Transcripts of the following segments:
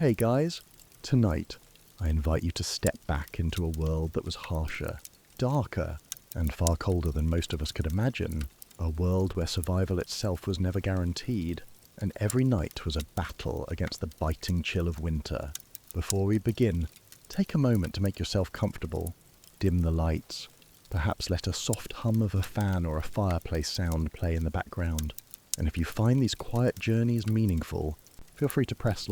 Hey guys, tonight I invite you to step back into a world that was harsher, darker, and far colder than most of us could imagine. A world where survival itself was never guaranteed, and every night was a battle against the biting chill of winter. Before we begin, take a moment to make yourself comfortable. Dim the lights. Perhaps let a soft hum of a fan or a fireplace sound play in the background. And if you find these quiet journeys meaningful, feel free to press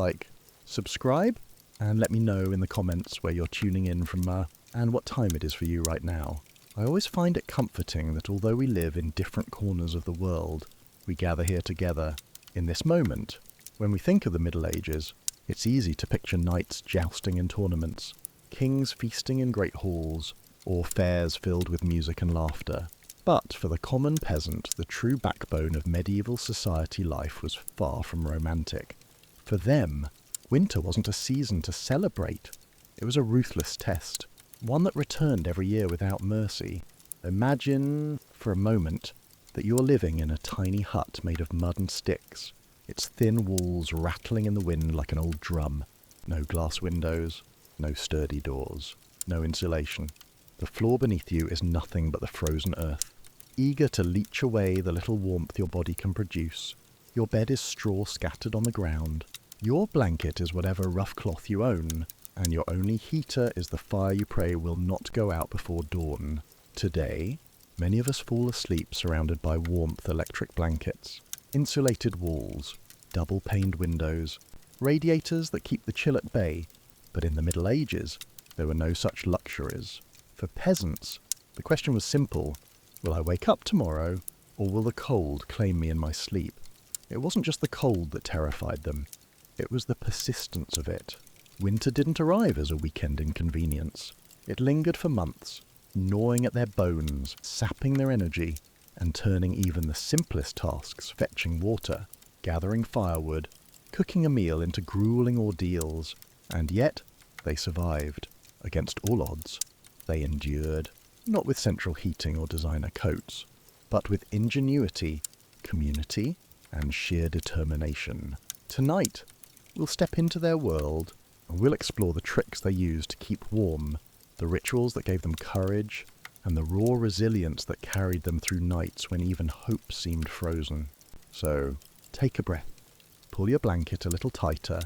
subscribe, and let me know in the comments where you're tuning in from and what time it is for you right now. I always find it comforting that although we live in different corners of the world, we gather here together in this moment. When we think of the Middle Ages, it's easy to picture knights jousting in tournaments, kings feasting in great halls, or fairs filled with music and laughter. But for the common peasant, the true backbone of medieval society life was far from romantic. For them, winter wasn't a season to celebrate. It was a ruthless test, one that returned every year without mercy. Imagine, for a moment, that you're living in a tiny hut made of mud and sticks, its thin walls rattling in the wind like an old drum. No glass windows, no sturdy doors, no insulation. The floor beneath you is nothing but the frozen earth, eager to leach away the little warmth your body can produce. Your bed is straw scattered on the ground. Your blanket is whatever rough cloth you own, and your only heater is the fire you pray will not go out before dawn. Today, many of us fall asleep surrounded by warmth electric blankets, insulated walls, double-paned windows, radiators that keep the chill at bay. But in the Middle Ages, there were no such luxuries. For peasants, the question was simple: will I wake up tomorrow, or will the cold claim me in my sleep? It wasn't just the cold that terrified them. It was the persistence of it. Winter didn't arrive as a weekend inconvenience. It lingered for months, gnawing at their bones, sapping their energy, and turning even the simplest tasks, fetching water, gathering firewood, cooking a meal, into grueling ordeals. And yet, they survived. Against all odds, they endured, not with central heating or designer coats, but with ingenuity, community, and sheer determination. Tonight, we'll step into their world, and we'll explore the tricks they used to keep warm, the rituals that gave them courage, and the raw resilience that carried them through nights when even hope seemed frozen. So, take a breath, pull your blanket a little tighter,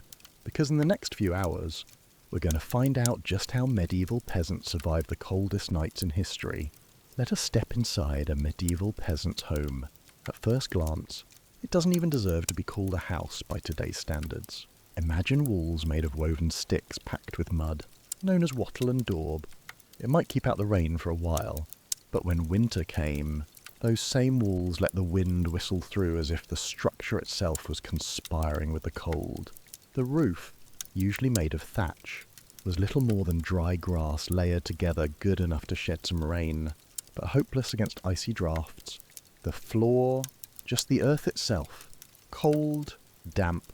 because in the next few hours, we're going to find out just how medieval peasants survived the coldest nights in history. Let us step inside a medieval peasant's home. At first glance, it doesn't even deserve to be called a house by today's standards. Imagine walls made of woven sticks packed with mud, known as wattle and daub. It might keep out the rain for a while, but when winter came, those same walls let the wind whistle through as if the structure itself was conspiring with the cold. The roof, usually made of thatch, was little more than dry grass layered together good enough to shed some rain, but hopeless against icy drafts. The floor, just the earth itself, cold, damp,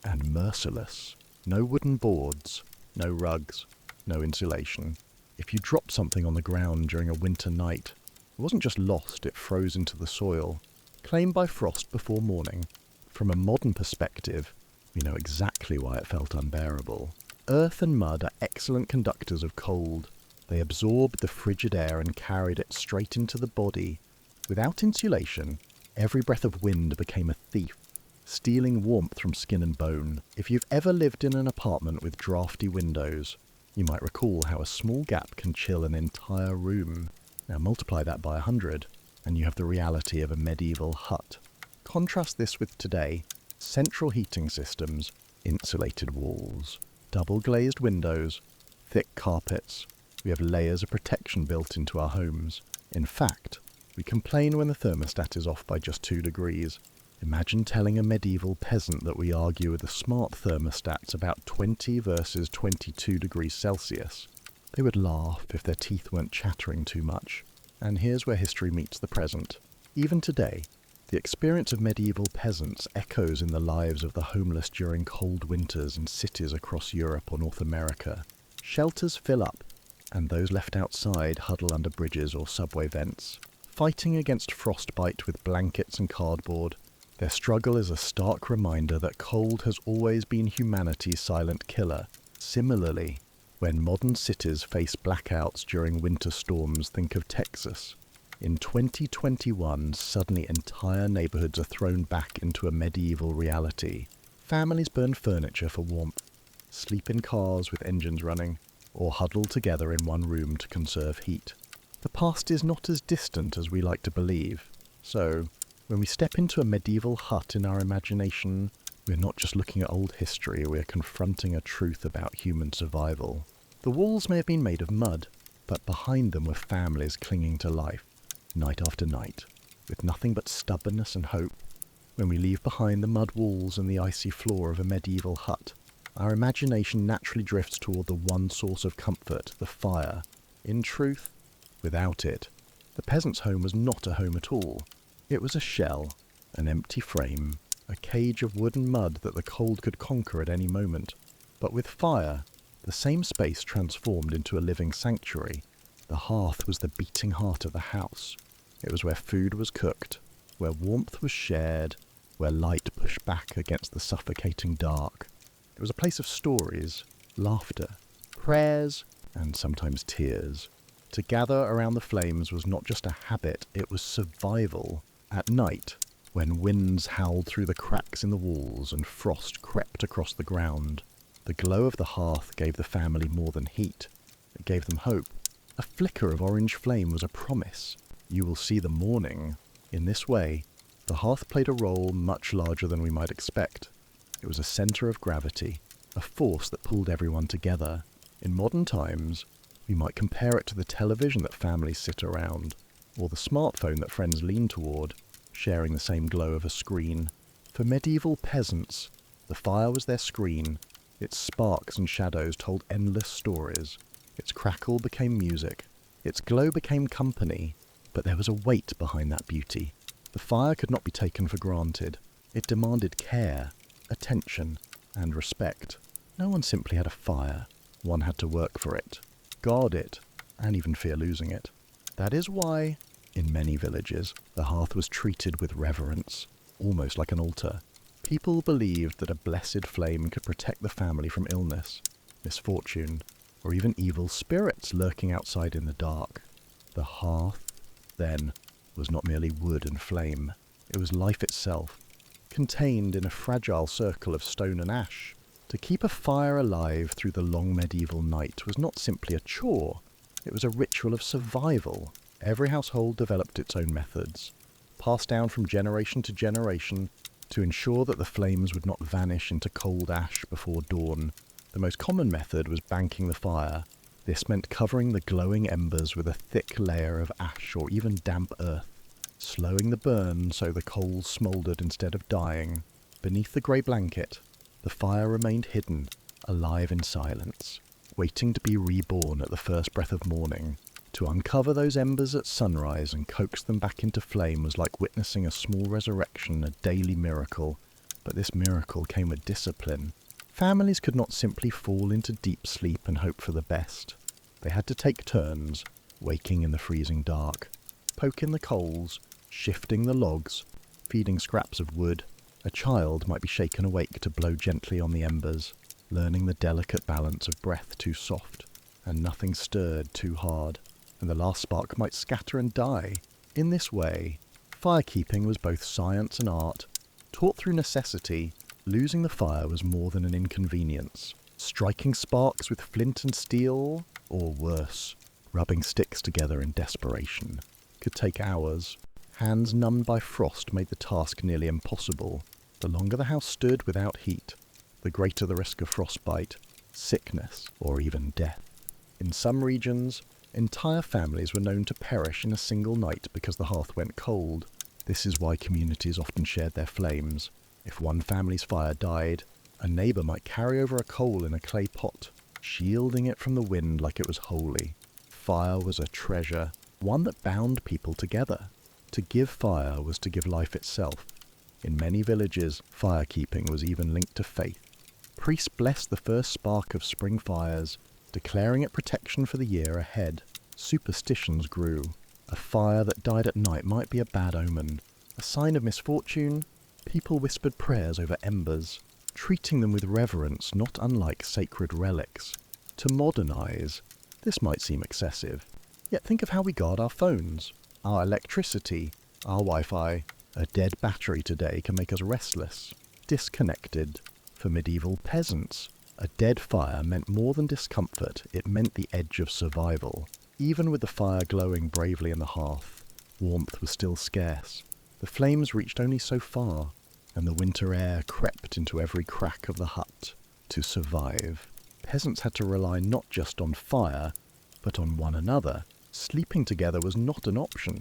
and merciless. No wooden boards, no rugs, no insulation. If you dropped something on the ground during a winter night, it wasn't just lost, it froze into the soil, claimed by frost before morning. From a modern perspective, we know exactly why it felt unbearable. Earth and mud are excellent conductors of cold. They absorbed the frigid air and carried it straight into the body. Without insulation, every breath of wind became a thief, stealing warmth from skin and bone. If you've ever lived in an apartment with drafty windows, you might recall how a small gap can chill an entire room. Now multiply that by 100, and you have the reality of a medieval hut. Contrast this with today: central heating systems, insulated walls, double-glazed windows, thick carpets. We have layers of protection built into our homes. In fact, we complain when the thermostat is off by just 2 degrees. Imagine telling a medieval peasant that we argue with the smart thermostats about 20 versus 22 degrees Celsius. They would laugh if their teeth weren't chattering too much. And here's where history meets the present. Even today, the experience of medieval peasants echoes in the lives of the homeless during cold winters in cities across Europe or North America. Shelters fill up, and those left outside huddle under bridges or subway vents, fighting against frostbite with blankets and cardboard. Their struggle is a stark reminder that cold has always been humanity's silent killer. Similarly, when modern cities face blackouts during winter storms, think of Texas. In 2021, suddenly entire neighborhoods are thrown back into a medieval reality. Families burn furniture for warmth, sleep in cars with engines running, or huddle together in one room to conserve heat. The past is not as distant as we like to believe. So, when we step into a medieval hut in our imagination, we're not just looking at old history, we're confronting a truth about human survival. The walls may have been made of mud, but behind them were families clinging to life, night after night, with nothing but stubbornness and hope. When we leave behind the mud walls and the icy floor of a medieval hut, our imagination naturally drifts toward the one source of comfort, the fire. In truth, without it, the peasant's home was not a home at all. It was a shell, an empty frame, a cage of wood and mud that the cold could conquer at any moment. But with fire, the same space transformed into a living sanctuary. The hearth was the beating heart of the house. It was where food was cooked, where warmth was shared, where light pushed back against the suffocating dark. It was a place of stories, laughter, prayers, and sometimes tears. To gather around the flames was not just a habit, it was survival. At night, when winds howled through the cracks in the walls and frost crept across the ground, the glow of the hearth gave the family more than heat. It gave them hope. A flicker of orange flame was a promise. You will see the morning. In this way, the hearth played a role much larger than we might expect. It was a centre of gravity, a force that pulled everyone together. In modern times, we might compare it to the television that families sit around, or the smartphone that friends lean toward, sharing the same glow of a screen. For medieval peasants, the fire was their screen. Its sparks and shadows told endless stories. Its crackle became music. Its glow became company. But there was a weight behind that beauty. The fire could not be taken for granted. It demanded care, attention, and respect. No one simply had a fire. One had to work for it, guard it, and even fear losing it. That is why, in many villages, the hearth was treated with reverence, almost like an altar. People believed that a blessed flame could protect the family from illness, misfortune, or even evil spirits lurking outside in the dark. The hearth, then, was not merely wood and flame. It was life itself, contained in a fragile circle of stone and ash. To keep a fire alive through the long medieval night was not simply a chore, it was a ritual of survival. Every household developed its own methods, passed down from generation to generation, to ensure that the flames would not vanish into cold ash before dawn. The most common method was banking the fire. This meant covering the glowing embers with a thick layer of ash or even damp earth, slowing the burn so the coals smouldered instead of dying. Beneath the grey blanket, the fire remained hidden, alive in silence, waiting to be reborn at the first breath of morning. To uncover those embers at sunrise and coax them back into flame was like witnessing a small resurrection, a daily miracle. But this miracle came with discipline. Families could not simply fall into deep sleep and hope for the best. They had to take turns, waking in the freezing dark, poking the coals, shifting the logs, feeding scraps of wood. A child might be shaken awake to blow gently on the embers, learning the delicate balance of breath too soft and nothing stirred too hard, and the last spark might scatter and die. In this way, firekeeping was both science and art. Taught through necessity, losing the fire was more than an inconvenience. Striking sparks with flint and steel, or worse, rubbing sticks together in desperation, could take hours. Hands numbed by frost made the task nearly impossible. The longer the house stood without heat, the greater the risk of frostbite, sickness, or even death. In some regions, entire families were known to perish in a single night because the hearth went cold. This is why communities often shared their flames. If one family's fire died, a neighbour might carry over a coal in a clay pot, shielding it from the wind like it was holy. Fire was a treasure, one that bound people together. To give fire was to give life itself. In many villages, firekeeping was even linked to faith. Priests blessed the first spark of spring fires, declaring it protection for the year ahead. Superstitions grew. A fire that died at night might be a bad omen, a sign of misfortune, People whispered prayers over embers, treating them with reverence not unlike sacred relics. To modernise, this might seem excessive, yet think of how we guard our phones, our electricity, our Wi-Fi. A dead battery today can make us restless, disconnected. For medieval peasants, a dead fire meant more than discomfort, it meant the edge of survival. Even with the fire glowing bravely in the hearth, warmth was still scarce. The flames reached only so far, and the winter air crept into every crack of the hut. To survive, peasants had to rely not just on fire, but on one another. Sleeping together was not an option.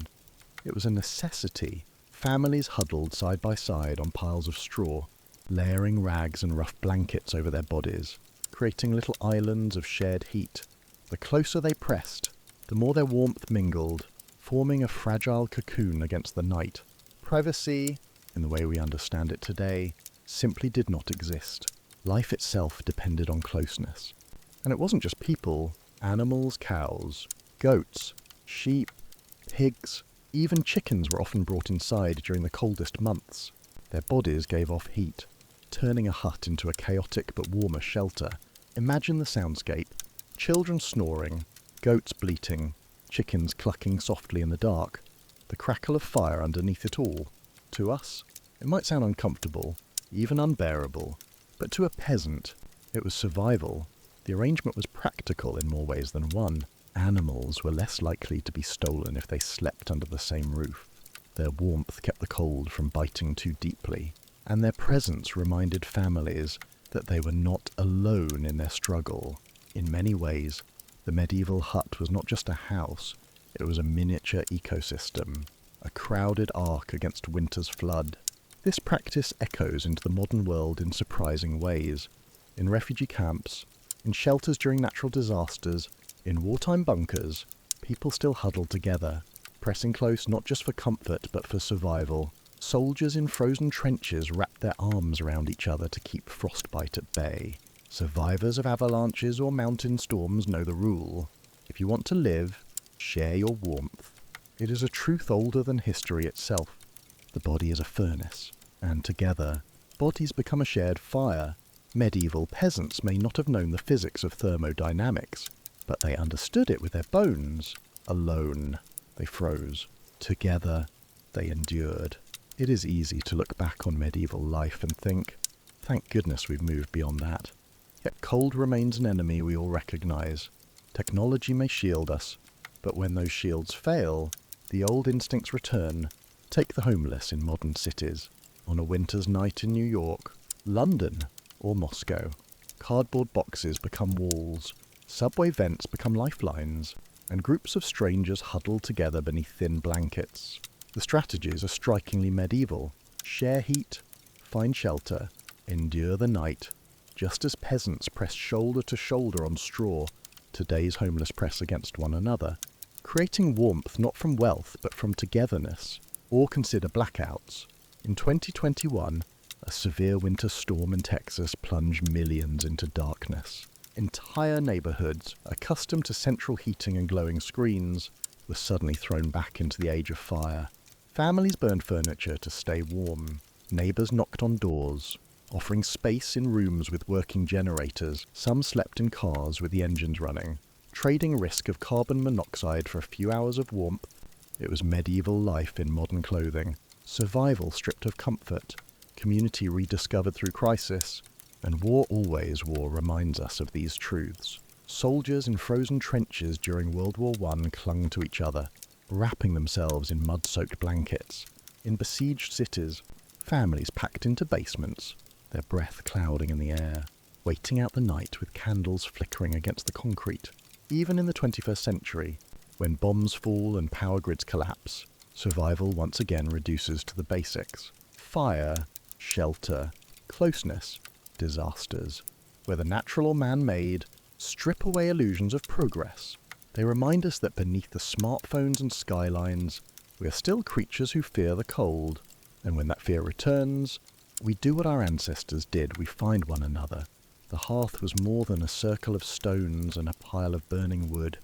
It was a necessity. Families huddled side by side on piles of straw, layering rags and rough blankets over their bodies, creating little islands of shared heat. The closer they pressed, the more their warmth mingled, forming a fragile cocoon against the night. Privacy, in the way we understand it today, simply did not exist. Life itself depended on closeness. And it wasn't just people, animals, cows, goats, sheep, pigs, even chickens were often brought inside during the coldest months. Their bodies gave off heat, turning a hut into a chaotic but warmer shelter. Imagine the soundscape. Children snoring, goats bleating, chickens clucking softly in the dark, the crackle of fire underneath it all. To us, it might sound uncomfortable, even unbearable, but to a peasant, it was survival. The arrangement was practical in more ways than one. Animals were less likely to be stolen if they slept under the same roof. Their warmth kept the cold from biting too deeply, and their presence reminded families that they were not alone in their struggle. In many ways, the medieval hut was not just a house, it was a miniature ecosystem, a crowded ark against winter's flood. This practice echoes into the modern world in surprising ways. In refugee camps, in shelters during natural disasters, in wartime bunkers, people still huddle together, pressing close not just for comfort but for survival. Soldiers in frozen trenches wrap their arms around each other to keep frostbite at bay. Survivors of avalanches or mountain storms know the rule. If you want to live, share your warmth. It is a truth older than history itself. The body is a furnace, and together, bodies become a shared fire. Medieval peasants may not have known the physics of thermodynamics, but they understood it with their bones. Alone, they froze. Together, they endured. It is easy to look back on medieval life and think, thank goodness we've moved beyond that. Yet cold remains an enemy we all recognise. Technology may shield us, but when those shields fail, the old instincts return. Take the homeless in modern cities. On a winter's night in New York, London, or Moscow, cardboard boxes become walls, subway vents become lifelines, and groups of strangers huddle together beneath thin blankets. The strategies are strikingly medieval. Share heat, find shelter, endure the night. Just as peasants pressed shoulder to shoulder on straw, today's homeless press against one another, creating warmth not from wealth but from togetherness. Or consider blackouts. In 2021, a severe winter storm in Texas plunged millions into darkness. Entire neighborhoods, accustomed to central heating and glowing screens, were suddenly thrown back into the age of fire. Families burned furniture to stay warm. Neighbors knocked on doors, offering space in rooms with working generators. Some slept in cars with the engines running, trading risk of carbon monoxide for a few hours of warmth. It was medieval life in modern clothing, survival stripped of comfort, community rediscovered through crisis, and war reminds us of these truths. Soldiers in frozen trenches during World War I clung to each other, wrapping themselves in mud-soaked blankets. In besieged cities, families packed into basements, their breath clouding in the air, waiting out the night with candles flickering against the concrete. Even in the 21st century, when bombs fall and power grids collapse, survival once again reduces to the basics. Fire, shelter, closeness, disasters, whether natural or man-made, strip away illusions of progress. They remind us that beneath the smartphones and skylines, we are still creatures who fear the cold. And when that fear returns, we do what our ancestors did, we find one another. The hearth was more than a circle of stones and a pile of burning wood.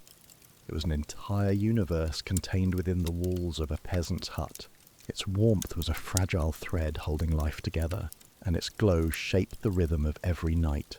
It was an entire universe contained within the walls of a peasant's hut. Its warmth was a fragile thread holding life together, and its glow shaped the rhythm of every night.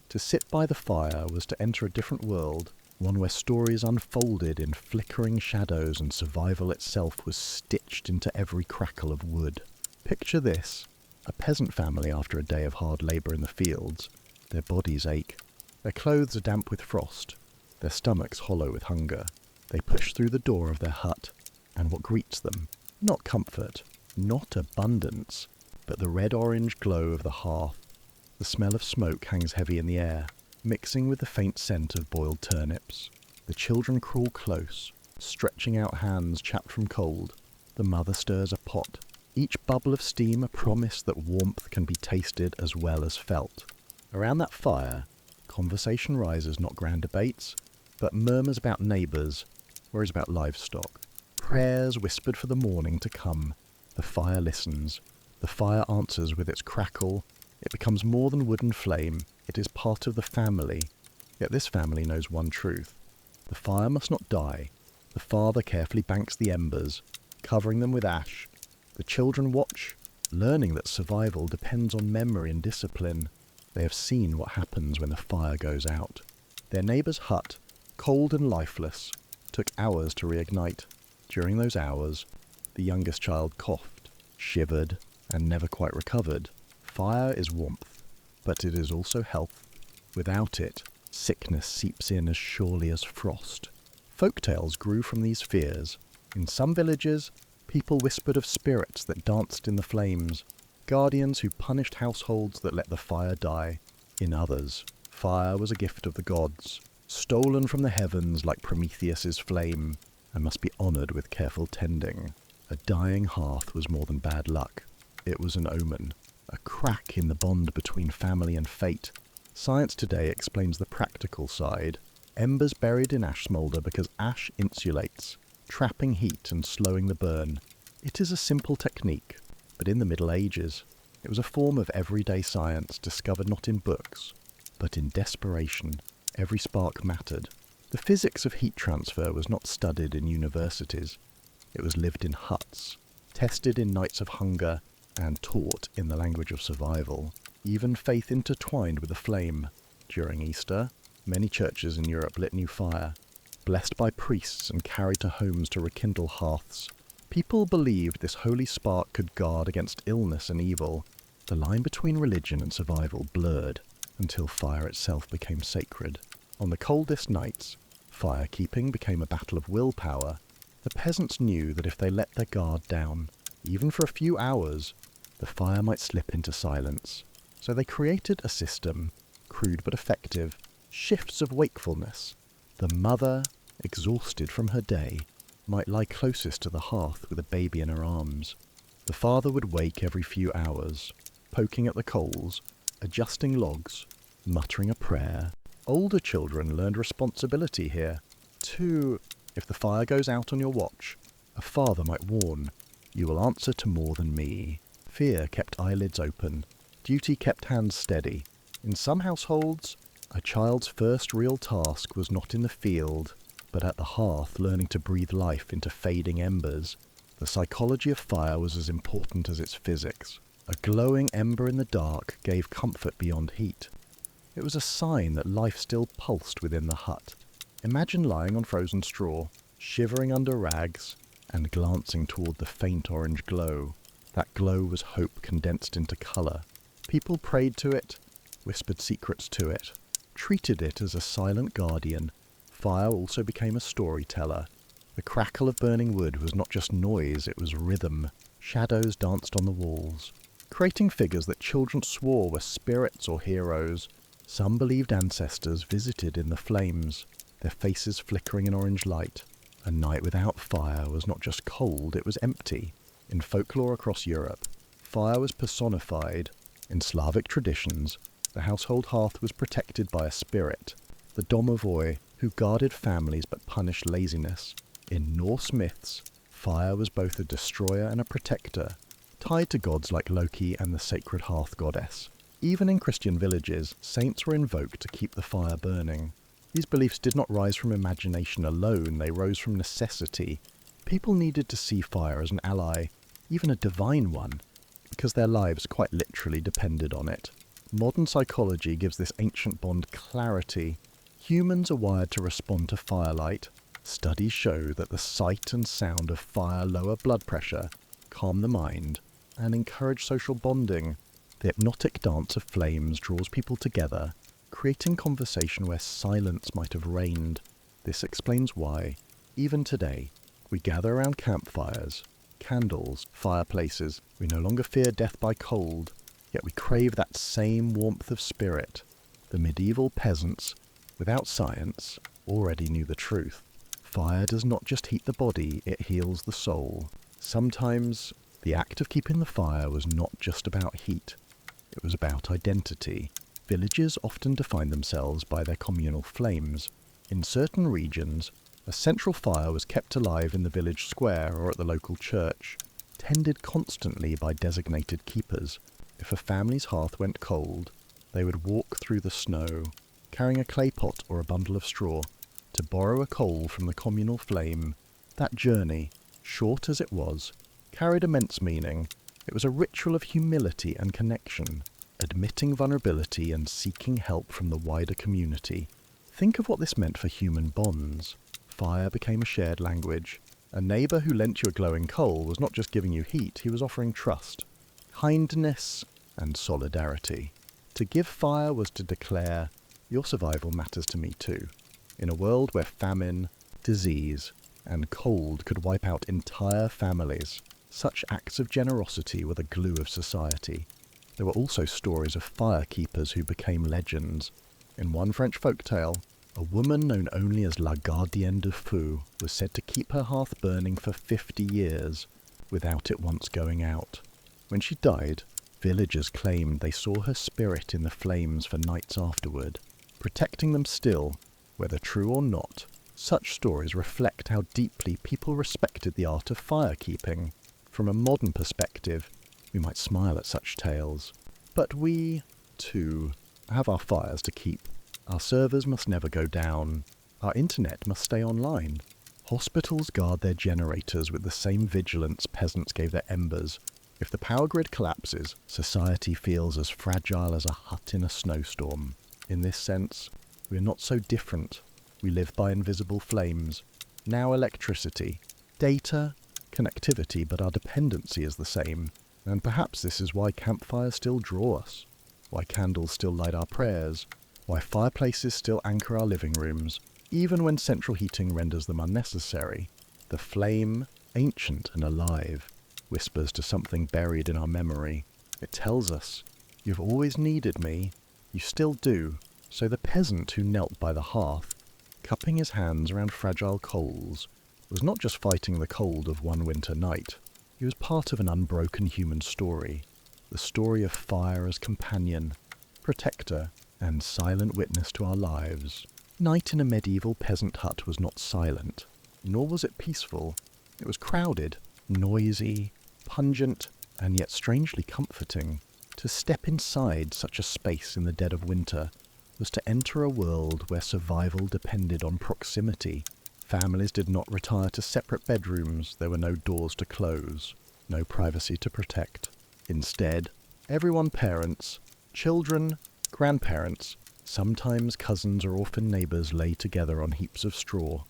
To sit by the fire was to enter a different world, one where stories unfolded in flickering shadows and survival itself was stitched into every crackle of wood. Picture this: a peasant family after a day of hard labour in the fields. Their bodies ache. Their clothes are damp with frost. Their stomachs hollow with hunger. They push through the door of their hut, and what greets them? Not comfort, not abundance, but the red-orange glow of the hearth. The smell of smoke hangs heavy in the air, mixing with the faint scent of boiled turnips. The children crawl close, stretching out hands chapped from cold. The mother stirs a pot, each bubble of steam a promise that warmth can be tasted as well as felt. Around that fire, conversation rises, not grand debates, but murmurs about neighbours, worries about livestock. Prayers whispered for the morning to come. The fire listens. The fire answers with its crackle. It becomes more than wood and flame. It is part of the family. Yet this family knows one truth. The fire must not die. The father carefully banks the embers, covering them with ash. The children watch, learning that survival depends on memory and discipline. They have seen what happens when the fire goes out. Their neighbour's hut, cold and lifeless, took hours to reignite. During those hours, the youngest child coughed, shivered, and never quite recovered. Fire is warmth, but it is also health. Without it, sickness seeps in as surely as frost. Folktales grew from these fears. In some villages, people whispered of spirits that danced in the flames, guardians who punished households that let the fire die. In others, fire was a gift of the gods, stolen from the heavens like Prometheus's flame, and must be honoured with careful tending. A dying hearth was more than bad luck. It was an omen, a crack in the bond between family and fate. Science today explains the practical side. Embers buried in ash smoulder because ash insulates, trapping heat and slowing the burn. It is a simple technique, but in the Middle Ages, it was a form of everyday science discovered not in books, but in desperation. Every spark mattered. The physics of heat transfer was not studied in universities. It was lived in huts, tested in nights of hunger, and taught in the language of survival. Even faith intertwined with the flame. During Easter, many churches in Europe lit new fire, blessed by priests and carried to homes to rekindle hearths. People believed this holy spark could guard against illness and evil. The line between religion and survival blurred until fire itself became sacred. On the coldest nights, fire-keeping became a battle of willpower. The peasants knew that if they let their guard down, even for a few hours, the fire might slip into silence. So they created a system, crude but effective, shifts of wakefulness. The mother, exhausted from her day, might lie closest to the hearth with a baby in her arms. The father would wake every few hours, poking at the coals, adjusting logs, muttering a prayer. Older children learned responsibility here. Too, if the fire goes out on your watch, a father might warn, "You will answer to more than me." Fear kept eyelids open. Duty kept hands steady. In some households, a child's first real task was not in the field, but at the hearth learning to breathe life into fading embers. The psychology of fire was as important as its physics. A glowing ember in the dark gave comfort beyond heat. It was a sign that life still pulsed within the hut. Imagine lying on frozen straw, shivering under rags, and glancing toward the faint orange glow. That glow was hope condensed into colour. People prayed to it, whispered secrets to it, treated it as a silent guardian. Fire also became a storyteller. The crackle of burning wood was not just noise, it was rhythm. Shadows danced on the walls, creating figures that children swore were spirits or heroes. Some believed ancestors visited in the flames, their faces flickering in orange light. A night without fire was not just cold, it was empty. In folklore across Europe, fire was personified. In Slavic traditions, the household hearth was protected by a spirit, the domovoi, who guarded families but punished laziness. In Norse myths, fire was both a destroyer and a protector, tied to gods like Loki and the sacred hearth goddess. Even in Christian villages, saints were invoked to keep the fire burning. These beliefs did not rise from imagination alone, they rose from necessity. People needed to see fire as an ally, even a divine one, because their lives quite literally depended on it. Modern psychology gives this ancient bond clarity. Humans are wired to respond to firelight. Studies show that the sight and sound of fire lower blood pressure, calm the mind, and encourage social bonding. The hypnotic dance of flames draws people together, creating conversation where silence might have reigned. This explains why, even today, we gather around campfires, candles, fireplaces. We no longer fear death by cold, yet we crave that same warmth of spirit. The medieval peasants, without science, already knew the truth. Fire does not just heat the body, it heals the soul. Sometimes, the act of keeping the fire was not just about heat. It was about identity. Villages often define themselves by their communal flames. In certain regions, a central fire was kept alive in the village square or at the local church, tended constantly by designated keepers. If a family's hearth went cold, they would walk through the snow, carrying a clay pot or a bundle of straw, to borrow a coal from the communal flame. That journey, short as it was, carried immense meaning. It was a ritual of humility and connection, admitting vulnerability and seeking help from the wider community. Think of what this meant for human bonds. Fire became a shared language. A neighbour who lent you a glowing coal was not just giving you heat, he was offering trust, kindness, and solidarity. To give fire was to declare, your survival matters to me too. In a world where famine, disease, and cold could wipe out entire families, such acts of generosity were the glue of society. There were also stories of firekeepers who became legends. In one French folktale, a woman known only as La Gardienne de Feu was said to keep her hearth burning for 50 years without it once going out. When she died, villagers claimed they saw her spirit in the flames for nights afterward, protecting them still, whether true or not. Such stories reflect how deeply people respected the art of firekeeping. From a modern perspective, we might smile at such tales. But we, too, have our fires to keep. Our servers must never go down. Our internet must stay online. Hospitals guard their generators with the same vigilance peasants gave their embers. If the power grid collapses, society feels as fragile as a hut in a snowstorm. In this sense, we are not so different. We live by invisible flames. Now electricity, data, connectivity, but our dependency is the same. And perhaps this is why campfires still draw us, why candles still light our prayers, why fireplaces still anchor our living rooms, even when central heating renders them unnecessary. The flame, ancient and alive, whispers to something buried in our memory. It tells us, you've always needed me, you still do. So the peasant who knelt by the hearth, cupping his hands around fragile coals, was not just fighting the cold of one winter night. He was part of an unbroken human story, the story of fire as companion, protector, and silent witness to our lives. Night in a medieval peasant hut was not silent, nor was it peaceful. It was crowded, noisy, pungent, and yet strangely comforting. To step inside such a space in the dead of winter was to enter a world where survival depended on proximity. Families did not retire to separate bedrooms. There were no doors to close, no privacy to protect. Instead, everyone, parents, children, grandparents, sometimes cousins or orphan neighbours, lay together on heaps of straw.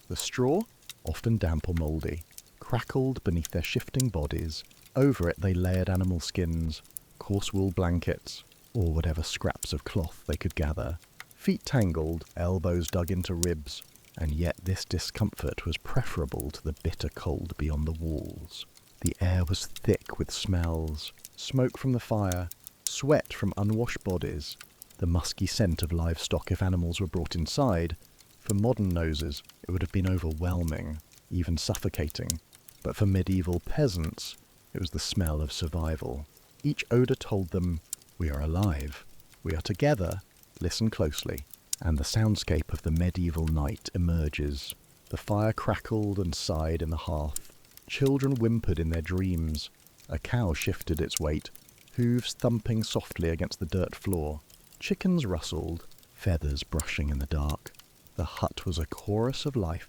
The straw, often damp or mouldy, crackled beneath their shifting bodies. Over it they layered animal skins, coarse wool blankets, or whatever scraps of cloth they could gather. Feet tangled, elbows dug into ribs, and yet this discomfort was preferable to the bitter cold beyond the walls. The air was thick with smells, smoke from the fire, sweat from unwashed bodies, the musky scent of livestock if animals were brought inside. For modern noses, it would have been overwhelming, even suffocating. But for medieval peasants, it was the smell of survival. Each odour told them, we are alive, we are together, listen closely. And the soundscape of the medieval night emerges. The fire crackled and sighed in the hearth. Children whimpered in their dreams. A cow shifted its weight, hooves thumping softly against the dirt floor. Chickens rustled, feathers brushing in the dark. The hut was a chorus of life,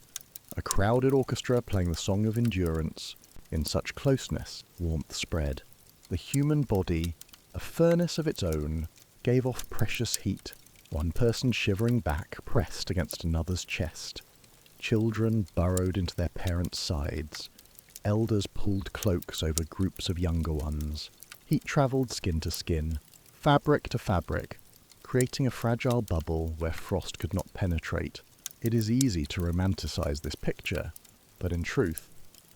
a crowded orchestra playing the song of endurance. In such closeness, warmth spread. The human body, a furnace of its own, gave off precious heat, one person shivering back pressed against another's chest. Children burrowed into their parents' sides. Elders pulled cloaks over groups of younger ones. Heat travelled skin to skin, fabric to fabric, creating a fragile bubble where frost could not penetrate. It is easy to romanticize this picture, but in truth,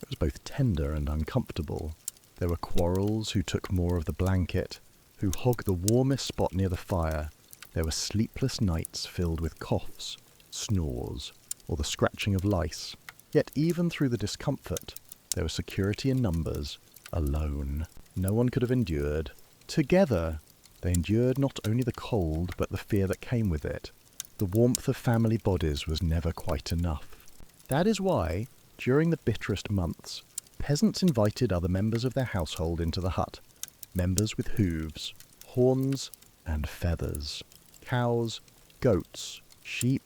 it was both tender and uncomfortable. There were quarrels who took more of the blanket, who hogged the warmest spot near the fire. There were sleepless nights filled with coughs, snores, or the scratching of lice. Yet even through the discomfort, there was security in numbers. Alone, no one could have endured. Together, they endured not only the cold, but the fear that came with it. The warmth of family bodies was never quite enough. That is why, during the bitterest months, peasants invited other members of their household into the hut. Members with hooves, horns, and feathers. Cows, goats, sheep,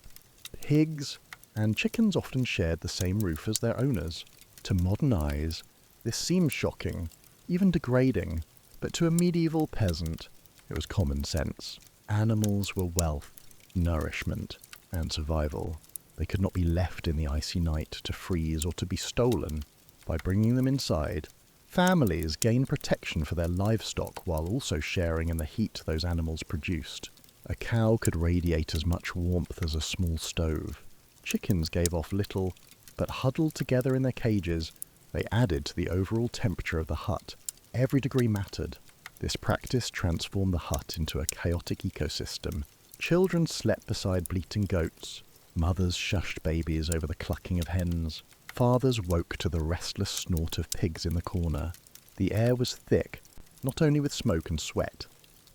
pigs, and chickens often shared the same roof as their owners. To modern eyes, this seems shocking, even degrading, but to a medieval peasant, it was common sense. Animals were wealth, nourishment, and survival. They could not be left in the icy night to freeze or to be stolen. By bringing them inside, families gained protection for their livestock while also sharing in the heat those animals produced. A cow could radiate as much warmth as a small stove. Chickens gave off little, but huddled together in their cages, they added to the overall temperature of the hut. Every degree mattered. This practice transformed the hut into a chaotic ecosystem. Children slept beside bleating goats. Mothers shushed babies over the clucking of hens. Fathers woke to the restless snort of pigs in the corner. The air was thick, not only with smoke and sweat,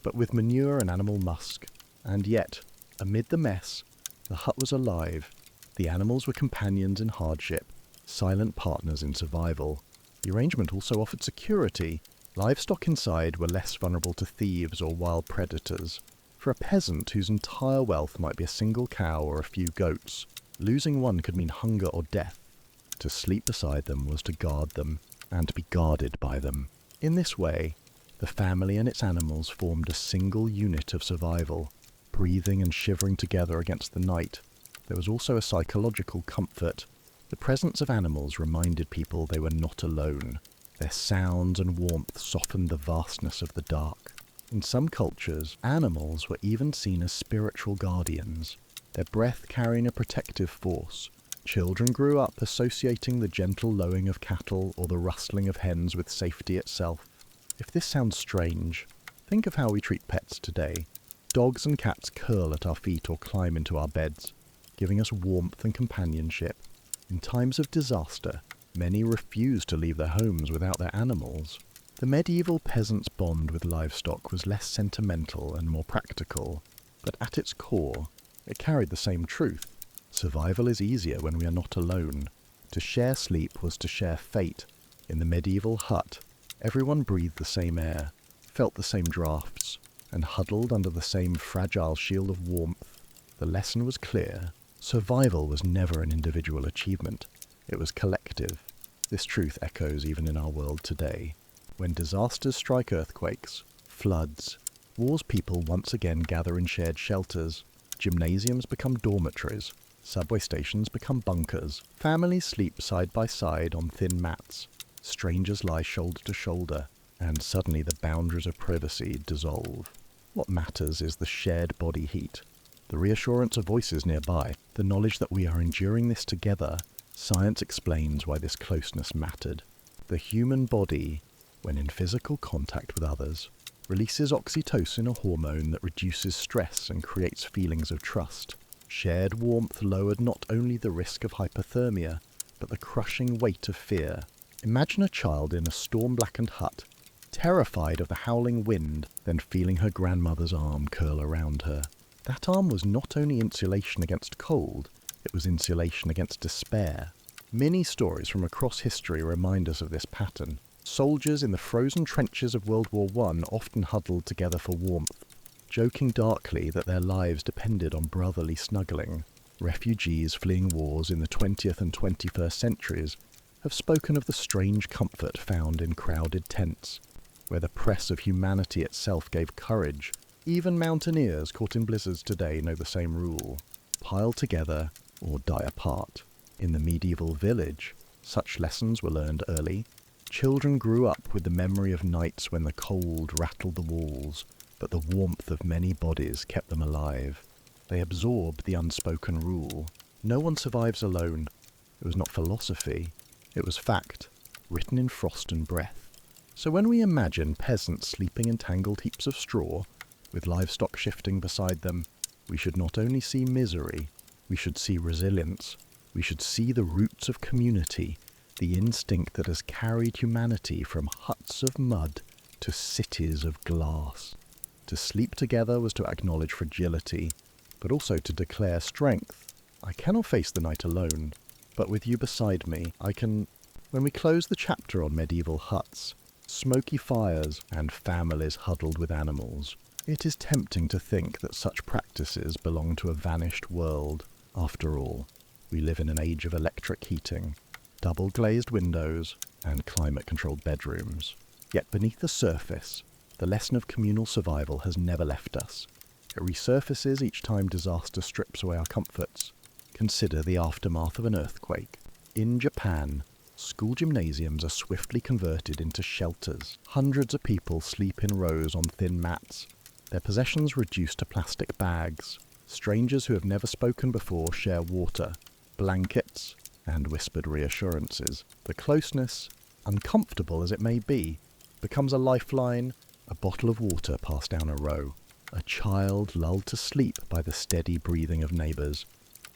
but with manure and animal musk. And yet, amid the mess, the hut was alive. The animals were companions in hardship, silent partners in survival. The arrangement also offered security. Livestock inside were less vulnerable to thieves or wild predators. For a peasant whose entire wealth might be a single cow or a few goats, losing one could mean hunger or death. To sleep beside them was to guard them, and to be guarded by them. In this way, the family and its animals formed a single unit of survival, breathing and shivering together against the night. There was also a psychological comfort. The presence of animals reminded people they were not alone. Their sounds and warmth softened the vastness of the dark. In some cultures, animals were even seen as spiritual guardians, their breath carrying a protective force. Children grew up associating the gentle lowing of cattle or the rustling of hens with safety itself. If this sounds strange, think of how we treat pets today. Dogs and cats curl at our feet or climb into our beds, giving us warmth and companionship. In times of disaster, many refused to leave their homes without their animals. The medieval peasant's bond with livestock was less sentimental and more practical, but at its core, it carried the same truth. Survival is easier when we are not alone. To share sleep was to share fate. In the medieval hut, everyone breathed the same air, felt the same drafts, and huddled under the same fragile shield of warmth. The lesson was clear. Survival was never an individual achievement. It was collective. This truth echoes even in our world today. When disasters strike earthquakes, floods, wars, people once again gather in shared shelters. Gymnasiums become dormitories. Subway stations become bunkers. Families sleep side by side on thin mats. Strangers lie shoulder to shoulder. And suddenly the boundaries of privacy dissolve. What matters is the shared body heat, the reassurance of voices nearby, the knowledge that we are enduring this together. Science explains why this closeness mattered. The human body, when in physical contact with others, releases oxytocin, a hormone that reduces stress and creates feelings of trust. Shared warmth lowered not only the risk of hypothermia, but the crushing weight of fear. Imagine a child in a storm-blackened hut, terrified of the howling wind, then feeling her grandmother's arm curl around her. That arm was not only insulation against cold, it was insulation against despair. Many stories from across history remind us of this pattern. Soldiers in the frozen trenches of World War I often huddled together for warmth, joking darkly that their lives depended on brotherly snuggling. Refugees fleeing wars in the 20th and 21st centuries have spoken of the strange comfort found in crowded tents, where the press of humanity itself gave courage. Even mountaineers caught in blizzards today know the same rule: pile together or die apart. In the medieval village, such lessons were learned early. Children grew up with the memory of nights when the cold rattled the walls, but the warmth of many bodies kept them alive. They absorbed the unspoken rule: no one survives alone. It was not philosophy, it was fact, written in frost and breath. So when we imagine peasants sleeping in tangled heaps of straw, with livestock shifting beside them, we should not only see misery, we should see resilience. We should see the roots of community, the instinct that has carried humanity from huts of mud to cities of glass. To sleep together was to acknowledge fragility, but also to declare strength. I cannot face the night alone, but with you beside me, I can. When we close the chapter on medieval huts, smoky fires, and families huddled with animals, it is tempting to think that such practices belong to a vanished world. After all, we live in an age of electric heating, double-glazed windows, and climate-controlled bedrooms. Yet beneath the surface, the lesson of communal survival has never left us. It resurfaces each time disaster strips away our comforts. Consider the aftermath of an earthquake. In Japan, school gymnasiums are swiftly converted into shelters. Hundreds of people sleep in rows on thin mats, their possessions reduced to plastic bags. Strangers who have never spoken before share water, blankets, and whispered reassurances. The closeness, uncomfortable as it may be, becomes a lifeline, a bottle of water passed down a row, a child lulled to sleep by the steady breathing of neighbours.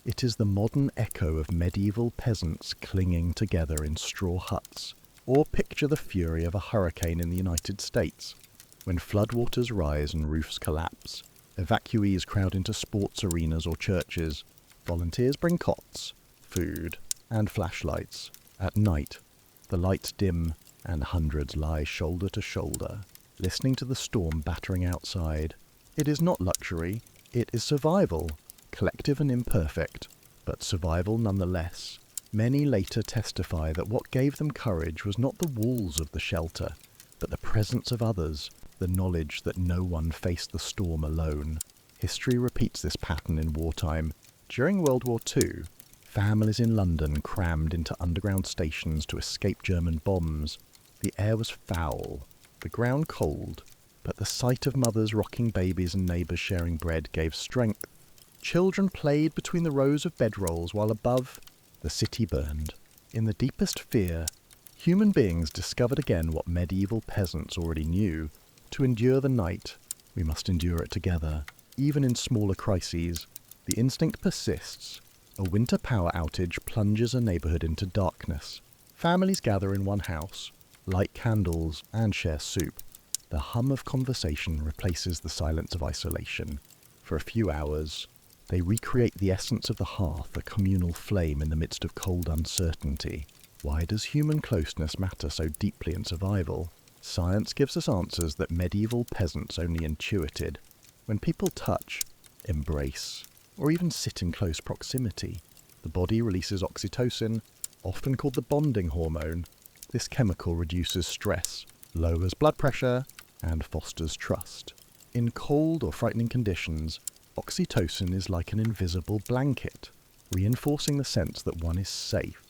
It is the modern echo of medieval peasants clinging together in straw huts. Or picture the fury of a hurricane in the United States. When floodwaters rise and roofs collapse, evacuees crowd into sports arenas or churches. Volunteers bring cots, food, and flashlights. At night, the lights dim and hundreds lie shoulder to shoulder, listening to the storm battering outside. It is not luxury, it is survival, collective and imperfect, but survival nonetheless. Many later testify that what gave them courage was not the walls of the shelter, but the presence of others, the knowledge that no one faced the storm alone. History repeats this pattern in wartime. During World War II, families in London crammed into underground stations to escape German bombs. The air was foul, the ground cold, but the sight of mothers rocking babies and neighbours sharing bread gave strength. Children played between the rows of bedrolls while above, the city burned. In the deepest fear, human beings discovered again what medieval peasants already knew. To endure the night, we must endure it together. Even in smaller crises, the instinct persists. A winter power outage plunges a neighbourhood into darkness. Families gather in one house, light candles, and share soup. The hum of conversation replaces the silence of isolation. For a few hours, they recreate the essence of the hearth, a communal flame in the midst of cold uncertainty. Why does human closeness matter so deeply in survival? Science gives us answers that medieval peasants only intuited. When people touch, embrace, or even sit in close proximity, the body releases oxytocin, often called the bonding hormone. This chemical reduces stress, lowers blood pressure, and fosters trust. In cold or frightening conditions, oxytocin is like an invisible blanket, reinforcing the sense that one is safe.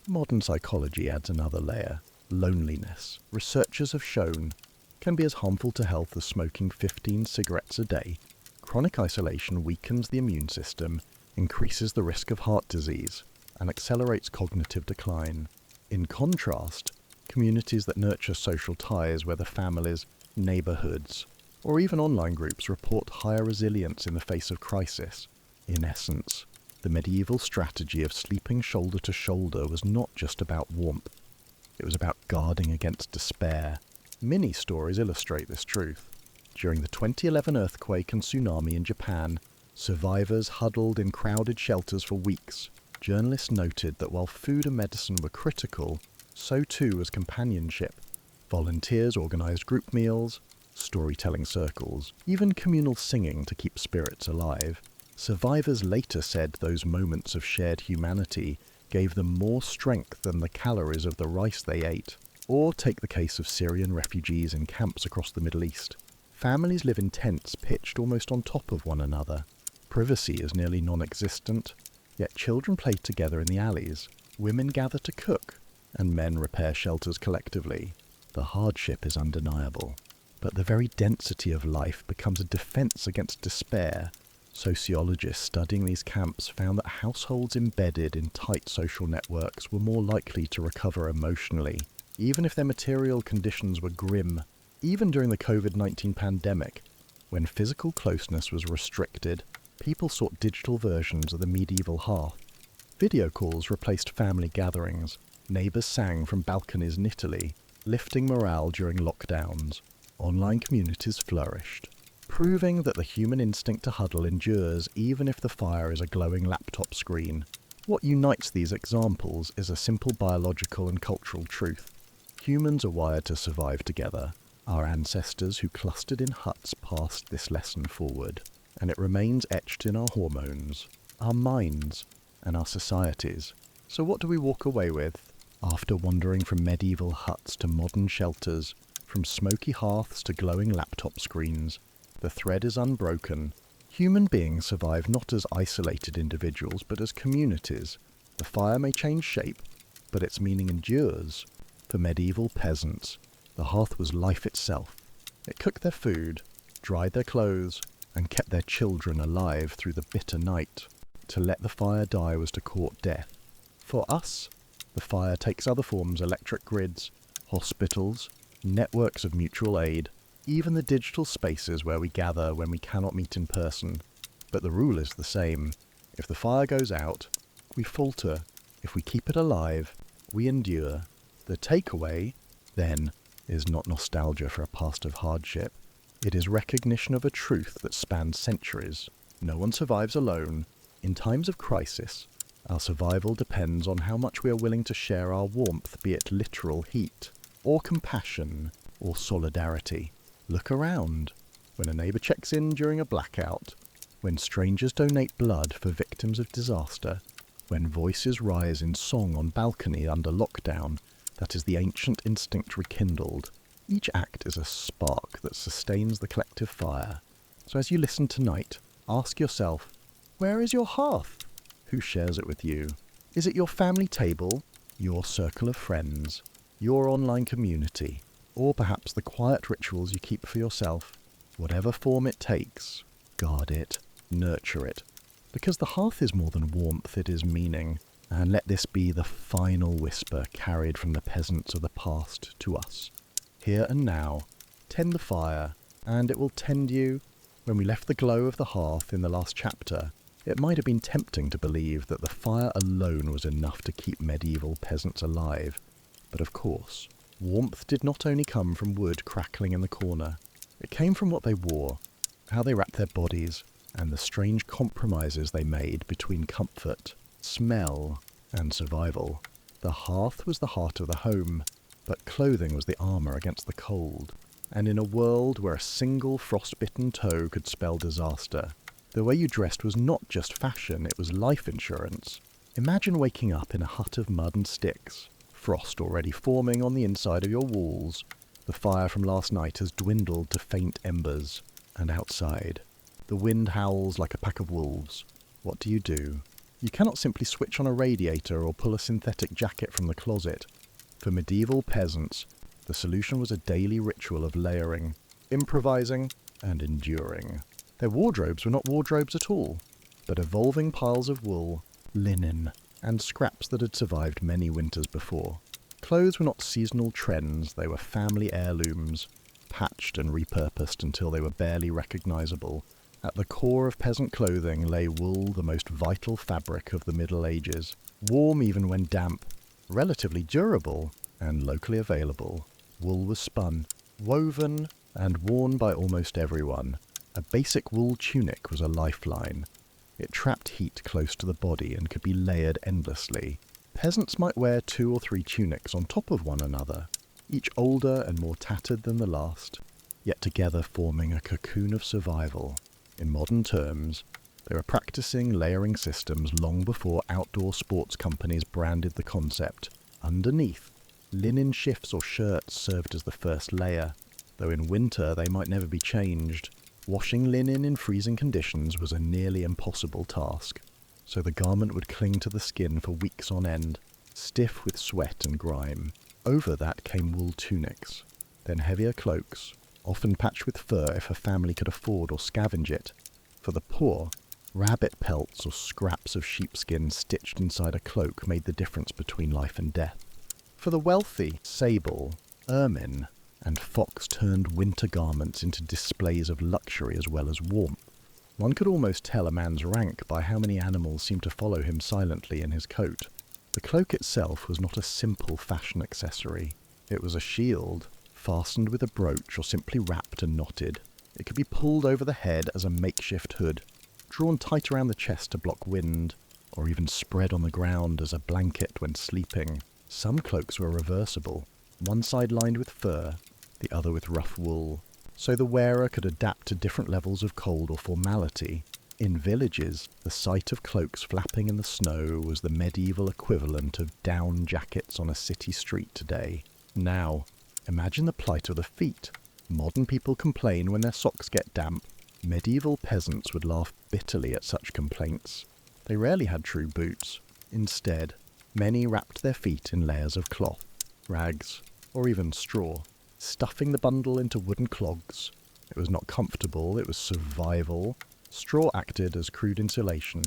Modern psychology adds another layer. Loneliness, researchers have shown, can be as harmful to health as smoking 15 cigarettes a day. Chronic isolation weakens the immune system, increases the risk of heart disease, and accelerates cognitive decline. In contrast, communities that nurture social ties, whether families, neighbourhoods, or even online groups, report higher resilience in the face of crisis. In essence, the medieval strategy of sleeping shoulder to shoulder was not just about warmth. It was about guarding against despair. Many stories illustrate this truth. During the 2011 earthquake and tsunami in Japan, survivors huddled in crowded shelters for weeks. Journalists noted that while food and medicine were critical, so too was companionship. Volunteers organised group meals, storytelling circles, even communal singing to keep spirits alive. Survivors later said those moments of shared humanity gave them more strength than the calories of the rice they ate. Or take the case of Syrian refugees in camps across the Middle East. Families live in tents pitched almost on top of one another. Privacy is nearly non-existent, yet children play together in the alleys. Women gather to cook, and men repair shelters collectively. The hardship is undeniable, but the very density of life becomes a defense against despair. Sociologists studying these camps found that households embedded in tight social networks were more likely to recover emotionally, even if their material conditions were grim. Even during the COVID-19 pandemic, when physical closeness was restricted, people sought digital versions of the medieval hearth. Video calls replaced family gatherings. Neighbours sang from balconies in Italy, lifting morale during lockdowns. Online communities flourished, proving that the human instinct to huddle endures even if the fire is a glowing laptop screen. What unites these examples is a simple biological and cultural truth. Humans are wired to survive together. Our ancestors who clustered in huts passed this lesson forward, and it remains etched in our hormones, our minds, and our societies. So what do we walk away with? After wandering from medieval huts to modern shelters, from smoky hearths to glowing laptop screens, the thread is unbroken. Human beings survive not as isolated individuals, but as communities. The fire may change shape, but its meaning endures. For medieval peasants, the hearth was life itself. It cooked their food, dried their clothes, and kept their children alive through the bitter night. To let the fire die was to court death. For us, the fire takes other forms: electric grids, hospitals, networks of mutual aid, even the digital spaces where we gather when we cannot meet in person. But the rule is the same. If the fire goes out, we falter. If we keep it alive, we endure. The takeaway, then, is not nostalgia for a past of hardship. It is recognition of a truth that spans centuries. No one survives alone. In times of crisis, our survival depends on how much we are willing to share our warmth, be it literal heat, or compassion, or solidarity. Look around. When a neighbour checks in during a blackout, when strangers donate blood for victims of disaster, when voices rise in song on balcony under lockdown, that is the ancient instinct rekindled. Each act is a spark that sustains the collective fire. So as you listen tonight, ask yourself, where is your hearth? Who shares it with you? Is it your family table, your circle of friends, your online community, or perhaps the quiet rituals you keep for yourself? Whatever form it takes, guard it, nurture it. Because the hearth is more than warmth, it is meaning. And let this be the final whisper carried from the peasants of the past to us. Here and now, tend the fire, and it will tend you. When we left the glow of the hearth in the last chapter, it might have been tempting to believe that the fire alone was enough to keep medieval peasants alive. But of course, warmth did not only come from wood crackling in the corner. It came from what they wore, how they wrapped their bodies, and the strange compromises they made between comfort, smell, and survival. The hearth was the heart of the home, but clothing was the armour against the cold. And in a world where a single frostbitten toe could spell disaster, the way you dressed was not just fashion, it was life insurance. Imagine waking up in a hut of mud and sticks, frost already forming on the inside of your walls. The fire from last night has dwindled to faint embers, and outside, the wind howls like a pack of wolves. What do? You cannot simply switch on a radiator or pull a synthetic jacket from the closet. For medieval peasants, the solution was a daily ritual of layering, improvising, and enduring. Their wardrobes were not wardrobes at all, but evolving piles of wool, linen, and scraps that had survived many winters before. Clothes were not seasonal trends, they were family heirlooms, patched and repurposed until they were barely recognizable. At the core of peasant clothing lay wool, the most vital fabric of the Middle Ages, warm even when damp, relatively durable, and locally available. Wool was spun, woven, and worn by almost everyone. A basic wool tunic was a lifeline. It trapped heat close to the body and could be layered endlessly. Peasants might wear 2 or 3 tunics on top of one another, each older and more tattered than the last, yet together forming a cocoon of survival. In modern terms, They were practicing layering systems long before outdoor sports companies branded the concept. Underneath, linen shifts or shirts served as the first layer, though in winter they might never be changed. Washing linen in freezing conditions was a nearly impossible task, so the garment would cling to the skin for weeks on end, stiff with sweat and grime. Over that came wool tunics, then heavier cloaks, often patched with fur if a family could afford or scavenge it. For the poor, rabbit pelts or scraps of sheepskin stitched inside a cloak made the difference between life and death. For the wealthy, sable, ermine, and fox turned winter garments into displays of luxury as well as warmth. One could almost tell a man's rank by how many animals seemed to follow him silently in his coat. The cloak itself was not a simple fashion accessory. It was a shield, fastened with a brooch or simply wrapped and knotted. It could be pulled over the head as a makeshift hood, drawn tight around the chest to block wind, or even spread on the ground as a blanket when sleeping. Some cloaks were reversible, one side lined with fur, the other with rough wool, so the wearer could adapt to different levels of cold or formality. In villages, the sight of cloaks flapping in the snow was the medieval equivalent of down jackets on a city street today. Now, imagine the plight of the feet. Modern people complain when their socks get damp. Medieval peasants would laugh bitterly at such complaints. They rarely had true boots. Instead, many wrapped their feet in layers of cloth, rags, or even straw, stuffing the bundle into wooden clogs. It was not comfortable, it was survival. Straw acted as crude insulation,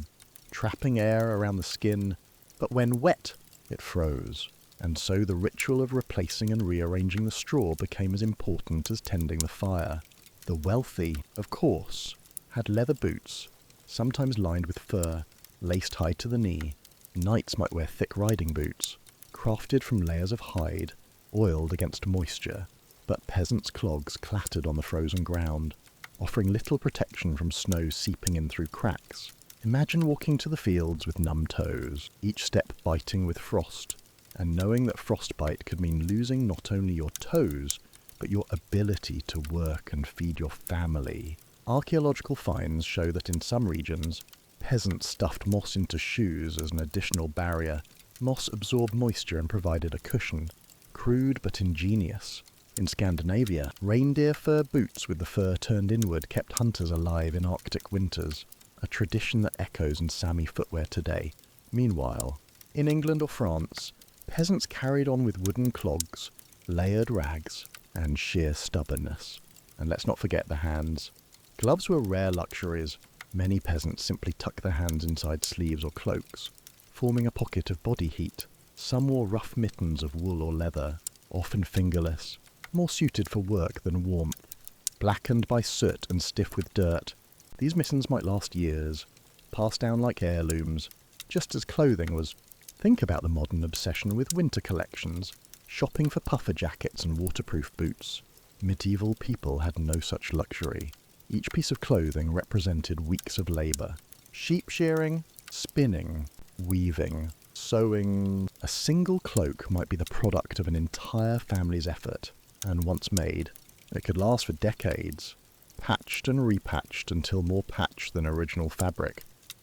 trapping air around the skin, but when wet, it froze, and so the ritual of replacing and rearranging the straw became as important as tending the fire. The wealthy, of course, had leather boots, sometimes lined with fur, laced high to the knee. Knights might wear thick riding boots, crafted from layers of hide, oiled against moisture, but peasants' clogs clattered on the frozen ground, offering little protection from snow seeping in through cracks. Imagine walking to the fields with numb toes, each step biting with frost, and knowing that frostbite could mean losing not only your toes, but your ability to work and feed your family. Archaeological finds show that in some regions, peasants stuffed moss into shoes as an additional barrier. Moss absorbed moisture and provided a cushion. Crude but ingenious. In Scandinavia, reindeer fur boots with the fur turned inward kept hunters alive in Arctic winters, a tradition that echoes in Sami footwear today. Meanwhile, in England or France, peasants carried on with wooden clogs, layered rags, and sheer stubbornness. And let's not forget the hands. Gloves were rare luxuries. Many peasants simply tucked their hands inside sleeves or cloaks, forming a pocket of body heat. Some wore rough mittens of wool or leather, often fingerless, more suited for work than warmth. Blackened by soot and stiff with dirt, these mittens might last years, passed down like heirlooms, just as clothing was. Think about the modern obsession with winter collections, shopping for puffer jackets and waterproof boots. Medieval people had no such luxury. Each piece of clothing represented weeks of labour. Sheep shearing, spinning, weaving, sewing. A single cloak might be the product of an entire family's effort, and once made, it could last for decades, patched and repatched until more patch than original fabric.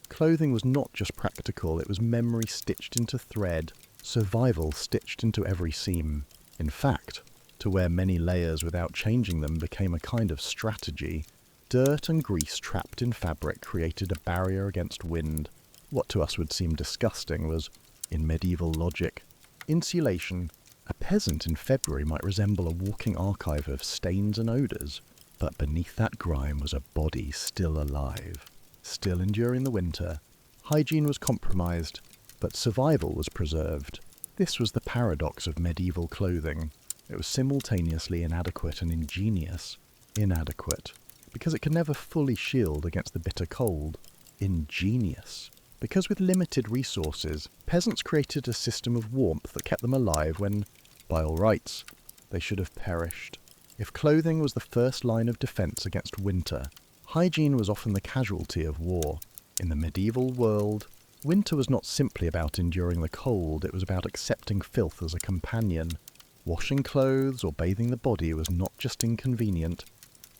Clothing was not just practical, it was memory stitched into thread, survival stitched into every seam. In fact, to wear many layers without changing them became a kind of strategy. Dirt and grease trapped in fabric created a barrier against wind. What to us would seem disgusting was, in medieval logic, insulation. A peasant in February might resemble a walking archive of stains and odours, but beneath that grime was a body still alive, still enduring the winter. Hygiene was compromised, but survival was preserved. This was the paradox of medieval clothing. It was simultaneously inadequate and ingenious. Inadequate, because it could never fully shield against the bitter cold. Ingenious, because with limited resources, peasants created a system of warmth that kept them alive when, by all rights, they should have perished. If clothing was the first line of defence against winter, hygiene was often the casualty of war. In the medieval world, winter was not simply about enduring the cold, it was about accepting filth as a companion. Washing clothes or bathing the body was not just inconvenient,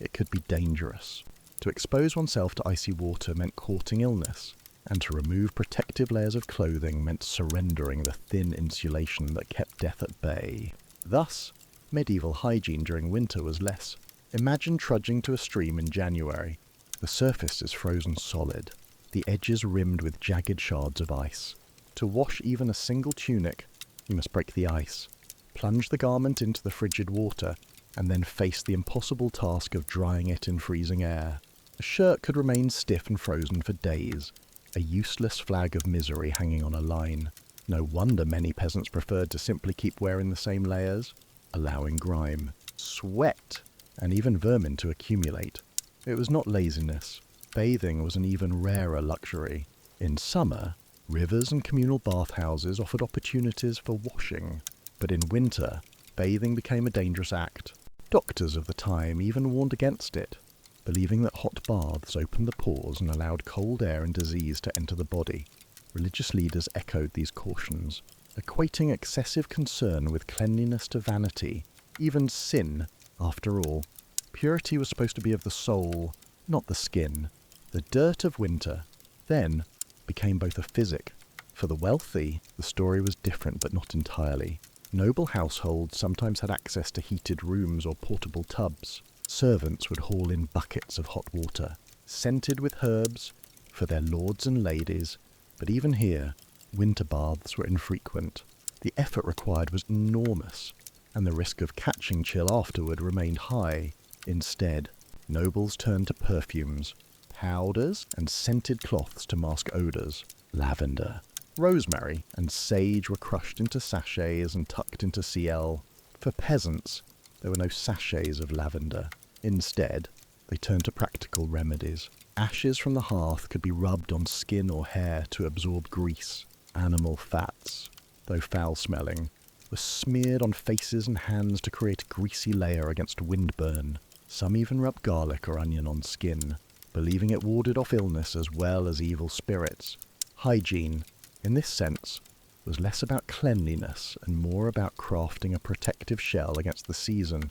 it could be dangerous. To expose oneself to icy water meant courting illness, and to remove protective layers of clothing meant surrendering the thin insulation that kept death at bay. Thus, medieval hygiene during winter was less. Imagine trudging to a stream in January. The surface is frozen solid, the edges rimmed with jagged shards of ice. To wash even a single tunic, you must break the ice, plunge the garment into the frigid water, and then face the impossible task of drying it in freezing air. A shirt could remain stiff and frozen for days, a useless flag of misery hanging on a line. No wonder many peasants preferred to simply keep wearing the same layers, allowing grime, sweat, and even vermin to accumulate. It was not laziness. Bathing was an even rarer luxury. In summer, rivers and communal bathhouses offered opportunities for washing, but in winter, bathing became a dangerous act. Doctors of the time even warned against it, believing that hot baths opened the pores and allowed cold air and disease to enter the body. Religious leaders echoed these cautions, equating excessive concern with cleanliness to vanity, even sin. After all, purity was supposed to be of the soul, not the skin. The dirt of winter, then, became both a physic. For the wealthy, the story was different, but not entirely. Noble households sometimes had access to heated rooms or portable tubs. Servants would haul in buckets of hot water, scented with herbs, for their lords and ladies. But even here, winter baths were infrequent. The effort required was enormous, and the risk of catching chill afterward remained high. Instead, nobles turned to perfumes, powders, and scented cloths to mask odours. Lavender, rosemary, and sage were crushed into sachets and tucked into ciel. For peasants, there were no sachets of lavender. Instead, they turned to practical remedies. Ashes from the hearth could be rubbed on skin or hair to absorb grease. Animal fats, though foul-smelling, were smeared on faces and hands to create a greasy layer against windburn. Some even rubbed garlic or onion on skin, believing it warded off illness as well as evil spirits. Hygiene, in this sense, was less about cleanliness and more about crafting a protective shell against the season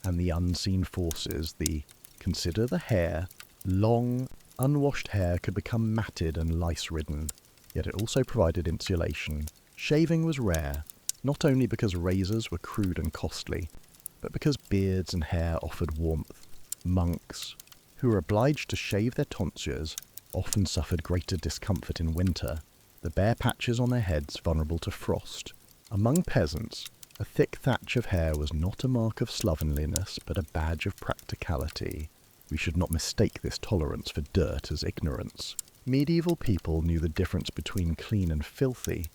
and the unseen forces. Consider the hair. Long, unwashed hair could become matted and lice-ridden, yet it also provided insulation. Shaving was rare, not only because razors were crude and costly, but because beards and hair offered warmth. Monks, who were obliged to shave their tonsures, often suffered greater discomfort in winter, the bare patches on their heads vulnerable to frost. Among peasants, a thick thatch of hair was not a mark of slovenliness, but a badge of practicality. We should not mistake this tolerance for dirt as ignorance. Medieval people knew the difference between clean and filthy.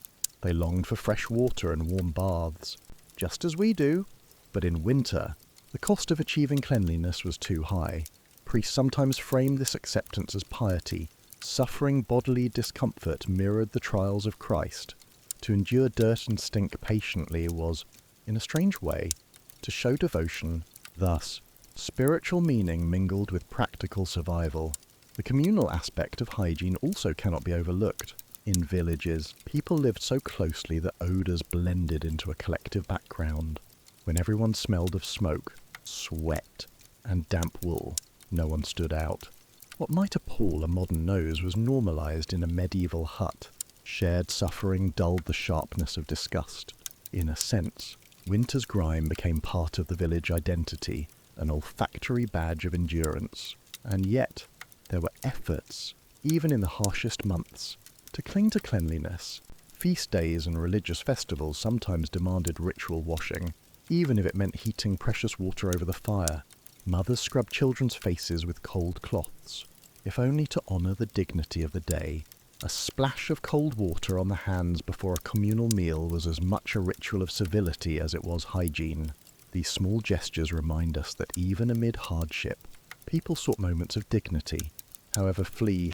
They longed for fresh water and warm baths, just as we do. But in winter, the cost of achieving cleanliness was too high. Priests sometimes framed this acceptance as piety. Suffering bodily discomfort mirrored the trials of Christ. To endure dirt and stink patiently was, in a strange way, to show devotion. Thus, spiritual meaning mingled with practical survival. The communal aspect of hygiene also cannot be overlooked. In villages, people lived so closely that odours blended into a collective background. When everyone smelled of smoke, sweat, and damp wool, no one stood out. What might appall a modern nose was normalised in a medieval hut. Shared suffering dulled the sharpness of disgust. In a sense, winter's grime became part of the village identity, an olfactory badge of endurance. And yet, there were efforts, even in the harshest months, to cling to cleanliness. Feast days and religious festivals sometimes demanded ritual washing, even if it meant heating precious water over the fire. Mothers scrubbed children's faces with cold cloths, if only to honour the dignity of the day. A splash of cold water on the hands before a communal meal was as much a ritual of civility as it was hygiene. These small gestures remind us that even amid hardship, people sought moments of dignity. However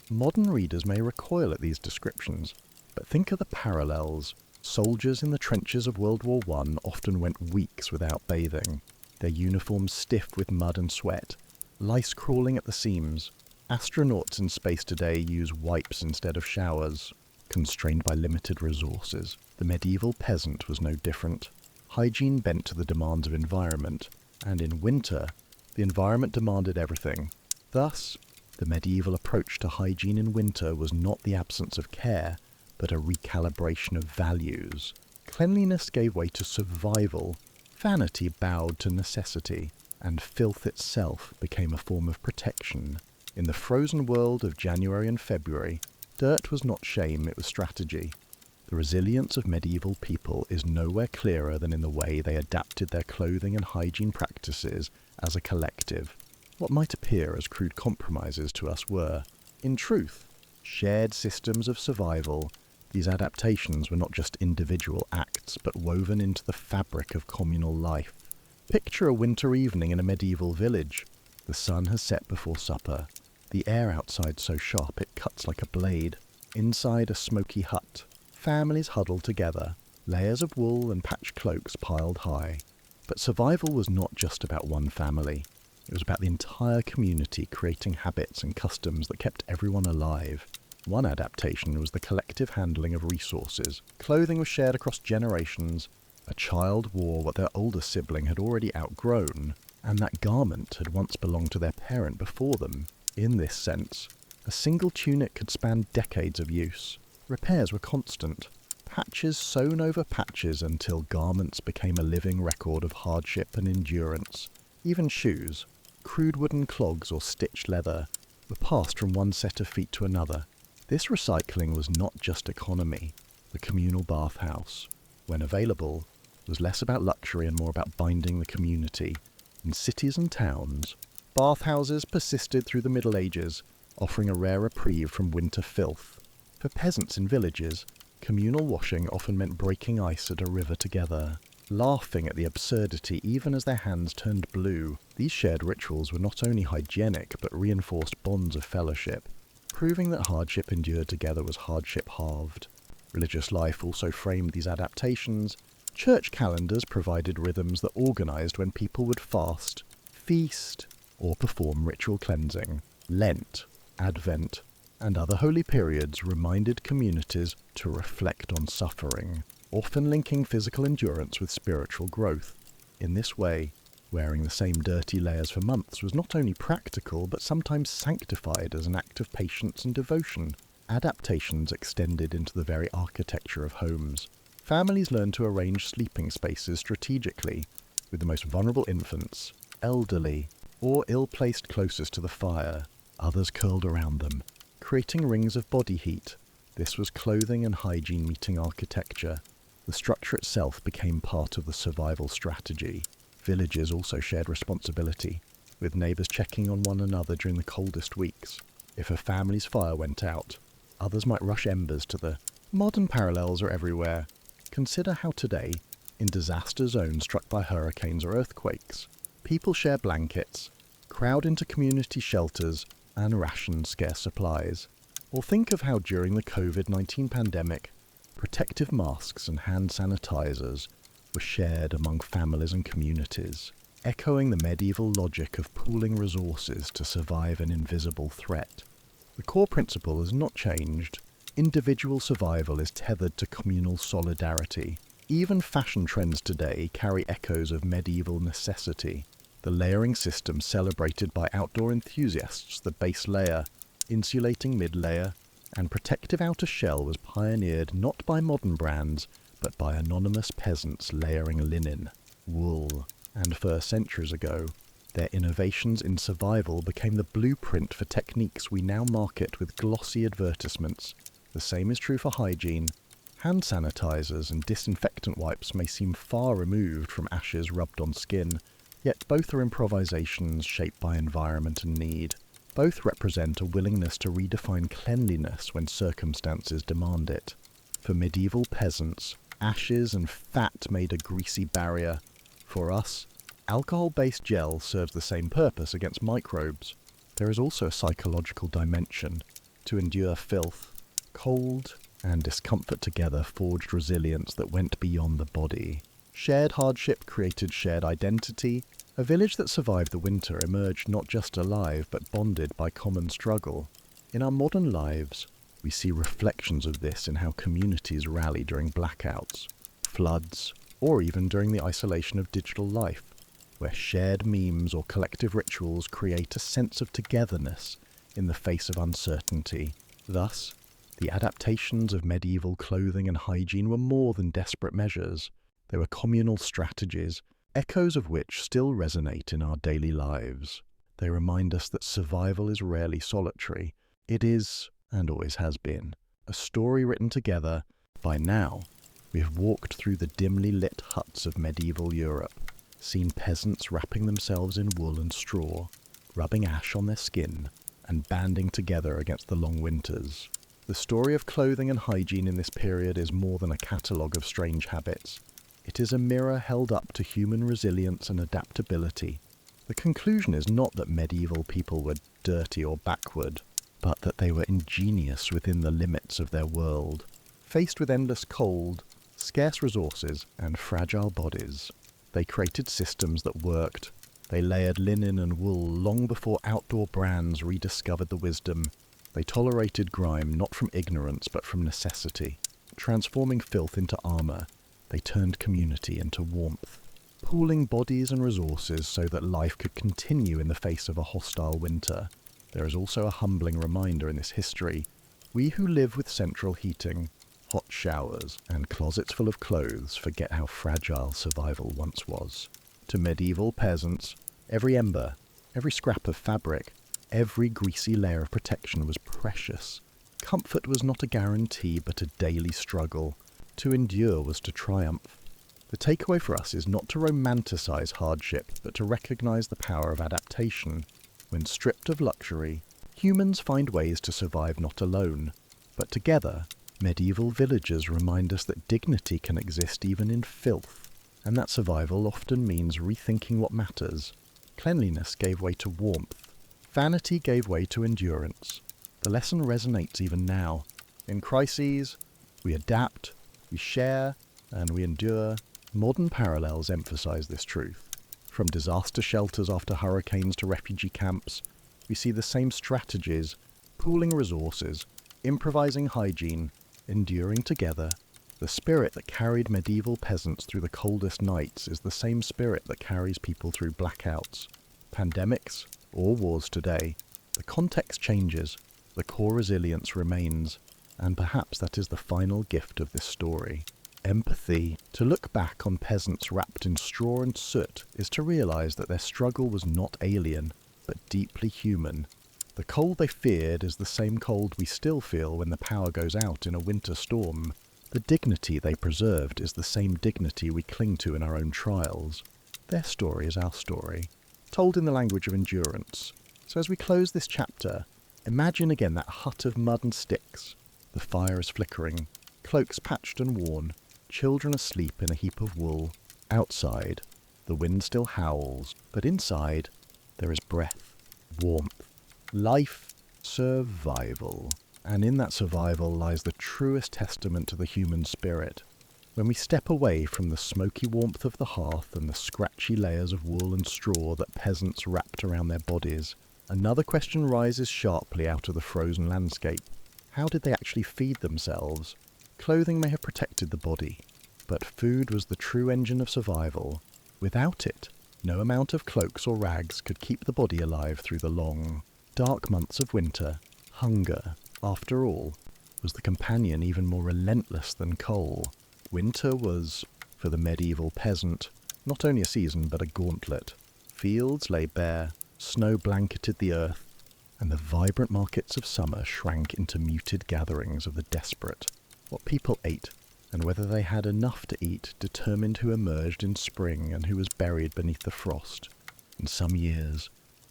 modern readers may recoil at these descriptions, but think of the parallels. Soldiers in the trenches of World War I often went weeks without bathing, their uniforms stiff with mud and sweat, lice crawling at the seams. Astronauts in space today use wipes instead of showers, constrained by limited resources. The medieval peasant was no different. Hygiene bent to the demands of environment, and in winter, the environment demanded everything. Thus, The medieval approach to hygiene in winter was not the absence of care, but a recalibration of values. Cleanliness gave way to survival, vanity bowed to necessity, and filth itself became a form of protection. In the frozen world of January and February, dirt was not shame, it was strategy. The resilience of medieval people is nowhere clearer than in the way they adapted their clothing and hygiene practices as a collective. What might appear as crude compromises to us were, in truth, shared systems of survival. These adaptations were not just individual acts, but woven into the fabric of communal life. Picture a winter evening in a medieval village. The sun has set before supper. The air outside so sharp it cuts like a blade. Inside a smoky hut, families huddled together, layers of wool and patched cloaks piled high. But survival was not just about one family. It was about the entire community creating habits and customs that kept everyone alive. One adaptation was the collective handling of resources. Clothing was shared across generations. A child wore what their older sibling had already outgrown, and that garment had once belonged to their parent before them. In this sense, a single tunic could span decades of use. Repairs were constant. Patches sewn over patches until garments became a living record of hardship and endurance. Even shoes, crude wooden clogs or stitched leather, were passed from one set of feet to another. This recycling was not just economy. The communal bathhouse, when available, was less about luxury and more about binding the community. In cities and towns, bathhouses persisted through the Middle Ages, offering a rare reprieve from winter filth. For peasants in villages, communal washing often meant breaking ice at a river together, laughing at the absurdity even as their hands turned blue. These shared rituals were not only hygienic but reinforced bonds of fellowship, proving that hardship endured together was hardship halved. Religious life also framed these adaptations. Church calendars provided rhythms that organized when people would fast, feast, or perform ritual cleansing. Lent, Advent, and other holy periods reminded communities to reflect on suffering, often linking physical endurance with spiritual growth. In this way, wearing the same dirty layers for months was not only practical but sometimes sanctified as an act of patience and devotion. Adaptations extended into the very architecture of homes. Families learned to arrange sleeping spaces strategically, with the most vulnerable infants, elderly, or ill-placed closest to the fire. Others curled around them, creating rings of body heat. This was clothing and hygiene meeting architecture. The structure itself became part of the survival strategy. Villages also shared responsibility, with neighbours checking on one another during the coldest weeks. If a family's fire went out, others might rush embers to the modern parallels are everywhere. Consider how today, in disaster zones struck by hurricanes or earthquakes, people share blankets, crowd into community shelters, and ration scarce supplies. Or think of how during the COVID-19 pandemic, protective masks and hand sanitizers were shared among families and communities, echoing the medieval logic of pooling resources to survive an invisible threat. The core principle has not changed. Individual survival is tethered to communal solidarity. Even fashion trends today carry echoes of medieval necessity. The layering system celebrated by outdoor enthusiasts, the base layer, insulating mid-layer, and protective outer shell was pioneered not by modern brands, but by anonymous peasants layering linen, wool, and fur centuries ago. Their innovations in survival became the blueprint for techniques we now market with glossy advertisements. The same is true for hygiene. Hand sanitizers and disinfectant wipes may seem far removed from ashes rubbed on skin, yet both are improvisations shaped by environment and need. Both represent a willingness to redefine cleanliness when circumstances demand it. For medieval peasants, ashes and fat made a greasy barrier. For us, alcohol-based gel serves the same purpose against microbes. There is also a psychological dimension. To endure filth, cold, and discomfort together forged resilience that went beyond the body. Shared hardship created shared identity. A village that survived the winter emerged not just alive but bonded by common struggle. In our modern lives, we see reflections of this in how communities rally during blackouts, floods, or even during the isolation of digital life, where shared memes or collective rituals create a sense of togetherness, in the face of uncertainty. Thus, the adaptations of medieval clothing and hygiene were more than desperate measures. They were communal strategies, echoes of which still resonate in our daily lives. They remind us that survival is rarely solitary. It is, and always has been, a story written together. By now, we have walked through the dimly lit huts of medieval Europe, seen peasants wrapping themselves in wool and straw, rubbing ash on their skin, and banding together against the long winters. The story of clothing and hygiene in this period is more than a catalogue of strange habits. It is a mirror held up to human resilience and adaptability. The conclusion is not that medieval people were dirty or backward, but that they were ingenious within the limits of their world. Faced with endless cold, scarce resources, and fragile bodies, they created systems that worked. They layered linen and wool long before outdoor brands rediscovered the wisdom. They tolerated grime not from ignorance but from necessity. Transforming filth into armour, they turned community into warmth, pooling bodies and resources so that life could continue in the face of a hostile winter. There is also a humbling reminder in this history. We who live with central heating, hot showers, and closets full of clothes forget how fragile survival once was. To medieval peasants, every ember, every scrap of fabric, every greasy layer of protection was precious. Comfort was not a guarantee but a daily struggle. To endure was to triumph. The takeaway for us is not to romanticize hardship, but to recognize the power of adaptation. When stripped of luxury, humans find ways to survive not alone, but together. Medieval villagers remind us that dignity can exist even in filth, and that survival often means rethinking what matters. Cleanliness gave way to warmth. Vanity gave way to endurance. The lesson resonates even now. In crises, we adapt, we share, and we endure. Modern parallels emphasize this truth. From disaster shelters after hurricanes to refugee camps, we see the same strategies, pooling resources, improvising hygiene, enduring together. The spirit that carried medieval peasants through the coldest nights is the same spirit that carries people through blackouts, pandemics, or wars today. The context changes, the core resilience remains, and perhaps that is the final gift of this story. Empathy. To look back on peasants wrapped in straw and soot is to realize that their struggle was not alien, but deeply human. The cold they feared is the same cold we still feel when the power goes out in a winter storm. The dignity they preserved is the same dignity we cling to in our own trials. Their story is our story, told in the language of endurance. So as we close this chapter, imagine again that hut of mud and sticks. The fire is flickering, cloaks patched and worn, children asleep in a heap of wool. Outside, the wind still howls, but inside, there is breath, warmth, life, survival. And in that survival lies the truest testament to the human spirit. When we step away from the smoky warmth of the hearth and the scratchy layers of wool and straw that peasants wrapped around their bodies, another question rises sharply out of the frozen landscape. How did they actually feed themselves? Clothing may have protected the body, but food was the true engine of survival. Without it, no amount of cloaks or rags could keep the body alive through the long, dark months of winter. Hunger, after all, was the companion even more relentless than coal. Winter was, for the medieval peasant, not only a season but a gauntlet. Fields lay bare, snow blanketed the earth, and the vibrant markets of summer shrank into muted gatherings of the desperate. What people ate, and whether they had enough to eat, determined who emerged in spring and who was buried beneath the frost. In some years,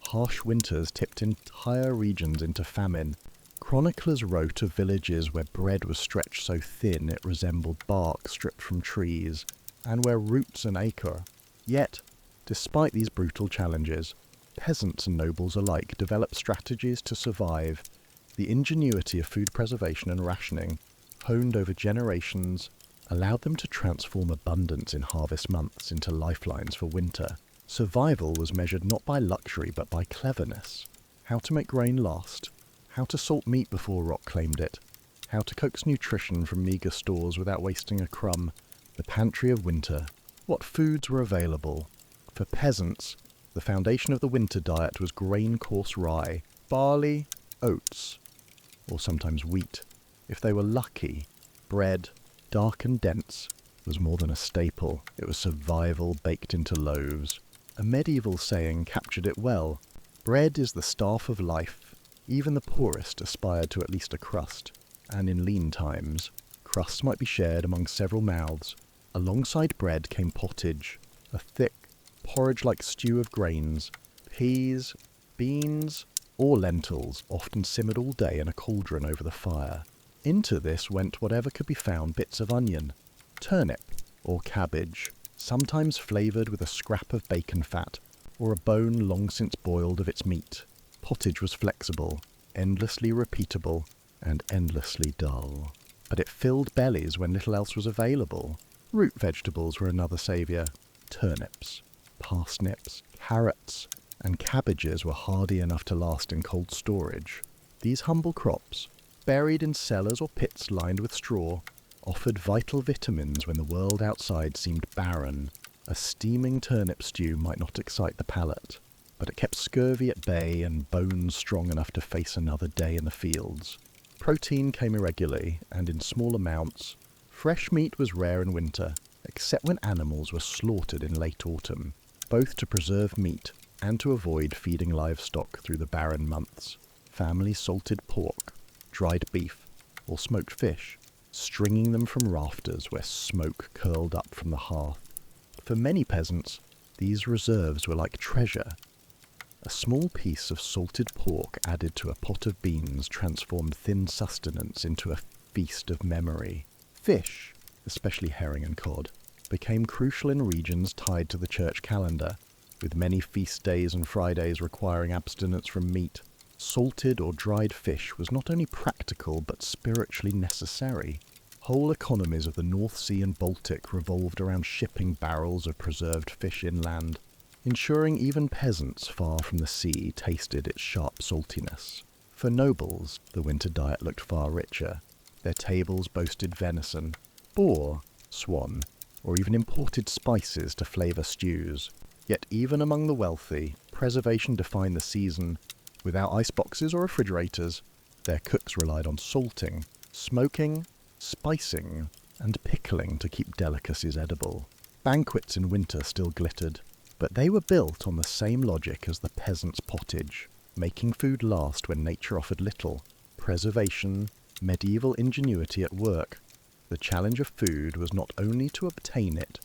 harsh winters tipped entire regions into famine. Chroniclers wrote of villages where bread was stretched so thin it resembled bark stripped from trees, and where roots and acre. Yet, despite these brutal challenges, peasants and nobles alike developed strategies to survive. The ingenuity of food preservation and rationing, honed over generations, allowed them to transform abundance in harvest months into lifelines for winter. Survival was measured not by luxury but by cleverness. How to make grain last, how to salt meat before rot claimed it, how to coax nutrition from meagre stores without wasting a crumb. The pantry of winter. What foods were available? For peasants, the foundation of the winter diet was grain-coarse rye, barley, oats, or sometimes wheat. If they were lucky, bread, dark and dense, was more than a staple. It was survival baked into loaves. A medieval saying captured it well. Bread is the staff of life. Even the poorest aspired to at least a crust. And in lean times, crusts might be shared among several mouths. Alongside bread came pottage, a thick, porridge-like stew of grains, peas, beans, or lentils, often simmered all day in a cauldron over the fire. Into this went whatever could be found: bits of onion, turnip, or cabbage, sometimes flavoured with a scrap of bacon fat, or a bone long since boiled of its meat. Pottage was flexible, endlessly repeatable, and endlessly dull. But it filled bellies when little else was available. Root vegetables were another saviour. Turnips, parsnips, carrots, and cabbages were hardy enough to last in cold storage. These humble crops, buried in cellars or pits lined with straw, offered vital vitamins when the world outside seemed barren. A steaming turnip stew might not excite the palate, but it kept scurvy at bay and bones strong enough to face another day in the fields. Protein came irregularly and in small amounts. Fresh meat was rare in winter, except when animals were slaughtered in late autumn, both to preserve meat and to avoid feeding livestock through the barren months. Families salted pork, dried beef, or smoked fish, stringing them from rafters where smoke curled up from the hearth. For many peasants, these reserves were like treasure. A small piece of salted pork added to a pot of beans transformed thin sustenance into a feast of memory. Fish, especially herring and cod, became crucial in regions tied to the church calendar, with many feast days and Fridays requiring abstinence from meat. Salted or dried fish was not only practical but spiritually necessary. Whole economies of the North Sea and Baltic revolved around shipping barrels of preserved fish inland, ensuring even peasants far from the sea tasted its sharp saltiness. For nobles, the winter diet looked far richer. Their tables boasted venison, boar, swan, or even imported spices to flavour stews. Yet even among the wealthy, preservation defined the season. Without iceboxes or refrigerators, their cooks relied on salting, smoking, spicing, and pickling to keep delicacies edible. Banquets in winter still glittered, but they were built on the same logic as the peasant's pottage, making food last when nature offered little. Preservation, medieval ingenuity at work. The challenge of food was not only to obtain it,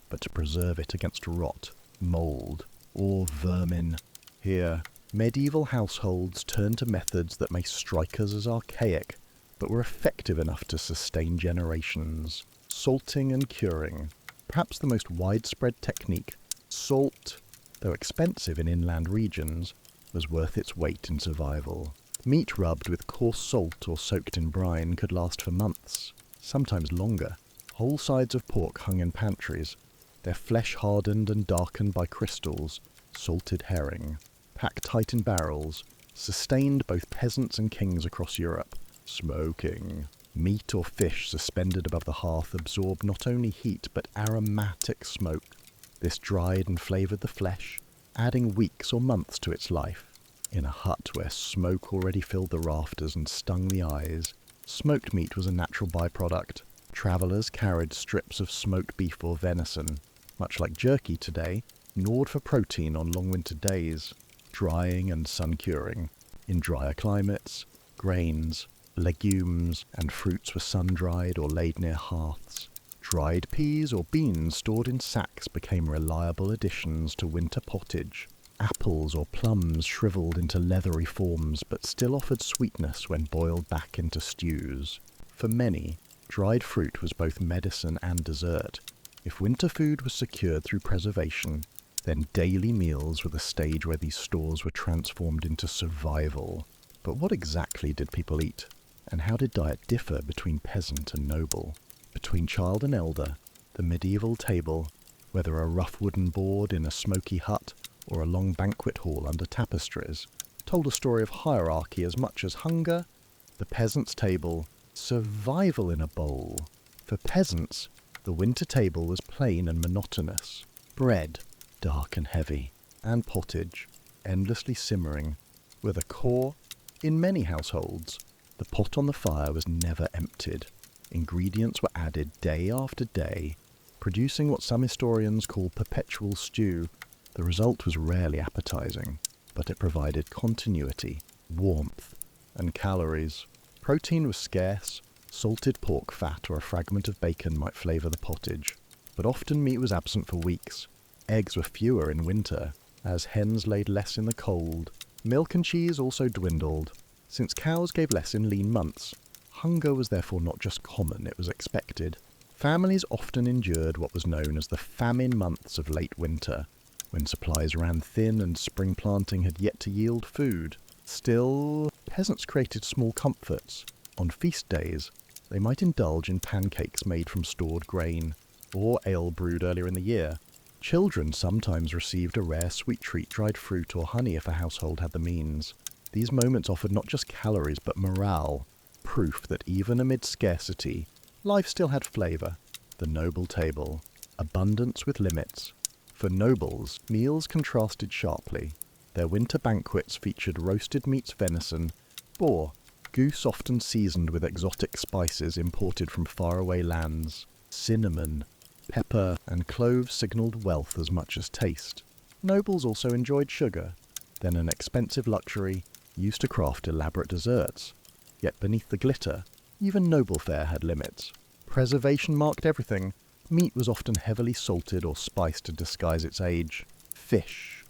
but to preserve it against rot, mould, or vermin. Here, medieval households turned to methods that may strike us as archaic, but were effective enough to sustain generations. Salting and curing, perhaps the most widespread technique. Salt, though expensive in inland regions, was worth its weight in survival. Meat rubbed with coarse salt or soaked in brine could last for months, sometimes longer. Whole sides of pork hung in pantries, their flesh hardened and darkened by crystals. Salted herring, packed tight in barrels, sustained both peasants and kings across Europe. Smoking. Meat or fish suspended above the hearth absorbed not only heat but aromatic smoke. This dried and flavoured the flesh, adding weeks or months to its life. In a hut where smoke already filled the rafters and stung the eyes, smoked meat was a natural byproduct. Travellers carried strips of smoked beef or venison, much like jerky today, gnawed for protein on long winter days. Drying and sun-curing. In drier climates, grains, legumes, and fruits were sun-dried or laid near hearths. Dried peas or beans stored in sacks became reliable additions to winter pottage. Apples or plums shriveled into leathery forms but still offered sweetness when boiled back into stews. For many, dried fruit was both medicine and dessert. If winter food was secured through preservation, then daily meals were the stage where these stores were transformed into survival. But what exactly did people eat? And how did diet differ between peasant and noble? Between child and elder, the medieval table, whether a rough wooden board in a smoky hut or a long banquet hall under tapestries, told a story of hierarchy as much as hunger. The peasant's table, survival in a bowl. For peasants, the winter table was plain and monotonous. Bread, dark and heavy, and pottage, endlessly simmering, were the core, In many households, the pot on the fire was never emptied. Ingredients were added day after day, producing what some historians call perpetual stew. The result was rarely appetizing, but it provided continuity, warmth, and calories. Protein was scarce. Salted pork fat or a fragment of bacon might flavour the pottage, but often meat was absent for weeks. Eggs were fewer in winter, as hens laid less in the cold. Milk and cheese also dwindled, since cows gave less in lean months. Hunger was therefore not just common, it was expected. Families often endured what was known as the famine months of late winter, when supplies ran thin and spring planting had yet to yield food. Still, peasants created small comforts. On feast days, they might indulge in pancakes made from stored grain, or ale brewed earlier in the year. Children sometimes received a rare sweet treat, dried fruit or honey if a household had the means. These moments offered not just calories but morale, proof that even amid scarcity, life still had flavour. The noble table, abundance with limits. For nobles, meals contrasted sharply. Their winter banquets featured roasted meats, venison, boar, goose often seasoned with exotic spices imported from faraway lands. Cinnamon, pepper, and cloves signalled wealth as much as taste. Nobles also enjoyed sugar, then an expensive luxury used to craft elaborate desserts. Yet beneath the glitter, even noble fare had limits. Preservation marked everything. Meat was often heavily salted or spiced to disguise its age. Fish,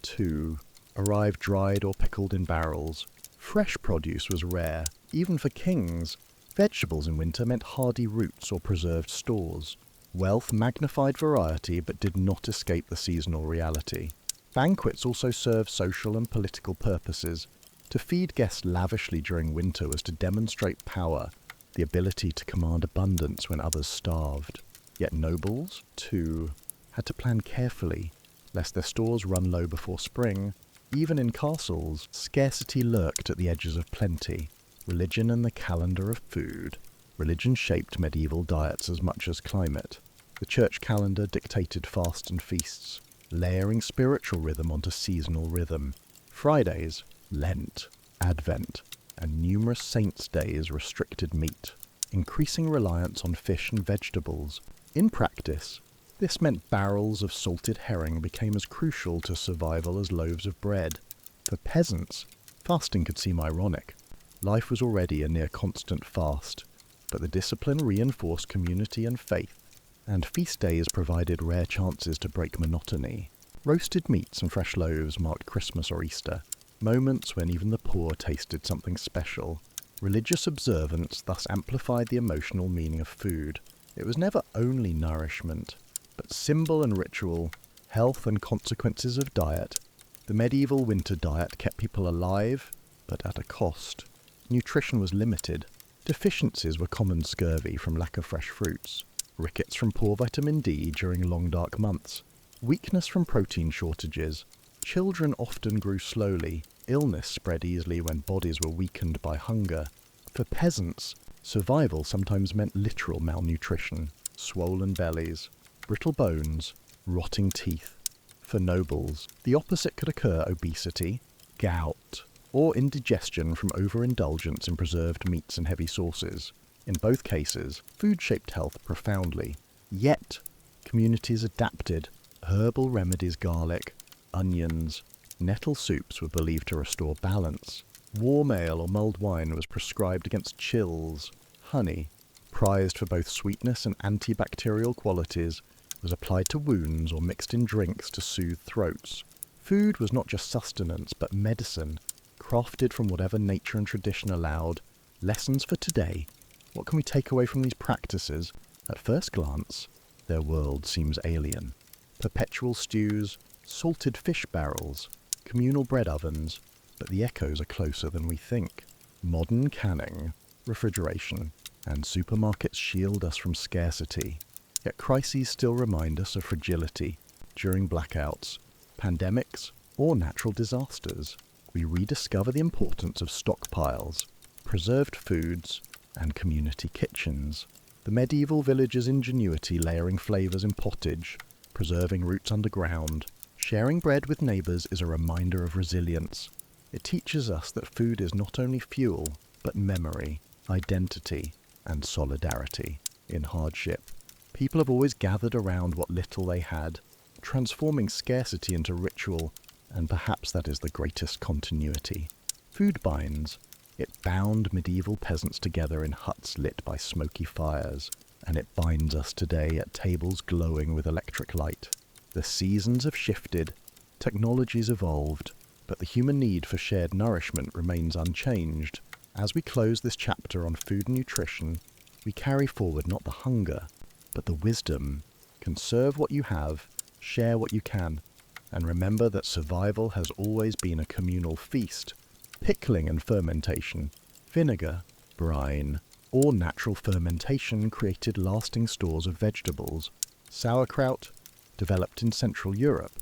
too, arrived dried or pickled in barrels. Fresh produce was rare, even for kings. Vegetables in winter meant hardy roots or preserved stores. Wealth magnified variety but did not escape the seasonal reality. Banquets also served social and political purposes. To feed guests lavishly during winter was to demonstrate power, the ability to command abundance when others starved. Yet nobles, too, had to plan carefully, lest their stores run low before spring. Even in castles, scarcity lurked at the edges of plenty. Religion and the calendar of food. Religion shaped medieval diets as much as climate. The church calendar dictated fasts and feasts, layering spiritual rhythm onto seasonal rhythm. Fridays, Lent, Advent, and numerous saints' days restricted meat, increasing reliance on fish and vegetables. In practice, this meant barrels of salted herring became as crucial to survival as loaves of bread. For peasants, fasting could seem ironic. Life was already a near constant fast, but the discipline reinforced community and faith, and feast days provided rare chances to break monotony. Roasted meats and fresh loaves marked Christmas or Easter, moments when even the poor tasted something special. Religious observance thus amplified the emotional meaning of food. It was never only nourishment, but symbol and ritual, health and consequences of diet. The medieval winter diet kept people alive, but at a cost. Nutrition was limited. Deficiencies were common: scurvy from lack of fresh fruits, rickets from poor vitamin D during long dark months, weakness from protein shortages. Children often grew slowly. Illness spread easily when bodies were weakened by hunger. For peasants, survival sometimes meant literal malnutrition, swollen bellies, brittle bones, rotting teeth. For nobles, the opposite could occur: obesity, gout, or indigestion from overindulgence in preserved meats and heavy sauces. In both cases, food shaped health profoundly. Yet, communities adapted. Herbal remedies, garlic, onions, nettle soups were believed to restore balance. Warm ale or mulled wine was prescribed against chills. Honey, prized for both sweetness and antibacterial qualities, was applied to wounds or mixed in drinks to soothe throats. Food was not just sustenance, but medicine, crafted from whatever nature and tradition allowed. Lessons for today. What can we take away from these practices? At first glance, their world seems alien. Perpetual stews, salted fish barrels, communal bread ovens, but the echoes are closer than we think. Modern canning, refrigeration, and supermarkets shield us from scarcity. Yet crises still remind us of fragility. During blackouts, pandemics, or natural disasters, we rediscover the importance of stockpiles, preserved foods, and community kitchens. The medieval village's ingenuity layering flavours in pottage, preserving roots underground, sharing bread with neighbours is a reminder of resilience. It teaches us that food is not only fuel, but memory, identity, and solidarity in hardship. People have always gathered around what little they had, transforming scarcity into ritual, and perhaps that is the greatest continuity. Food binds. It bound medieval peasants together in huts lit by smoky fires, and it binds us today at tables glowing with electric light. The seasons have shifted, technologies evolved, but the human need for shared nourishment remains unchanged. As we close this chapter on food and nutrition, we carry forward not the hunger, but the wisdom. Conserve what you have, share what you can, and remember that survival has always been a communal feast. Pickling and fermentation, vinegar, brine, or natural fermentation created lasting stores of vegetables. Sauerkraut, developed in Central Europe,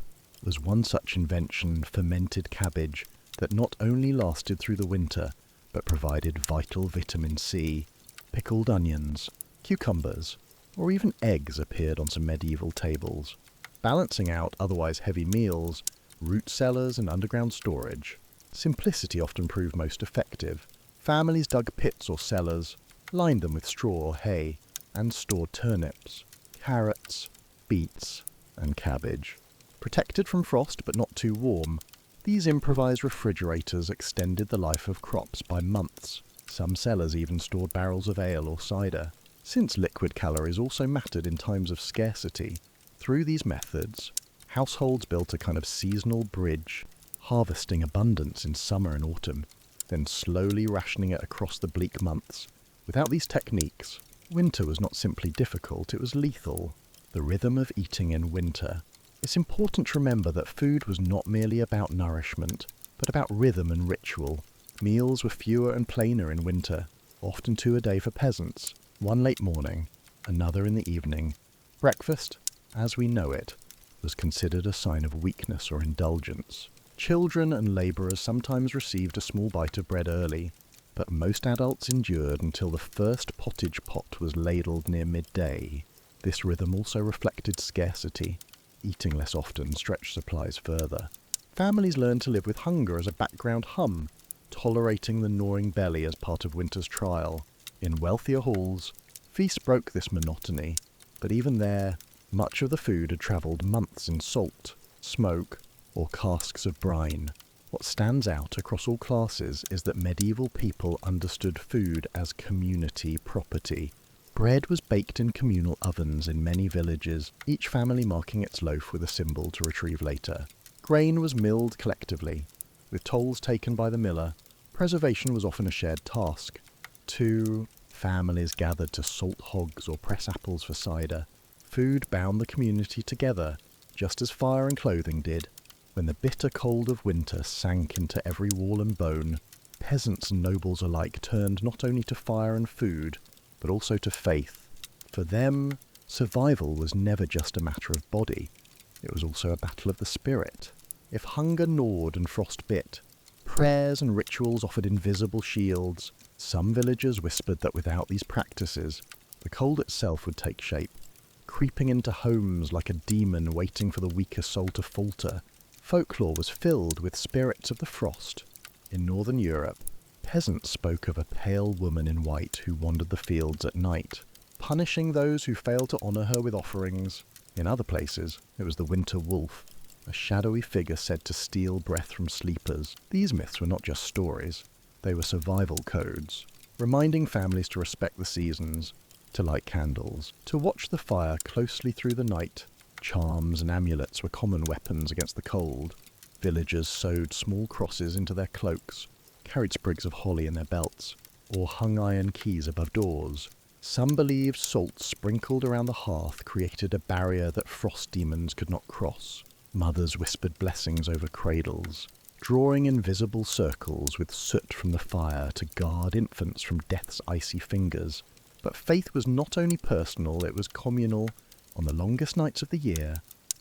was one such invention, fermented cabbage, that not only lasted through the winter, but provided vital vitamin C. Pickled onions, cucumbers, or even eggs appeared on some medieval tables. Balancing out otherwise heavy meals, root cellars and underground storage. Simplicity often proved most effective. Families dug pits or cellars, lined them with straw or hay, and stored turnips, carrots, beets, and cabbage. Protected from frost but not too warm, these improvised refrigerators extended the life of crops by months. Some cellars even stored barrels of ale or cider. Since liquid calories also mattered in times of scarcity, through these methods, households built a kind of seasonal bridge, harvesting abundance in summer and autumn, then slowly rationing it across the bleak months. Without these techniques, winter was not simply difficult, it was lethal. The rhythm of eating in winter. It's important to remember that food was not merely about nourishment, but about rhythm and ritual. Meals were fewer and plainer in winter, often 2 a day for peasants, one late morning, another in the evening. Breakfast, as we know it, was considered a sign of weakness or indulgence. Children and labourers sometimes received a small bite of bread early, but most adults endured until the first pottage pot was ladled near midday. This rhythm also reflected scarcity. Eating less often stretched supplies further. Families learned to live with hunger as a background hum, tolerating the gnawing belly as part of winter's trial. In wealthier halls, feasts broke this monotony, but even there, much of the food had travelled months in salt, smoke, or casks of brine. What stands out across all classes is that medieval people understood food as community property. Bread was baked in communal ovens in many villages, each family marking its loaf with a symbol to retrieve later. Grain was milled collectively, with tolls taken by the miller. Preservation was often a shared task. 2 families gathered to salt hogs or press apples for cider. Food bound the community together, just as fire and clothing did. When the bitter cold of winter sank into every wall and bone, peasants and nobles alike turned not only to fire and food, but also to faith. For them, survival was never just a matter of body, it was also a battle of the spirit. If hunger gnawed and frost bit, prayers and rituals offered invisible shields. Some villagers whispered that without these practices, the cold itself would take shape, creeping into homes like a demon waiting for the weaker soul to falter. Folklore was filled with spirits of the frost. In northern Europe, peasants spoke of a pale woman in white who wandered the fields at night, punishing those who failed to honour her with offerings. In other places, it was the winter wolf, a shadowy figure said to steal breath from sleepers. These myths were not just stories, they were survival codes, reminding families to respect the seasons, to light candles, to watch the fire closely through the night. Charms and amulets were common weapons against the cold. Villagers sewed small crosses into their cloaks, carried sprigs of holly in their belts, or hung iron keys above doors. Some believed salt sprinkled around the hearth created a barrier that frost demons could not cross. Mothers whispered blessings over cradles, drawing invisible circles with soot from the fire to guard infants from death's icy fingers. But faith was not only personal, it was communal. On the longest nights of the year,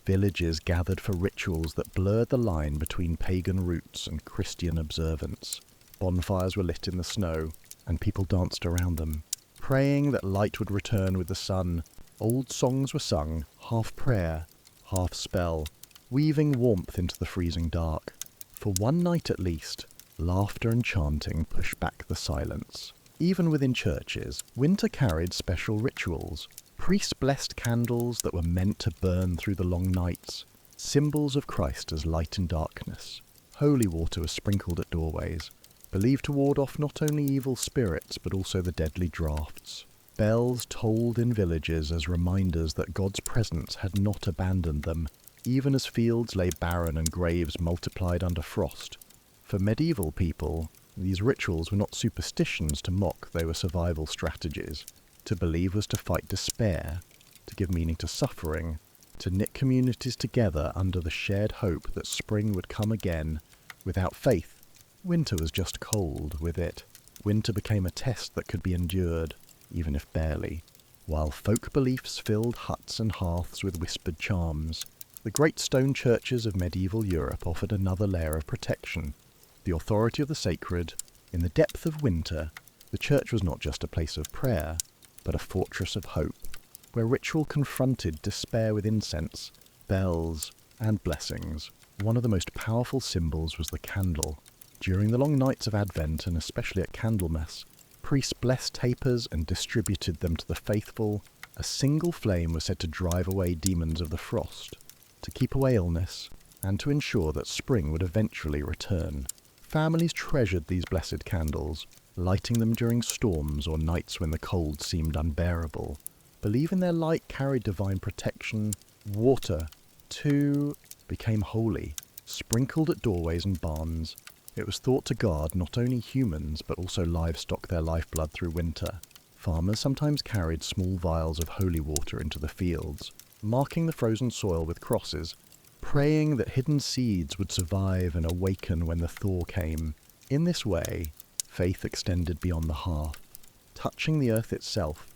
villages gathered for rituals that blurred the line between pagan roots and Christian observance. Bonfires were lit in the snow, and people danced around them, praying that light would return with the sun. Old songs were sung, half prayer, half spell, weaving warmth into the freezing dark. For one night at least, Laughter and chanting pushed back the silence. Even within churches, winter carried special rituals. Priests blessed candles that were meant to burn through the long nights, symbols of Christ as light in darkness. Holy water was sprinkled at doorways, believed to ward off not only evil spirits but also the deadly draughts. Bells tolled in villages as reminders that God's presence had not abandoned them, even as fields lay barren and graves multiplied under frost. For medieval people, these rituals were not superstitions to mock, they were survival strategies. To believe was to fight despair, to give meaning to suffering, to knit communities together under the shared hope that spring would come again. Without faith, winter was just cold. With it, winter became a test that could be endured, even if barely. While folk beliefs filled huts and hearths with whispered charms, the great stone churches of medieval Europe offered another layer of protection. The authority of the sacred. In the depth of winter, the church was not just a place of prayer, but a fortress of hope, where ritual confronted despair with incense, bells, and blessings. One of the most powerful symbols was the candle. During the long nights of Advent, and especially at Candlemas, priests blessed tapers and distributed them to the faithful. A single flame was said to drive away demons of the frost, to keep away illness, and to ensure that spring would eventually return. Families treasured these blessed candles, lighting them during storms or nights when the cold seemed unbearable. Believing their light carried divine protection, water, too, became holy, sprinkled at doorways and barns. It was thought to guard not only humans but also livestock their lifeblood through winter. Farmers sometimes carried small vials of holy water into the fields, marking the frozen soil with crosses, praying that hidden seeds would survive and awaken when the thaw came. In this way, faith extended beyond the hearth, touching the earth itself.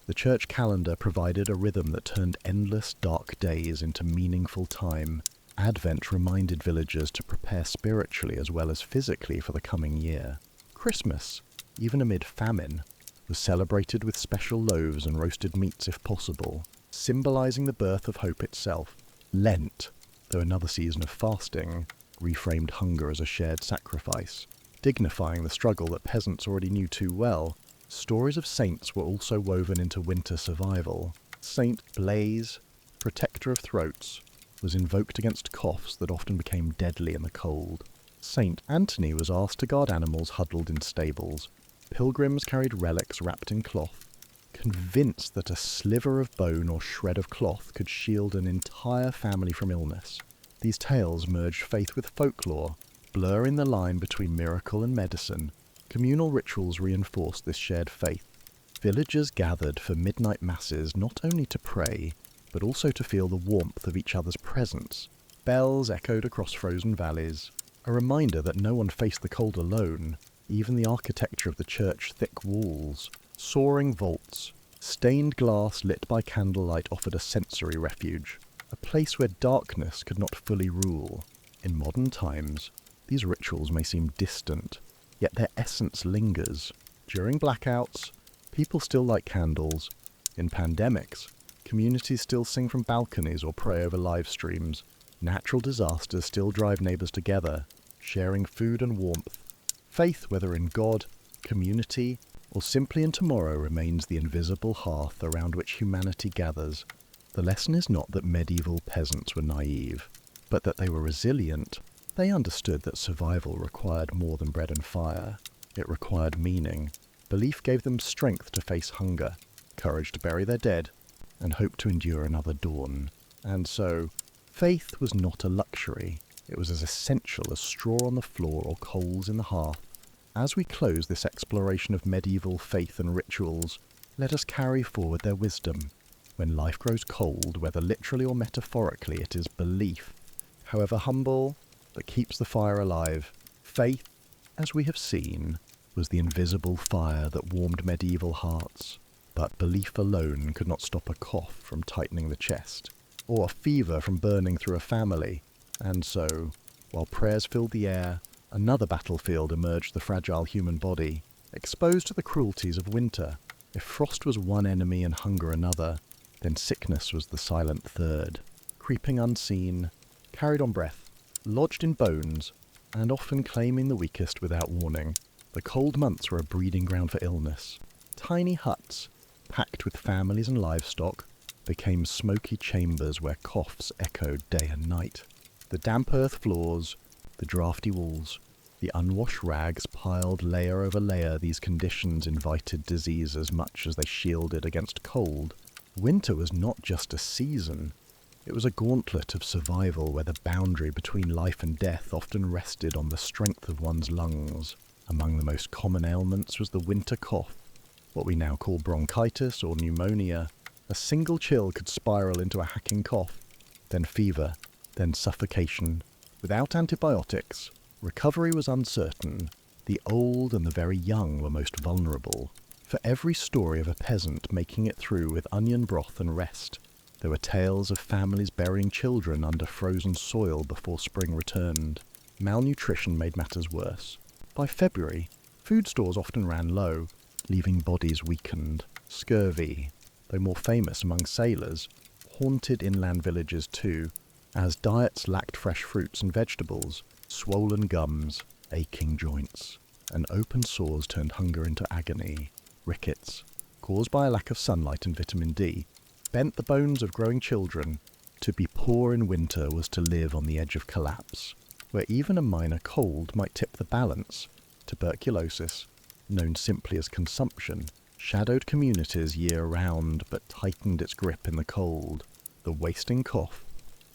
The church calendar provided a rhythm that turned endless dark days into meaningful time. Advent reminded villagers to prepare spiritually as well as physically for the coming year. Christmas, even amid famine, was celebrated with special loaves and roasted meats if possible, symbolizing the birth of hope itself. Lent, though another season of fasting, reframed hunger as a shared sacrifice, dignifying the struggle that peasants already knew too well. Stories of saints were also woven into winter survival. Saint Blaise, protector of throats, was invoked against coughs that often became deadly in the cold. Saint Anthony was asked to guard animals huddled in stables. Pilgrims carried relics wrapped in cloth, convinced that a sliver of bone or shred of cloth could shield an entire family from illness. These tales merged faith with folklore, blurring the line between miracle and medicine. Communal rituals reinforced this shared faith. Villagers gathered for midnight masses not only to pray, but also to feel the warmth of each other's presence. Bells echoed across frozen valleys, a reminder that no one faced the cold alone. Even the architecture of the church's thick walls, soaring vaults, stained glass lit by candlelight offered a sensory refuge, a place where darkness could not fully rule. In modern times, these rituals may seem distant, yet their essence lingers. During blackouts, people still light candles. In pandemics, communities still sing from balconies or pray over live streams. Natural disasters still drive neighbours together, sharing food and warmth. Faith, whether in God, community, or simply in tomorrow, remains the invisible hearth around which humanity gathers. The lesson is not that medieval peasants were naive, but that they were resilient. They understood that survival required more than bread and fire. It required meaning. Belief gave them strength to face hunger, courage to bury their dead, and hope to endure another dawn. And so, faith was not a luxury. It was as essential as straw on the floor or coals in the hearth. As we close this exploration of medieval faith and rituals, let us carry forward their wisdom. When life grows cold, whether literally or metaphorically, it is belief, however humble, that keeps the fire alive. Faith, as we have seen, was the invisible fire that warmed medieval hearts. But belief alone could not stop a cough from tightening the chest, or a fever from burning through a family. And so, while prayers filled the air, another battlefield emerged the fragile human body, exposed to the cruelties of winter. If frost was one enemy and hunger another, then sickness was the silent third, creeping unseen, carried on breath, lodged in bones, and often claiming the weakest without warning. The cold months were a breeding ground for illness. Tiny huts, packed with families and livestock, became smoky chambers where coughs echoed day and night. The damp earth floors, the draughty walls, the unwashed rags piled layer over layer, these conditions invited disease as much as they shielded against cold. Winter was not just a season. It was a gauntlet of survival where the boundary between life and death often rested on the strength of one's lungs. Among the most common ailments was the winter cough, what we now call bronchitis or pneumonia. A single chill could spiral into a hacking cough, then fever, then suffocation. Without antibiotics, recovery was uncertain. The old and the very young were most vulnerable. For every story of a peasant making it through with onion broth and rest, there were tales of families burying children under frozen soil before spring returned. Malnutrition made matters worse. By February, food stores often ran low, leaving bodies weakened. Scurvy, though more famous among sailors, haunted inland villages too, as diets lacked fresh fruits and vegetables, swollen gums, aching joints, and open sores turned hunger into agony. Rickets, caused by a lack of sunlight and vitamin D, bent the bones of growing children. To be poor in winter was to live on the edge of collapse, where even a minor cold might tip the balance. Tuberculosis, known simply as consumption, shadowed communities year-round but tightened its grip in the cold. The wasting cough,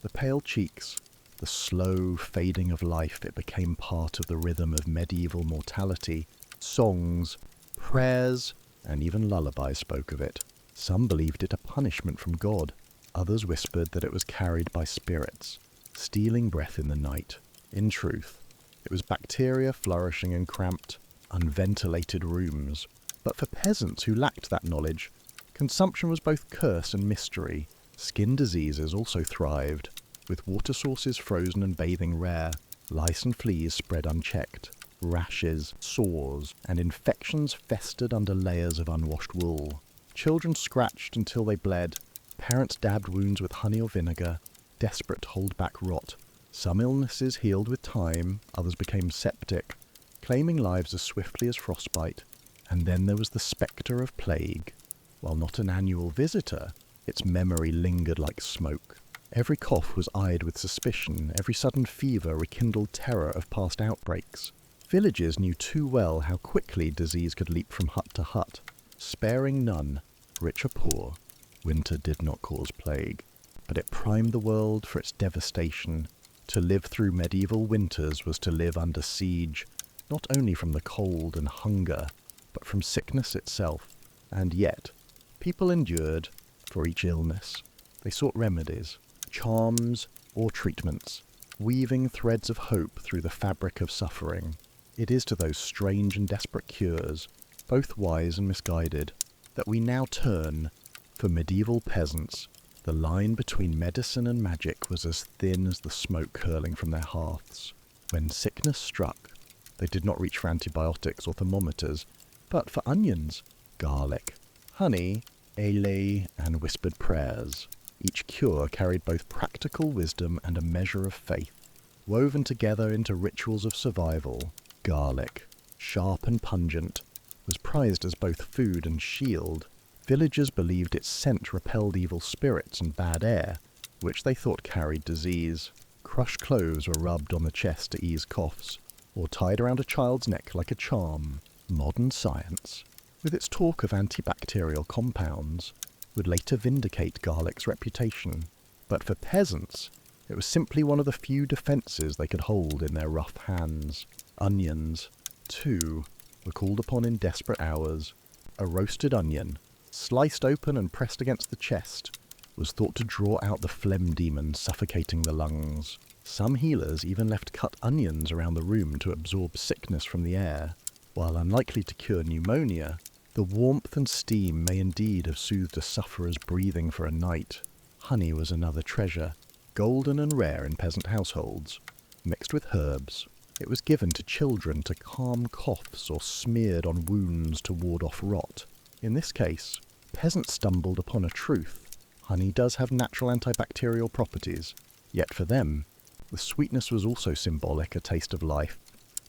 the pale cheeks, the slow fading of life, it became part of the rhythm of medieval mortality. Songs, prayers, and even lullabies spoke of it. Some believed it a punishment from God. Others whispered that it was carried by spirits, stealing breath in the night. In truth, it was bacteria flourishing in cramped, unventilated rooms. But for peasants who lacked that knowledge, consumption was both curse and mystery. Skin diseases also thrived, with water sources frozen and bathing rare. Lice and fleas spread unchecked. Rashes, sores, and infections festered under layers of unwashed wool. Children scratched until they bled. Parents dabbed wounds with honey or vinegar, desperate to hold back rot. Some illnesses healed with time, others became septic, claiming lives as swiftly as frostbite. And then there was the spectre of plague. While not an annual visitor, its memory lingered like smoke. Every cough was eyed with suspicion, every sudden fever rekindled terror of past outbreaks. Villages knew too well how quickly disease could leap from hut to hut, sparing none, rich or poor. Winter did not cause plague, but it primed the world for its devastation. To live through medieval winters was to live under siege, not only from the cold and hunger, but from sickness itself. And yet, people endured for each illness. They sought remedies, charms, or treatments, weaving threads of hope through the fabric of suffering. It is to those strange and desperate cures, both wise and misguided, that we now turn. For medieval peasants, the line between medicine and magic was as thin as the smoke curling from their hearths. When sickness struck, they did not reach for antibiotics or thermometers, but for onions, garlic, honey, ale, and whispered prayers. Each cure carried both practical wisdom and a measure of faith. Woven together into rituals of survival, garlic, sharp and pungent, was prized as both food and shield. Villagers believed its scent repelled evil spirits and bad air, which they thought carried disease. Crushed cloves were rubbed on the chest to ease coughs, or tied around a child's neck like a charm. Modern science, with its talk of antibacterial compounds, would later vindicate garlic's reputation. But for peasants, it was simply one of the few defences they could hold in their rough hands. Onions, too, were called upon in desperate hours. A roasted onion, sliced open and pressed against the chest, was thought to draw out the phlegm demon suffocating the lungs. Some healers even left cut onions around the room to absorb sickness from the air. While unlikely to cure pneumonia, the warmth and steam may indeed have soothed a sufferer's breathing for a night. Honey was another treasure, golden and rare in peasant households. Mixed with herbs, it was given to children to calm coughs or smeared on wounds to ward off rot. In this case, peasants stumbled upon a truth. Honey does have natural antibacterial properties, yet for them, the sweetness was also symbolic, a taste of life,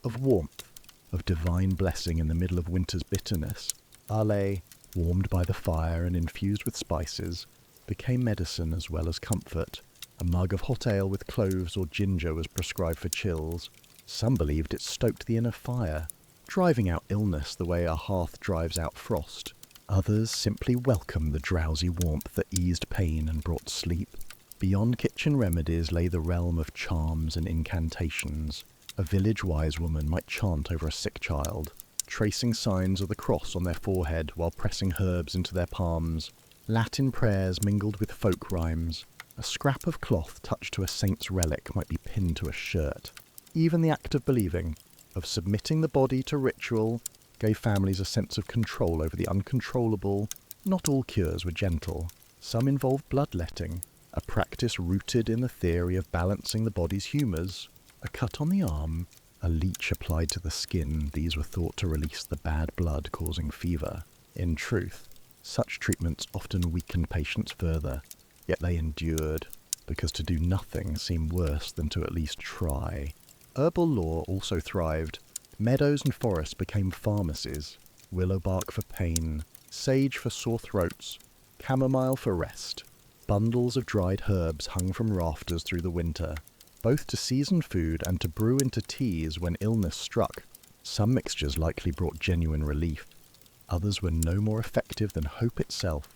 of warmth, of divine blessing in the middle of winter's bitterness. Ale, warmed by the fire and infused with spices, became medicine as well as comfort. A mug of hot ale with cloves or ginger was prescribed for chills. Some believed it stoked the inner fire, driving out illness the way a hearth drives out frost. Others simply welcomed the drowsy warmth that eased pain and brought sleep. Beyond kitchen remedies lay the realm of charms and incantations. A village wise woman might chant over a sick child, tracing signs of the cross on their forehead while pressing herbs into their palms. Latin prayers mingled with folk rhymes. A scrap of cloth touched to a saint's relic might be pinned to a shirt. Even the act of believing, of submitting the body to ritual, gave families a sense of control over the uncontrollable. Not all cures were gentle. Some involved bloodletting, a practice rooted in the theory of balancing the body's humours. A cut on the arm, a leech applied to the skin, these were thought to release the bad blood causing fever. In truth, such treatments often weakened patients further, yet they endured, because to do nothing seemed worse than to at least try. Herbal lore also thrived. Meadows and forests became pharmacies, willow bark for pain, sage for sore throats, chamomile for rest. Bundles of dried herbs hung from rafters through the winter, both to season food and to brew into teas when illness struck. Some mixtures likely brought genuine relief. Others were no more effective than hope itself.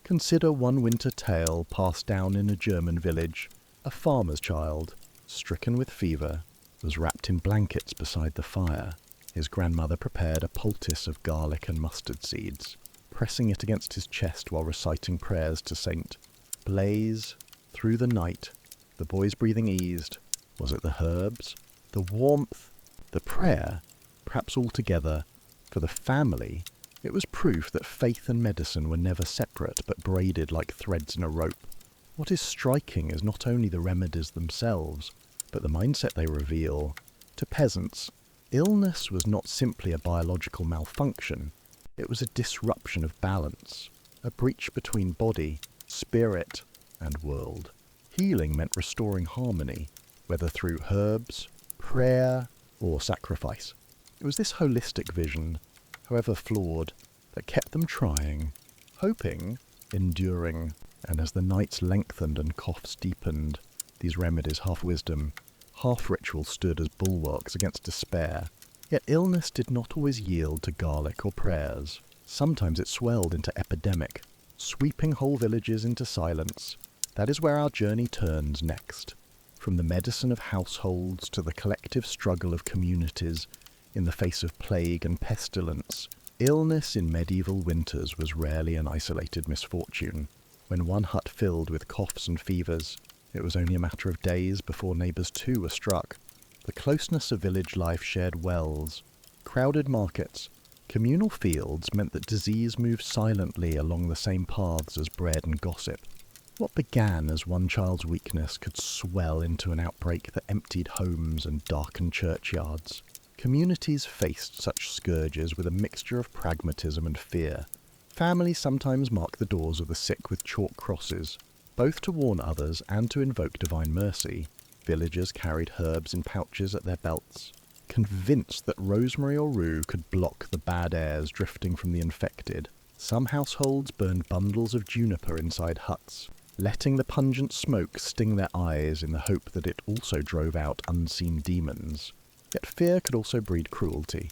Consider one winter tale passed down in a German village. A farmer's child, stricken with fever, was wrapped in blankets beside the fire. His grandmother prepared a poultice of garlic and mustard seeds, pressing it against his chest while reciting prayers to Saint Blaise. Through the night, the boy's breathing eased. Was it the herbs, the warmth, the prayer? Perhaps all together. For the family, it was proof that faith and medicine were never separate, but braided like threads in a rope. What is striking is not only the remedies themselves, but the mindset they reveal. To peasants, illness was not simply a biological malfunction. It was a disruption of balance, a breach between body, spirit, and world. Healing meant restoring harmony, whether through herbs, prayer, or sacrifice. It was this holistic vision, however flawed, that kept them trying, hoping, enduring, and as the nights lengthened and coughs deepened, these remedies, half wisdom, half ritual, stood as bulwarks against despair. Yet illness did not always yield to garlic or prayers. Sometimes it swelled into epidemic, sweeping whole villages into silence. That is where our journey turns next. From the medicine of households to the collective struggle of communities in the face of plague and pestilence, illness in medieval winters was rarely an isolated misfortune. When one hut filled with coughs and fevers, it was only a matter of days before neighbours too were struck. The closeness of village life shared wells, crowded markets, communal fields meant that disease moved silently along the same paths as bread and gossip. What began as one child's weakness could swell into an outbreak that emptied homes and darkened churchyards. Communities faced such scourges with a mixture of pragmatism and fear. Families sometimes marked the doors of the sick with chalk crosses, both to warn others and to invoke divine mercy. Villagers carried herbs in pouches at their belts, convinced that rosemary or rue could block the bad airs drifting from the infected. Some households burned bundles of juniper inside huts, letting the pungent smoke sting their eyes in the hope that it also drove out unseen demons. Yet fear could also breed cruelty.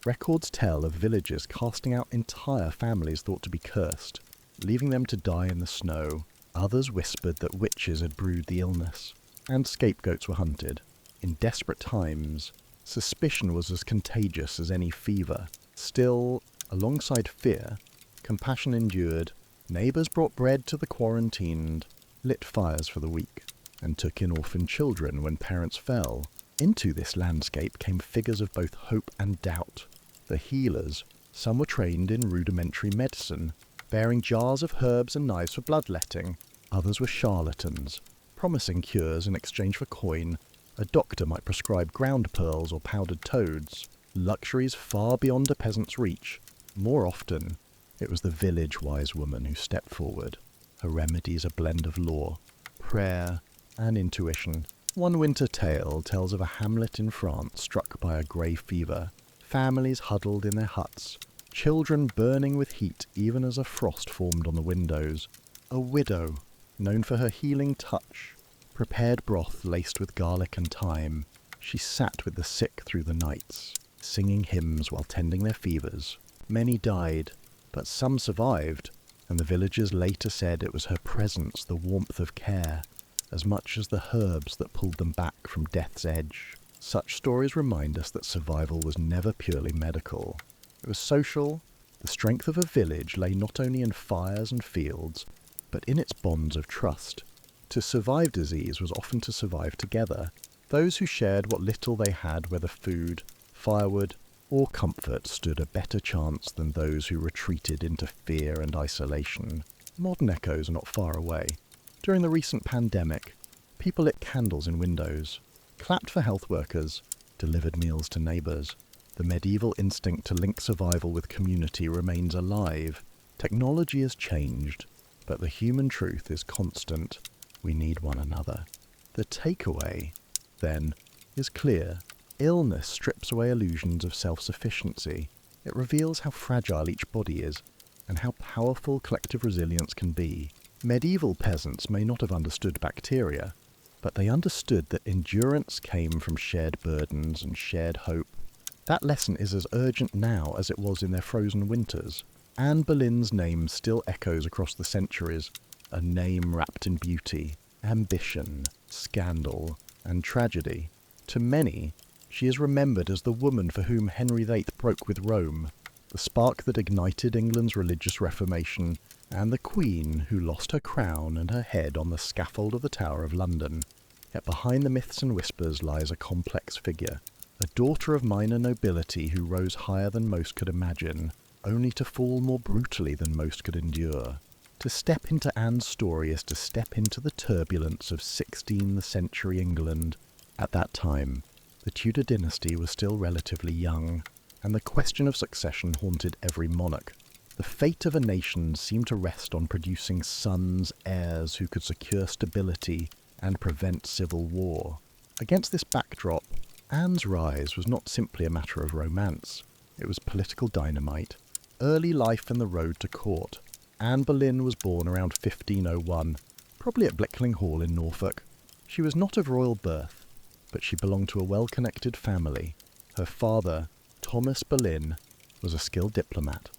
Records tell of villagers casting out entire families thought to be cursed, leaving them to die in the snow. Others whispered that witches had brewed the illness, and scapegoats were hunted. In desperate times, suspicion was as contagious as any fever. Still, alongside fear, compassion endured. Neighbours brought bread to the quarantined, lit fires for the weak, and took in orphan children when parents fell. Into this landscape came figures of both hope and doubt. The healers, some were trained in rudimentary medicine, bearing jars of herbs and knives for bloodletting. Others were charlatans, promising cures in exchange for coin. A doctor might prescribe ground pearls or powdered toads, luxuries far beyond a peasant's reach. More often, it was the village wise woman who stepped forward, her remedies a blend of law, prayer, and intuition. One winter tale tells of a hamlet in France struck by a grey fever, families huddled in their huts, children burning with heat even as a frost formed on the windows. A widow, known for her healing touch, prepared broth laced with garlic and thyme. She sat with the sick through the nights, singing hymns while tending their fevers. Many died, but some survived, and the villagers later said it was her presence, the warmth of care, as much as the herbs that pulled them back from death's edge. Such stories remind us that survival was never purely medical. It was social. The strength of a village lay not only in fires and fields, but in its bonds of trust. To survive disease was often to survive together. Those who shared what little they had, whether food, firewood, or comfort, stood a better chance than those who retreated into fear and isolation. Modern echoes are not far away. During the recent pandemic, people lit candles in windows, clapped for health workers, delivered meals to neighbours. The medieval instinct to link survival with community remains alive. Technology has changed, but the human truth is constant. We need one another. The takeaway, then, is clear. Illness strips away illusions of self-sufficiency. It reveals how fragile each body is, and how powerful collective resilience can be. Medieval peasants may not have understood bacteria, but they understood that endurance came from shared burdens and shared hope. That lesson is as urgent now as it was in their frozen winters. Anne Boleyn's name still echoes across the centuries, a name wrapped in beauty, ambition, scandal, and tragedy. To many, she is remembered as the woman for whom Henry VIII broke with Rome, the spark that ignited England's religious reformation, and the queen who lost her crown and her head on the scaffold of the Tower of London. Yet behind the myths and whispers lies a complex figure, a daughter of minor nobility who rose higher than most could imagine, only to fall more brutally than most could endure. To step into Anne's story is to step into the turbulence of 16th century England. At that time, the Tudor dynasty was still relatively young, and the question of succession haunted every monarch. The fate of a nation seemed to rest on producing sons, heirs who could secure stability and prevent civil war. Against this backdrop, Anne's rise was not simply a matter of romance. It was political dynamite. Early life and the road to court. Anne Boleyn was born around 1501, probably at Blickling Hall in Norfolk. She was not of royal birth, but she belonged to a well-connected family. Her father, Thomas Boleyn, was a skilled diplomat,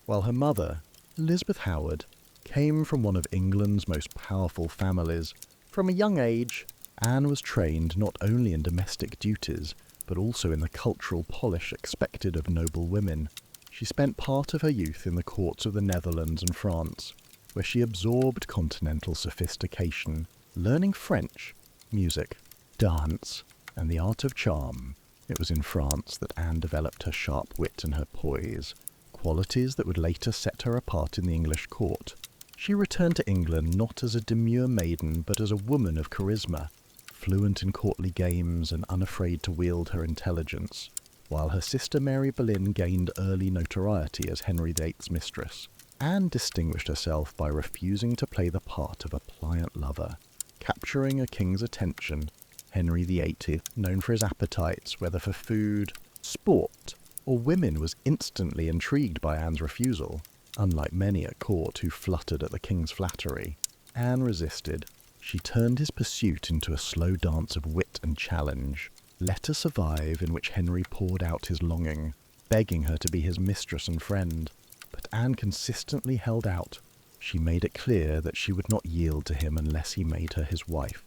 while her mother, Elizabeth Howard, came from one of England's most powerful families. From a young age, Anne was trained not only in domestic duties, but also in the cultural polish expected of noble women. She spent part of her youth in the courts of the Netherlands and France, where she absorbed continental sophistication, learning French, music, dance, and the art of charm. It was in France that Anne developed her sharp wit and her poise, qualities that would later set her apart in the English court. She returned to England not as a demure maiden, but as a woman of charisma, fluent in courtly games and unafraid to wield her intelligence, while her sister Mary Boleyn gained early notoriety as Henry VIII's mistress. Anne distinguished herself by refusing to play the part of a pliant lover, capturing a king's attention. Henry VIII, known for his appetites, whether for food, sport, or women, was instantly intrigued by Anne's refusal. Unlike many at court who fluttered at the king's flattery, Anne resisted. She turned his pursuit into a slow dance of wit and challenge. Let her survive, in which Henry poured out his longing, begging her to be his mistress and friend. But Anne consistently held out. She made it clear that she would not yield to him unless he made her his wife.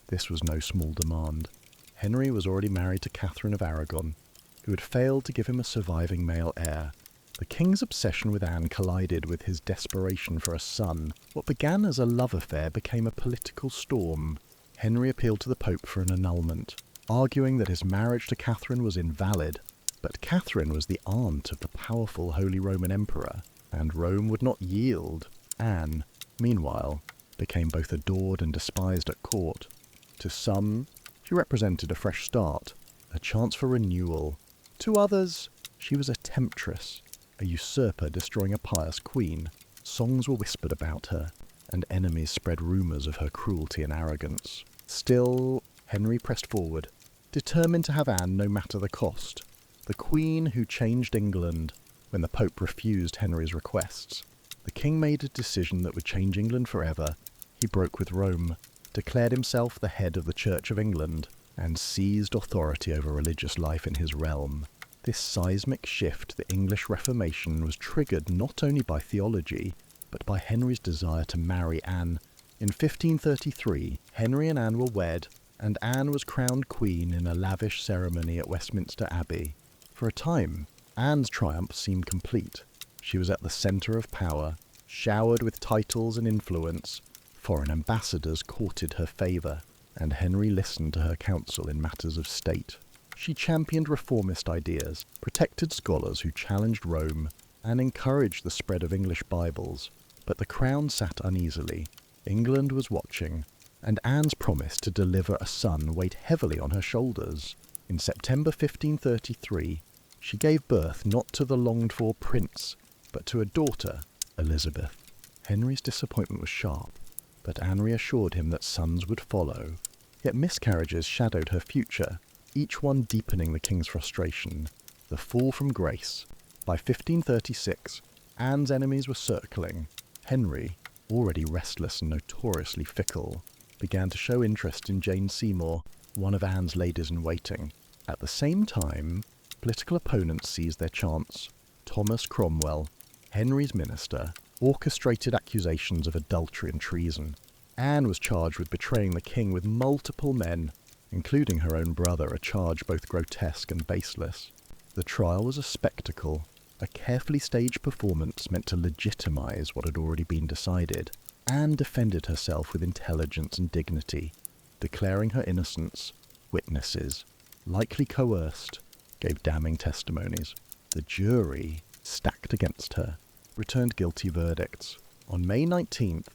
This was no small demand. Henry was already married to Catherine of Aragon, who had failed to give him a surviving male heir. The king's obsession with Anne collided with his desperation for a son. What began as a love affair became a political storm. Henry appealed to the Pope for an annulment, arguing that his marriage to Catherine was invalid. But Catherine was the aunt of the powerful Holy Roman Emperor, and Rome would not yield. Anne, meanwhile, became both adored and despised at court. To some, she represented a fresh start, a chance for renewal. To others, she was a temptress, a usurper destroying a pious queen. Songs were whispered about her, and enemies spread rumours of her cruelty and arrogance. Still, Henry pressed forward, determined to have Anne no matter the cost, the Queen who changed England when the Pope refused Henry's requests. The king made a decision that would change England forever. He broke with Rome, declared himself the head of the Church of England, and seized authority over religious life in his realm. This seismic shift, the English Reformation, was triggered not only by theology, but by Henry's desire to marry Anne. In 1533, Henry and Anne were wed, and Anne was crowned queen in a lavish ceremony at Westminster Abbey. For a time, Anne's triumph seemed complete. She was at the centre of power, showered with titles and influence. Foreign ambassadors courted her favour, and Henry listened to her counsel in matters of state. She championed reformist ideas, protected scholars who challenged Rome, and encouraged the spread of English Bibles. But the crown sat uneasily. England was watching, and Anne's promise to deliver a son weighed heavily on her shoulders. In September 1533, she gave birth not to the longed-for prince, but to a daughter, Elizabeth. Henry's disappointment was sharp, but Anne reassured him that sons would follow. Yet miscarriages shadowed her future, each one deepening the king's frustration. The fall from grace. By 1536, Anne's enemies were circling. Henry, already restless and notoriously fickle, began to show interest in Jane Seymour, one of Anne's ladies-in-waiting. At the same time, political opponents seized their chance. Thomas Cromwell, Henry's minister, orchestrated accusations of adultery and treason. Anne was charged with betraying the king with multiple men, including her own brother, a charge both grotesque and baseless. The trial was a spectacle, a carefully staged performance meant to legitimize what had already been decided. Anne defended herself with intelligence and dignity, declaring her innocence. Witnesses, likely coerced, gave damning testimonies. The jury, stacked against her, returned guilty verdicts. On May 19th,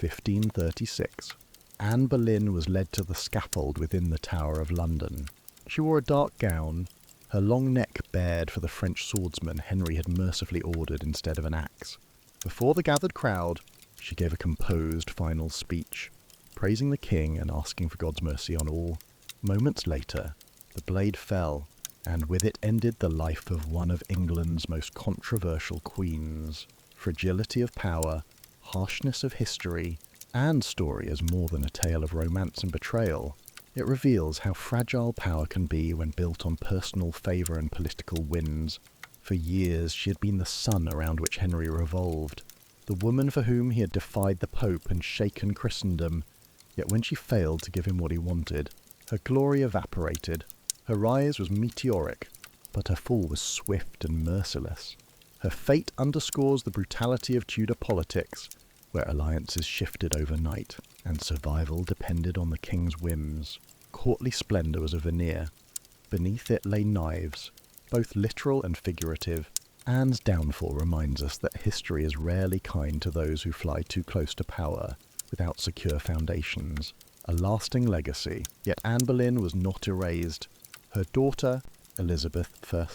1536, Anne Boleyn was led to the scaffold within the Tower of London. She wore a dark gown, her long neck bared for the French swordsman Henry had mercifully ordered instead of an axe. Before the gathered crowd, she gave a composed final speech, praising the king and asking for God's mercy on all. Moments later, the blade fell, and with it ended the life of one of England's most controversial queens. Fragility of power, harshness of history, Anne's story is more than a tale of romance and betrayal. It reveals how fragile power can be when built on personal favour and political wins. For years she had been the sun around which Henry revolved, the woman for whom he had defied the Pope and shaken Christendom. Yet when she failed to give him what he wanted, her glory evaporated. Her rise was meteoric, but her fall was swift and merciless. Her fate underscores the brutality of Tudor politics, where alliances shifted overnight, and survival depended on the king's whims. Courtly splendour was a veneer. Beneath it lay knives, both literal and figurative. Anne's downfall reminds us that history is rarely kind to those who fly too close to power without secure foundations. A lasting legacy, yet Anne Boleyn was not erased. Her daughter, Elizabeth I,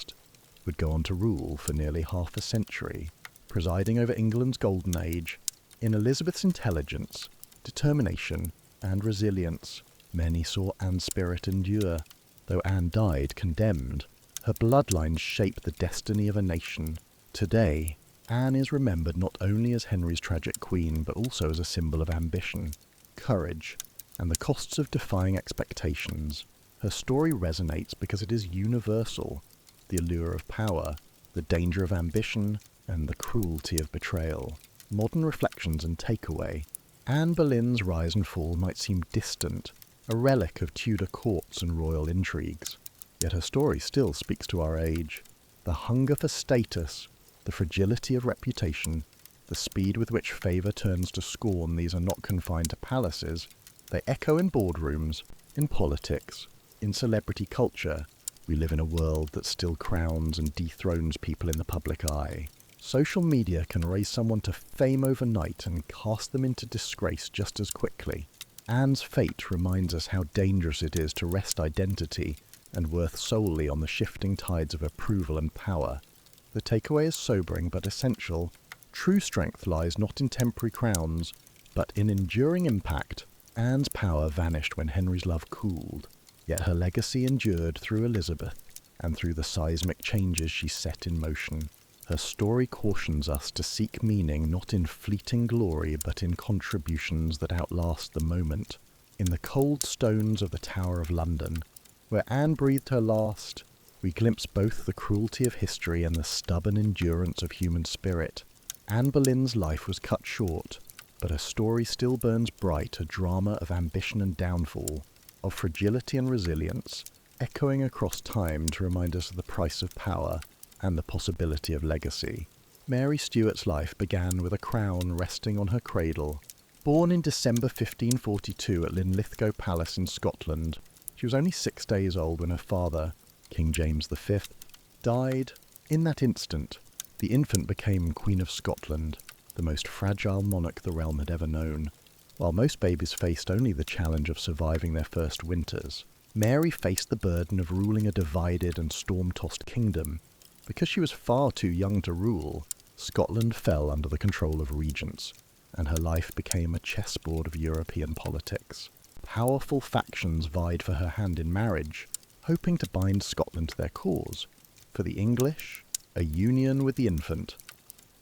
would go on to rule for nearly half a century, presiding over England's golden age. In Elizabeth's intelligence, determination, and resilience, many saw Anne's spirit endure. Though Anne died condemned, her bloodline shaped the destiny of a nation. Today, Anne is remembered not only as Henry's tragic queen, but also as a symbol of ambition, courage, and the costs of defying expectations. Her story resonates because it is universal: the allure of power, the danger of ambition, and the cruelty of betrayal. Modern reflections and takeaway. Anne Boleyn's rise and fall might seem distant, a relic of Tudor courts and royal intrigues. Yet her story still speaks to our age. The hunger for status, the fragility of reputation, the speed with which favour turns to scorn, these are not confined to palaces. They echo in boardrooms, in politics, in celebrity culture. We live in a world that still crowns and dethrones people in the public eye. Social media can raise someone to fame overnight and cast them into disgrace just as quickly. Anne's fate reminds us how dangerous it is to rest identity and worth solely on the shifting tides of approval and power. The takeaway is sobering but essential. True strength lies not in temporary crowns, but in enduring impact. Anne's power vanished when Henry's love cooled, yet her legacy endured through Elizabeth and through the seismic changes she set in motion. Her story cautions us to seek meaning not in fleeting glory but in contributions that outlast the moment. In the cold stones of the Tower of London, where Anne breathed her last, we glimpse both the cruelty of history and the stubborn endurance of human spirit. Anne Boleyn's life was cut short, but her story still burns bright, a drama of ambition and downfall, of fragility and resilience, echoing across time to remind us of the price of power and the possibility of legacy. Mary Stuart's life began with a crown resting on her cradle. Born in December 1542 at Linlithgow Palace in Scotland, she was only 6 days old when her father, King James V, died. In that instant, the infant became Queen of Scotland, the most fragile monarch the realm had ever known. While most babies faced only the challenge of surviving their first winters, Mary faced the burden of ruling a divided and storm-tossed kingdom. Because she was far too young to rule, Scotland fell under the control of regents, and her life became a chessboard of European politics. Powerful factions vied for her hand in marriage, hoping to bind Scotland to their cause. For the English, a union with the infant.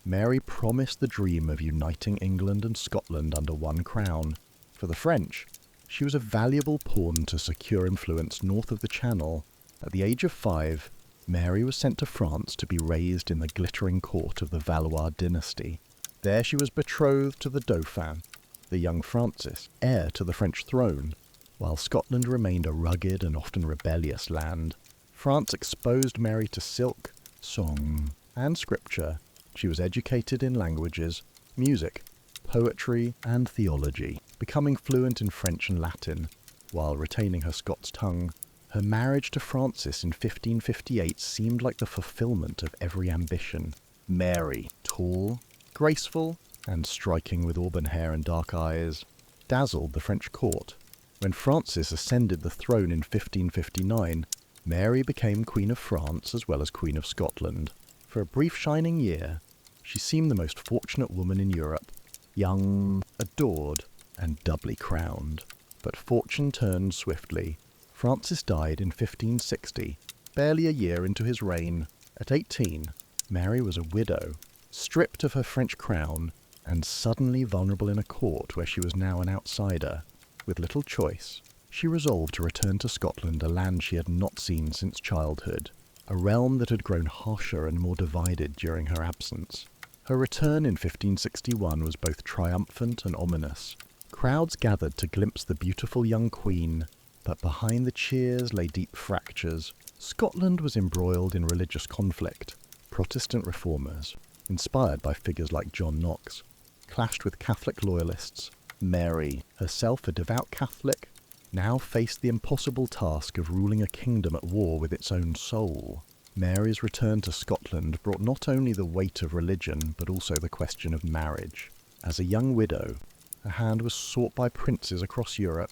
Mary promised the dream of uniting England and Scotland under one crown. For the French, she was a valuable pawn to secure influence north of the Channel. At the age of 5, Mary was sent to France to be raised in the glittering court of the Valois dynasty. There she was betrothed to the Dauphin, the young Francis, heir to the French throne, while Scotland remained a rugged and often rebellious land. France exposed Mary to silk, song, and scripture. She was educated in languages, music, poetry, and theology, becoming fluent in French and Latin, while retaining her Scots tongue. Her marriage to Francis in 1558 seemed like the fulfillment of every ambition. Mary, tall, graceful, and striking with auburn hair and dark eyes, dazzled the French court. When Francis ascended the throne in 1559, Mary became Queen of France as well as Queen of Scotland. For a brief shining year, she seemed the most fortunate woman in Europe, young, adored, and doubly crowned. But fortune turned swiftly. Francis died in 1560, barely a year into his reign. At 18, Mary was a widow, stripped of her French crown, and suddenly vulnerable in a court where she was now an outsider. With little choice, she resolved to return to Scotland, a land she had not seen since childhood, a realm that had grown harsher and more divided during her absence. Her return in 1561 was both triumphant and ominous. Crowds gathered to glimpse the beautiful young queen, but behind the cheers lay deep fractures. Scotland was embroiled in religious conflict. Protestant reformers, inspired by figures like John Knox, clashed with Catholic loyalists. Mary, herself a devout Catholic, now faced the impossible task of ruling a kingdom at war with its own soul. Mary's return to Scotland brought not only the weight of religion, but also the question of marriage. As a young widow, her hand was sought by princes across Europe,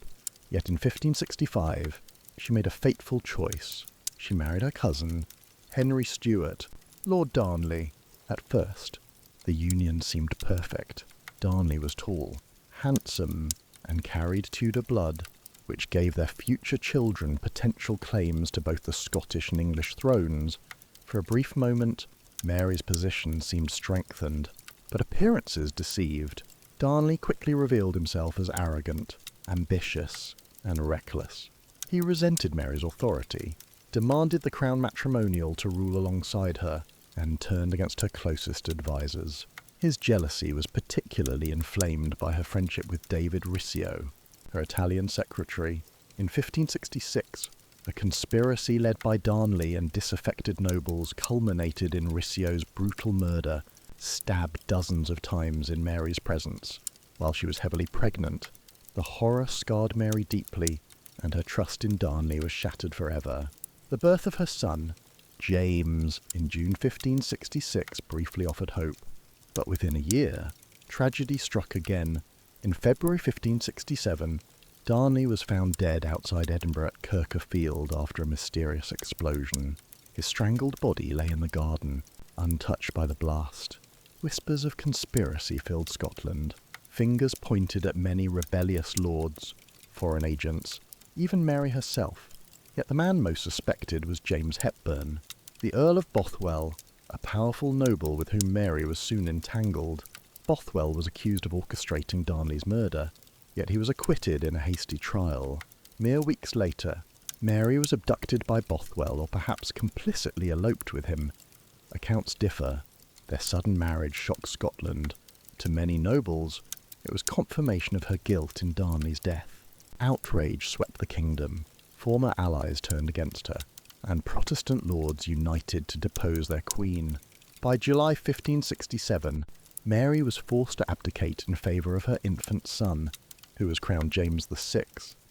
yet in 1565, she made a fateful choice. She married her cousin, Henry Stuart, Lord Darnley. At first, the union seemed perfect. Darnley was tall, handsome, and carried Tudor blood, which gave their future children potential claims to both the Scottish and English thrones. For a brief moment, Mary's position seemed strengthened, but appearances deceived. Darnley quickly revealed himself as arrogant, ambitious, and reckless. He resented Mary's authority, demanded the crown matrimonial to rule alongside her, and turned against her closest advisors. His jealousy was particularly inflamed by her friendship with David Rizzio, her Italian secretary. In 1566, a conspiracy led by Darnley and disaffected nobles culminated in Rizzio's brutal murder, stabbed dozens of times in Mary's presence. While she was heavily pregnant, the horror scarred Mary deeply, and her trust in Darnley was shattered forever. The birth of her son, James, in June 1566 briefly offered hope. But within a year, tragedy struck again. In February 1567, Darnley was found dead outside Edinburgh at Kirker Field after a mysterious explosion. His strangled body lay in the garden, untouched by the blast. Whispers of conspiracy filled Scotland. Fingers pointed at many rebellious lords, foreign agents, even Mary herself. Yet the man most suspected was James Hepburn, the Earl of Bothwell, a powerful noble with whom Mary was soon entangled. Bothwell was accused of orchestrating Darnley's murder, yet he was acquitted in a hasty trial. Mere weeks later, Mary was abducted by Bothwell, or perhaps complicitly eloped with him. Accounts differ. Their sudden marriage shocked Scotland. To many nobles, it was confirmation of her guilt in Darnley's death. Outrage swept the kingdom. Former allies turned against her, and Protestant lords united to depose their queen. By July 1567, Mary was forced to abdicate in favour of her infant son, who was crowned James VI.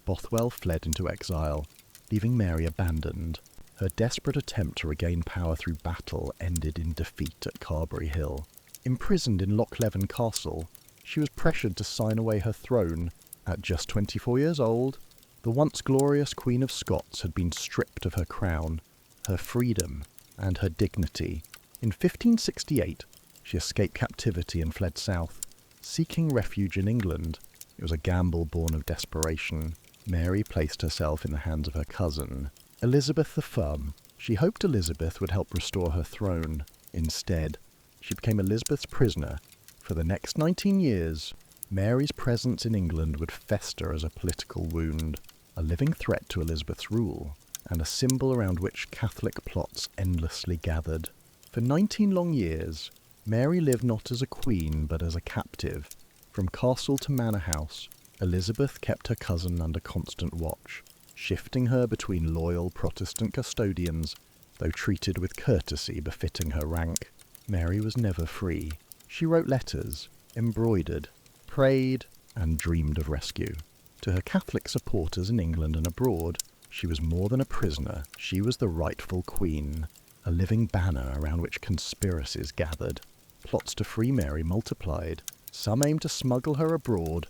Bothwell fled into exile, leaving Mary abandoned. Her desperate attempt to regain power through battle ended in defeat at Carberry Hill. Imprisoned in Lochleven Castle, she was pressured to sign away her throne. At just 24 years old, the once glorious Queen of Scots had been stripped of her crown, her freedom, and her dignity. In 1568, she escaped captivity and fled south, seeking refuge in England. It was a gamble born of desperation. Mary placed herself in the hands of her cousin, Elizabeth the Firm. She hoped Elizabeth would help restore her throne. Instead, she became Elizabeth's prisoner. For the next 19 years, Mary's presence in England would fester as a political wound, a living threat to Elizabeth's rule, and a symbol around which Catholic plots endlessly gathered. For 19 long years, Mary lived not as a queen but as a captive. From castle to manor house, Elizabeth kept her cousin under constant watch, shifting her between loyal Protestant custodians, though treated with courtesy befitting her rank. Mary was never free. She wrote letters, embroidered, prayed, and dreamed of rescue. To her Catholic supporters in England and abroad, she was more than a prisoner. She was the rightful queen, a living banner around which conspiracies gathered. Plots to free Mary multiplied. Some aimed to smuggle her abroad,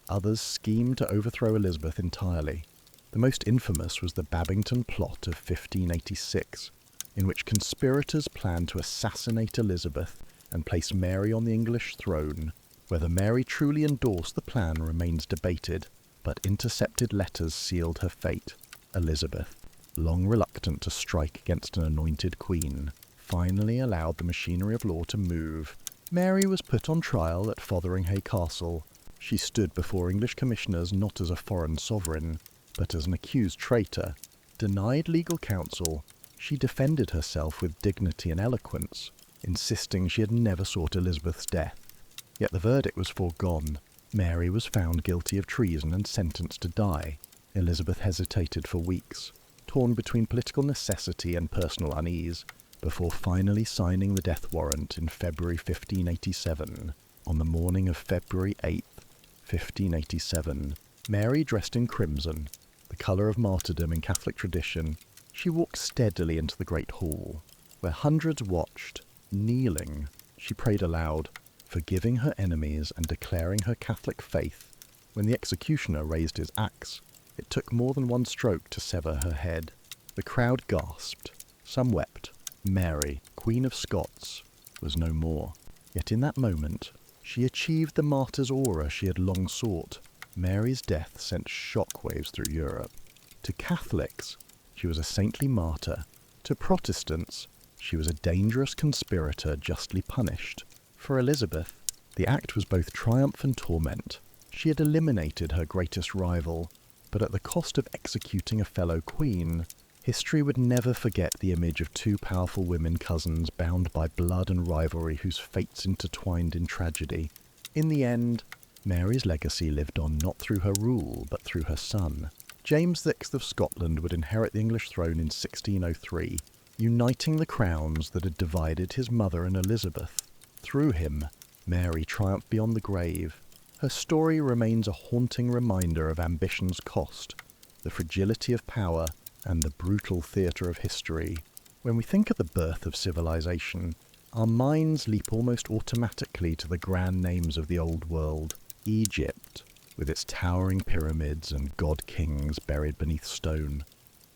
others schemed to overthrow Elizabeth entirely. The most infamous was the Babington Plot of 1586, in which conspirators planned to assassinate Elizabeth and place Mary on the English throne. Whether Mary truly endorsed the plan remains debated, but intercepted letters sealed her fate. Elizabeth, long reluctant to strike against an anointed queen, finally allowed the machinery of law to move. Mary was put on trial at Fotheringhay Castle. She stood before English commissioners not as a foreign sovereign, but as an accused traitor. Denied legal counsel, she defended herself with dignity and eloquence, insisting she had never sought Elizabeth's death. Yet the verdict was foregone. Mary was found guilty of treason and sentenced to die. Elizabeth hesitated for weeks, torn between political necessity and personal unease, before finally signing the death warrant in February 1587. On the morning of February 8th, 1587, Mary, dressed in crimson, the colour of martyrdom in Catholic tradition, she walked steadily into the great hall, where hundreds watched. Kneeling, she prayed aloud, forgiving her enemies and declaring her Catholic faith. When the executioner raised his axe, it took more than one stroke to sever her head. The crowd gasped. Some wept. Mary, Queen of Scots, was no more. Yet in that moment, she achieved the martyr's aura she had long sought. Mary's death sent shockwaves through Europe. To Catholics, she was a saintly martyr. To Protestants, she was a dangerous conspirator justly punished. For Elizabeth, the act was both triumph and torment. She had eliminated her greatest rival, but at the cost of executing a fellow queen. History would never forget the image of two powerful women cousins bound by blood and rivalry whose fates intertwined in tragedy. In the end, Mary's legacy lived on not through her rule, but through her son. James VI of Scotland would inherit the English throne in 1603, uniting the crowns that had divided his mother and Elizabeth. Through him, Mary triumphed beyond the grave. Her story remains a haunting reminder of ambition's cost, the fragility of power, and the brutal theatre of history. When we think of the birth of civilization, our minds leap almost automatically to the grand names of the old world. Egypt, with its towering pyramids and god-kings buried beneath stone.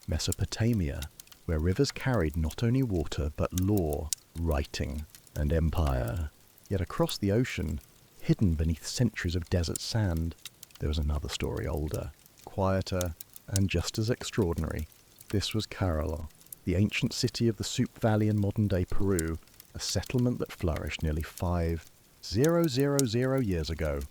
Mesopotamia, where rivers carried not only water but law, writing, and empire. Yet across the ocean, hidden beneath centuries of desert sand. There was another story older, quieter, and just as extraordinary. This was Carol, the ancient city of the Soup Valley in modern-day Peru, a settlement that flourished nearly 5,000 years ago,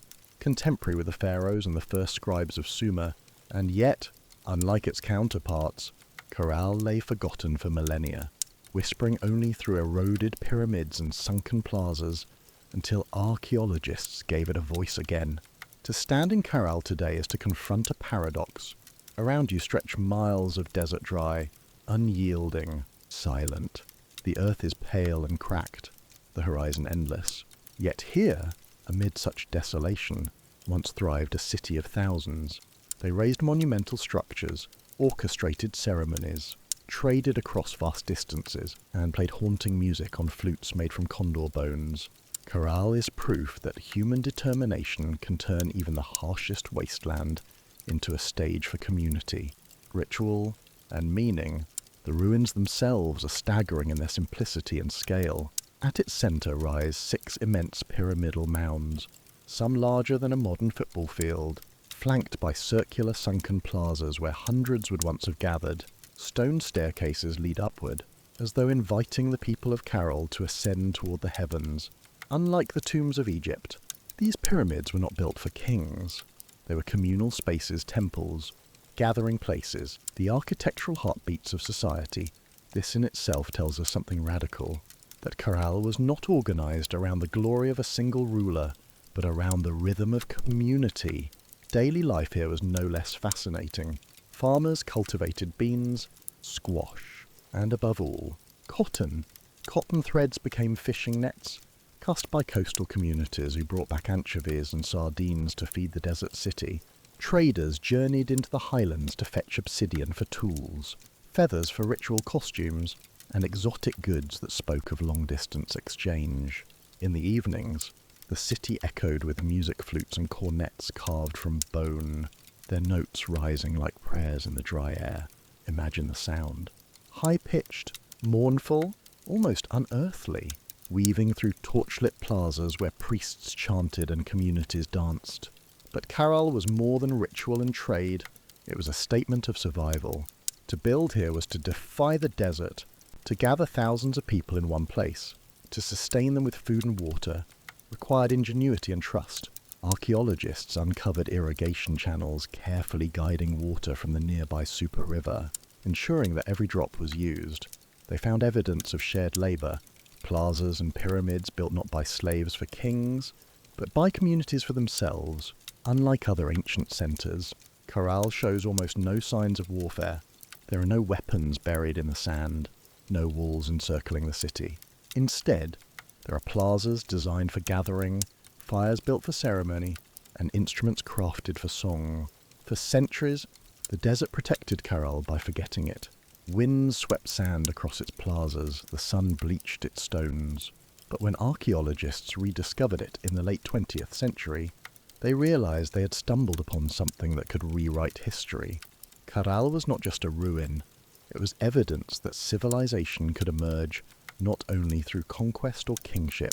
contemporary with the pharaohs and the first scribes of Sumer, and yet, unlike its counterparts, Corral lay forgotten for millennia, whispering only through eroded pyramids and sunken plazas, until archaeologists gave it a voice again. To stand in Corral today is to confront a paradox. Around you stretch miles of desert dry, unyielding, silent. The earth is pale and cracked, the horizon endless. Yet here, amid such desolation, once thrived a city of thousands. They raised monumental structures, orchestrated ceremonies, traded across vast distances, and played haunting music on flutes made from condor bones. Corral is proof that human determination can turn even the harshest wasteland into a stage for community, ritual, and meaning. The ruins themselves are staggering in their simplicity and scale. At its centre rise 6 immense pyramidal mounds, some larger than a modern football field, flanked by circular sunken plazas where hundreds would once have gathered. Stone staircases lead upward, as though inviting the people of Carol to ascend toward the heavens. Unlike the tombs of Egypt, these pyramids were not built for kings. They were communal spaces, temples, gathering places, the architectural heartbeats of society. This in itself tells us something radical, that Corral was not organized around the glory of a single ruler, but around the rhythm of community. Daily life here was no less fascinating. Farmers cultivated beans, squash, and above all, cotton. Cotton threads became fishing nets, cast by coastal communities who brought back anchovies and sardines to feed the desert city. Traders journeyed into the highlands to fetch obsidian for tools, feathers for ritual costumes, and exotic goods that spoke of long-distance exchange. In the evenings, the city echoed with music flutes and cornets carved from bone, their notes rising like prayers in the dry air. Imagine the sound. High-pitched, mournful, almost unearthly, weaving through torchlit plazas where priests chanted and communities danced. But Carol was more than ritual and trade. It was a statement of survival. To build here was to defy the desert, to gather thousands of people in one place. To sustain them with food and water required ingenuity and trust. Archaeologists uncovered irrigation channels carefully guiding water from the nearby Super River, ensuring that every drop was used. They found evidence of shared labour, plazas and pyramids built not by slaves for kings, but by communities for themselves. Unlike other ancient centres, Corral shows almost no signs of warfare. There are no weapons buried in the sand, no walls encircling the city. Instead, there are plazas designed for gathering, fires built for ceremony, and instruments crafted for song. For centuries, the desert protected Corral by forgetting it. Winds swept sand across its plazas, the sun bleached its stones. But when archaeologists rediscovered it in the late 20th century, they realized they had stumbled upon something that could rewrite history. Corral was not just a ruin, it was evidence that civilization could emerge not only through conquest or kingship,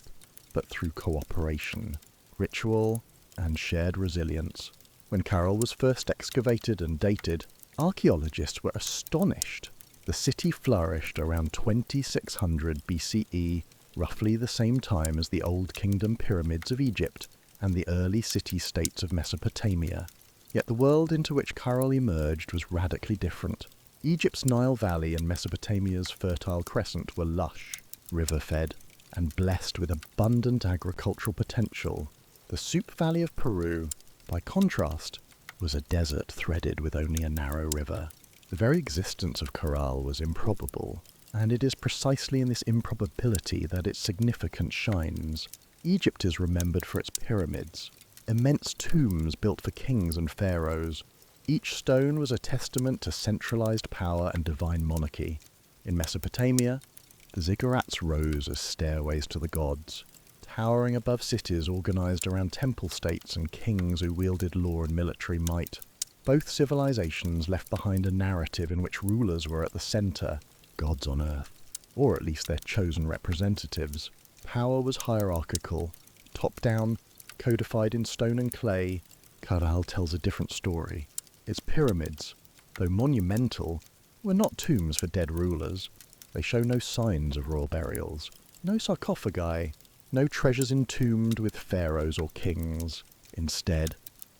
but through cooperation, ritual, and shared resilience. When Corral was first excavated and dated, archaeologists were astonished. The city flourished around 2600 BCE, roughly the same time as the Old Kingdom pyramids of Egypt and the early city-states of Mesopotamia. Yet the world into which Corral emerged was radically different. Egypt's Nile Valley and Mesopotamia's Fertile Crescent were lush, river-fed, and blessed with abundant agricultural potential. The Soup Valley of Peru, by contrast, was a desert threaded with only a narrow river. The very existence of Corral was improbable, and it is precisely in this improbability that its significance shines. Egypt is remembered for its pyramids, immense tombs built for kings and pharaohs. Each stone was a testament to centralized power and divine monarchy. In Mesopotamia, the ziggurats rose as stairways to the gods, towering above cities organized around temple states and kings who wielded law and military might. Both civilizations left behind a narrative in which rulers were at the center, gods on earth, or at least their chosen representatives. Power was hierarchical, top-down, Codified in stone and clay, Caral tells a different story. Its pyramids, though monumental, were not tombs for dead rulers. They show no signs of royal burials, no sarcophagi, no treasures entombed with pharaohs or kings. Instead,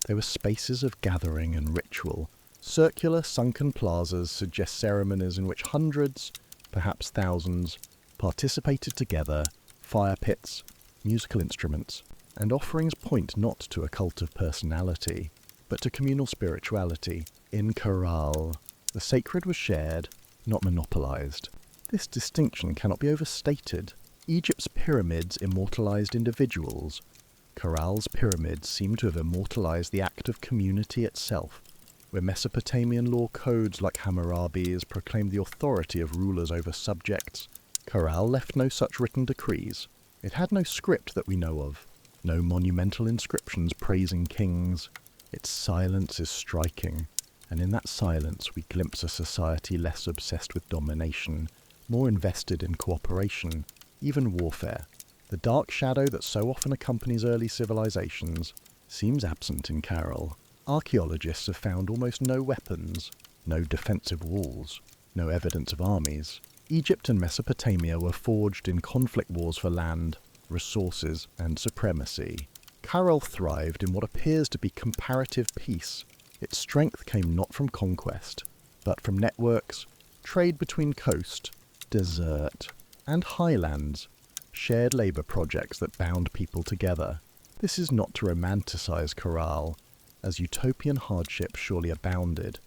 they were spaces of gathering and ritual. Circular, sunken plazas suggest ceremonies in which hundreds, perhaps thousands, participated together. Fire pits, musical instruments, and offerings point not to a cult of personality, but to communal spirituality. In Caral, the sacred was shared, not monopolized. This distinction cannot be overstated. Egypt's pyramids immortalized individuals. Caral's pyramids seem to have immortalized the act of community itself, where Mesopotamian law codes like Hammurabi's proclaimed the authority of rulers over subjects. Caral left no such written decrees. It had no script that we know of, no monumental inscriptions praising kings. Its silence is striking, and in that silence we glimpse a society less obsessed with domination, more invested in cooperation, even warfare. The dark shadow that so often accompanies early civilizations seems absent in Caral. Archaeologists have found almost no weapons, no defensive walls, no evidence of armies. Egypt and Mesopotamia were forged in conflict wars for land, resources, and supremacy. Caral thrived in what appears to be comparative peace. Its strength came not from conquest, but from networks, trade between coast, desert, and highlands, shared labour projects that bound people together. This is not to romanticize Caral, as utopian hardship surely abounded,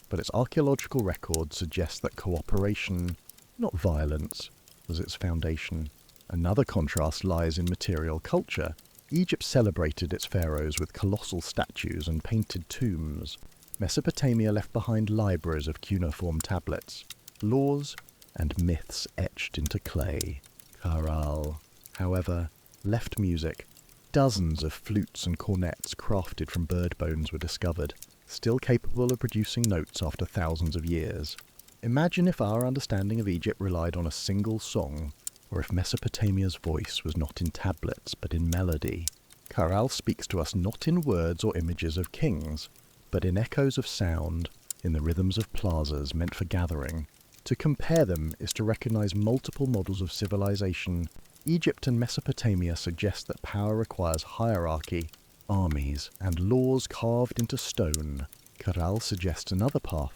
but its archaeological record suggests that cooperation, not violence, was its foundation. Another contrast lies in material culture. Egypt celebrated its pharaohs with colossal statues and painted tombs. Mesopotamia left behind libraries of cuneiform tablets, laws and myths etched into clay. Caral, however, left music. Dozens of flutes and cornets crafted from bird bones were discovered, still capable of producing notes after thousands of years. Imagine if our understanding of Egypt relied on a single song, or if Mesopotamia's voice was not in tablets but in melody. Caral speaks to us not in words or images of kings, but in echoes of sound, in the rhythms of plazas meant for gathering. To compare them is to recognize multiple models of civilization. Egypt and Mesopotamia suggest that power requires hierarchy, armies, and laws carved into stone. Caral suggests another path,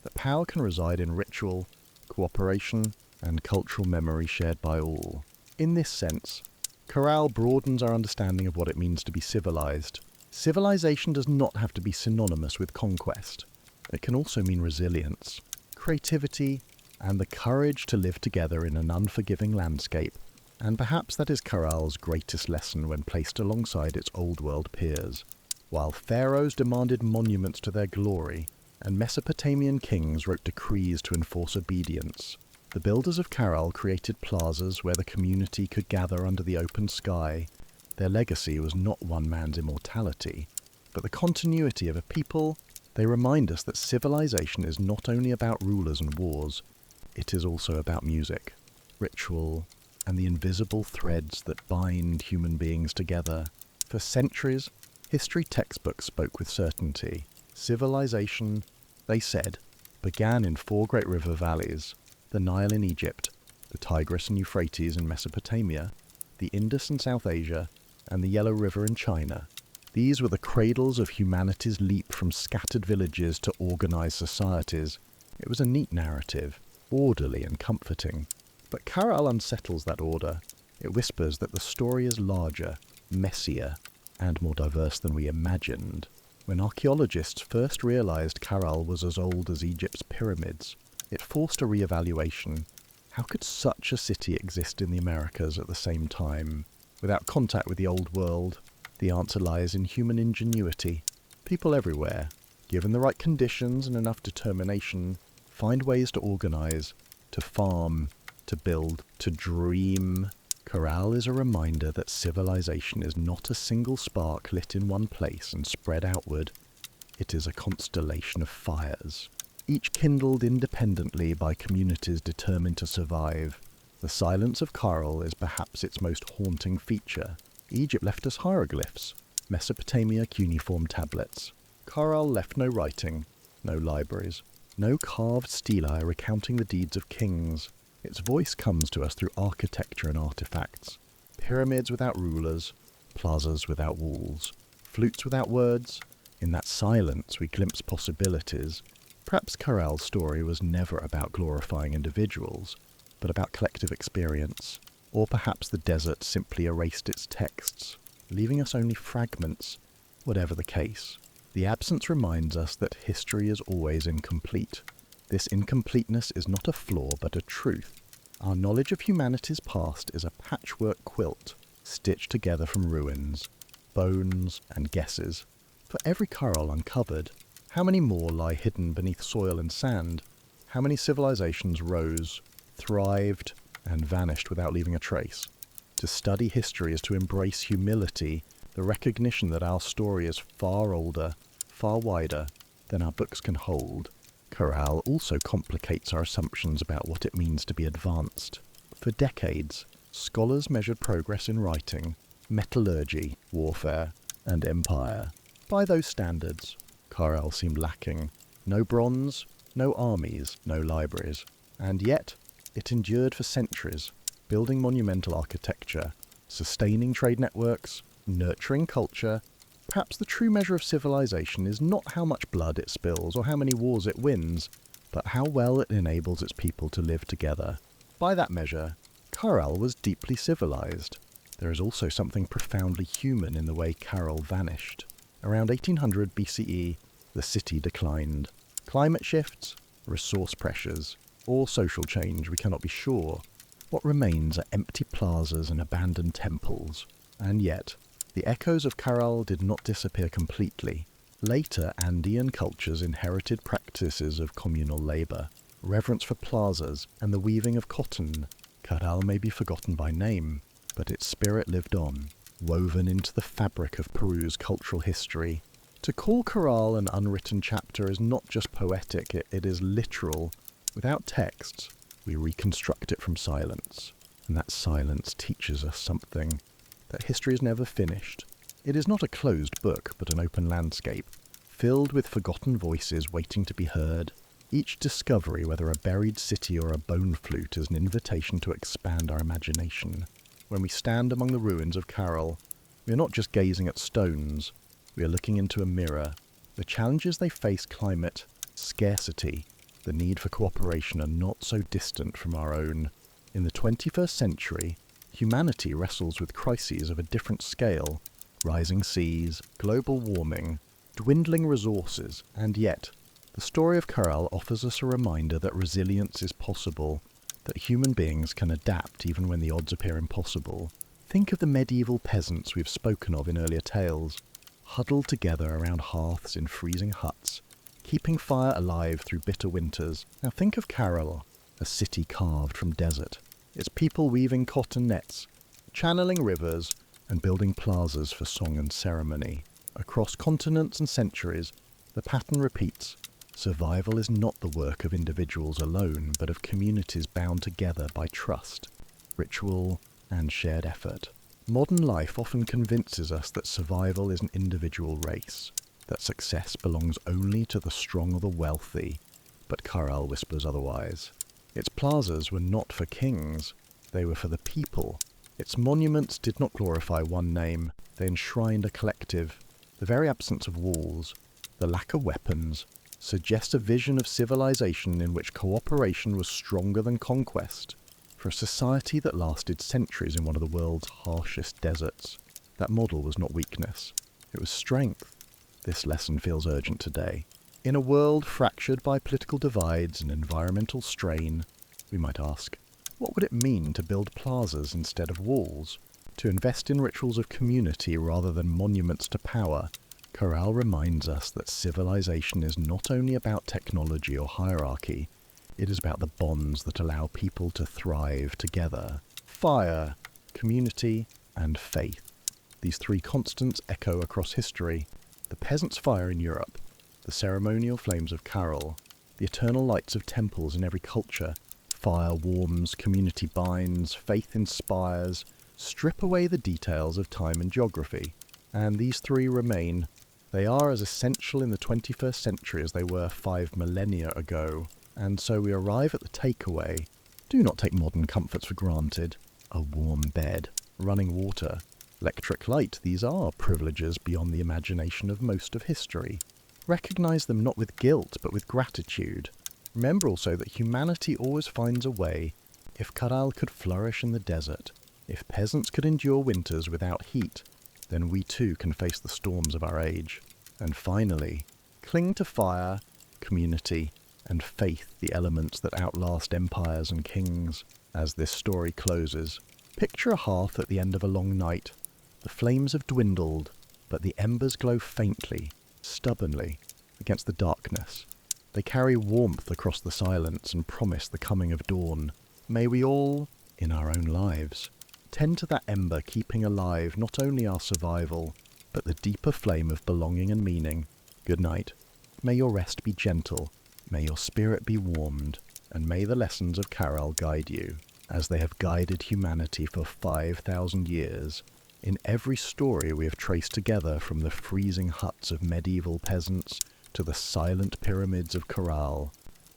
that power can reside in ritual, cooperation, and cultural memory shared by all. In this sense, Caral broadens our understanding of what it means to be civilized. Civilization does not have to be synonymous with conquest. It can also mean resilience, creativity, and the courage to live together in an unforgiving landscape. And perhaps that is Caral's greatest lesson when placed alongside its old world peers. While pharaohs demanded monuments to their glory, and Mesopotamian kings wrote decrees to enforce obedience, the builders of Caral created plazas where the community could gather under the open sky. Their legacy was not one man's immortality, but the continuity of a people. They remind us that civilization is not only about rulers and wars, it is also about music, ritual, and the invisible threads that bind human beings together. For centuries, history textbooks spoke with certainty. Civilization, they said, began in 4 great river valleys: the Nile in Egypt, the Tigris and Euphrates in Mesopotamia, the Indus in South Asia, and the Yellow River in China. These were the cradles of humanity's leap from scattered villages to organized societies. It was a neat narrative, orderly and comforting. But Caral unsettles that order. It whispers that the story is larger, messier, and more diverse than we imagined. When archaeologists first realized Caral was as old as Egypt's pyramids, it forced a re-evaluation. How could such a city exist in the Americas at the same time, without contact with the old world? The answer lies in human ingenuity. People everywhere, given the right conditions and enough determination, find ways to organize, to farm, to build, to dream. Caral is a reminder that civilization is not a single spark lit in one place and spread outward. It is a constellation of fires, each kindled independently by communities determined to survive. The silence of Caral is perhaps its most haunting feature. Egypt left us hieroglyphs, Mesopotamia cuneiform tablets. Corel left no writing, no libraries, no carved stelae recounting the deeds of kings. Its voice comes to us through architecture and artifacts. Pyramids without rulers, plazas without walls, flutes without words. In that silence we glimpse possibilities. Perhaps Corel's story was never about glorifying individuals, but about collective experience. Or perhaps the desert simply erased its texts, leaving us only fragments. Whatever the case, the absence reminds us that history is always incomplete. This incompleteness is not a flaw but a truth. Our knowledge of humanity's past is a patchwork quilt, stitched together from ruins, bones and guesses. For every Corel uncovered, how many more lie hidden beneath soil and sand? How many civilizations rose, thrived, and vanished without leaving a trace? To study history is to embrace humility, the recognition that our story is far older, far wider than our books can hold. Corel also complicates our assumptions about what it means to be advanced. For decades, scholars measured progress in writing, metallurgy, warfare, and empire. By those standards, Corel seemed lacking. No bronze, no armies, no libraries. And yet, it endured for centuries, building monumental architecture, sustaining trade networks, nurturing culture. Perhaps the true measure of civilization is not how much blood it spills or how many wars it wins, but how well it enables its people to live together. By that measure, Corel was deeply civilized. There is also something profoundly human in the way Corel vanished. Around 1800 BCE, the city declined. Climate shifts, resource pressures, or social change, we cannot be sure. What remains are empty plazas and abandoned temples. And yet, the echoes of Corel did not disappear completely. Later Andean cultures inherited practices of communal labour, reverence for plazas, and the weaving of cotton. Corel may be forgotten by name, but its spirit lived on, woven into the fabric of Peru's cultural history. To call Corel an unwritten chapter is not just poetic, it is literal. Without texts, we reconstruct it from silence, and that silence teaches us something, that history is never finished. It is not a closed book, but an open landscape, filled with forgotten voices waiting to be heard. Each discovery, whether a buried city or a bone flute, is an invitation to expand our imagination. When we stand among the ruins of Corel, we are not just gazing at stones, we are looking into a mirror. The challenges they face, climate, scarcity, the need for cooperation, are not so distant from our own. In the 21st century, humanity wrestles with crises of a different scale: rising seas, global warming, dwindling resources, and yet, the story of Corel offers us a reminder that resilience is possible, that human beings can adapt even when the odds appear impossible. Think of the medieval peasants we've spoken of in earlier tales, huddled together around hearths in freezing huts, keeping fire alive through bitter winters. Now think of Corel, a city carved from desert, its people weaving cotton nets, channeling rivers, and building plazas for song and ceremony. Across continents and centuries, the pattern repeats. Survival is not the work of individuals alone, but of communities bound together by trust, ritual, and shared effort. Modern life often convinces us that survival is an individual race, that success belongs only to the strong or the wealthy, but Corel whispers otherwise. Its plazas were not for kings, they were for the people. Its monuments did not glorify one name, they enshrined a collective. The very absence of walls, the lack of weapons, suggests a vision of civilization in which cooperation was stronger than conquest. For a society that lasted centuries in one of the world's harshest deserts, that model was not weakness, it was strength. This lesson feels urgent today. In a world fractured by political divides and environmental strain, we might ask, what would it mean to build plazas instead of walls? To invest in rituals of community rather than monuments to power? Corel reminds us that civilization is not only about technology or hierarchy, it is about the bonds that allow people to thrive together. Fire, community, and faith. These three constants echo across history. The peasants' fire in Europe, the ceremonial flames of Corel, the eternal lights of temples in every culture. Fire warms, community binds, faith inspires, Strip away the details of time and geography, and these three remain. They are as essential in the 21st century as they were 5 millennia ago, and so we arrive at the takeaway. Do not take modern comforts for granted. A warm bed, running water, electric light, these are privileges beyond the imagination of most of history. Recognize them not with guilt, but with gratitude. Remember also that humanity always finds a way. If crackle could flourish in the desert, if peasants could endure winters without heat, then we too can face the storms of our age. And finally, cling to fire, community, and faith, the elements that outlast empires and kings. As this story closes, picture a hearth at the end of a long night. The flames have dwindled, but the embers glow faintly, stubbornly, against the darkness. They carry warmth across the silence and promise the coming of dawn. May we all, in our own lives, tend to that ember, keeping alive not only our survival, but the deeper flame of belonging and meaning. Good night. May your rest be gentle, may your spirit be warmed, and may the lessons of crackle guide you, as they have guided humanity for 5,000 years. In every story we have traced together, from the freezing huts of medieval peasants to the silent pyramids of crackle,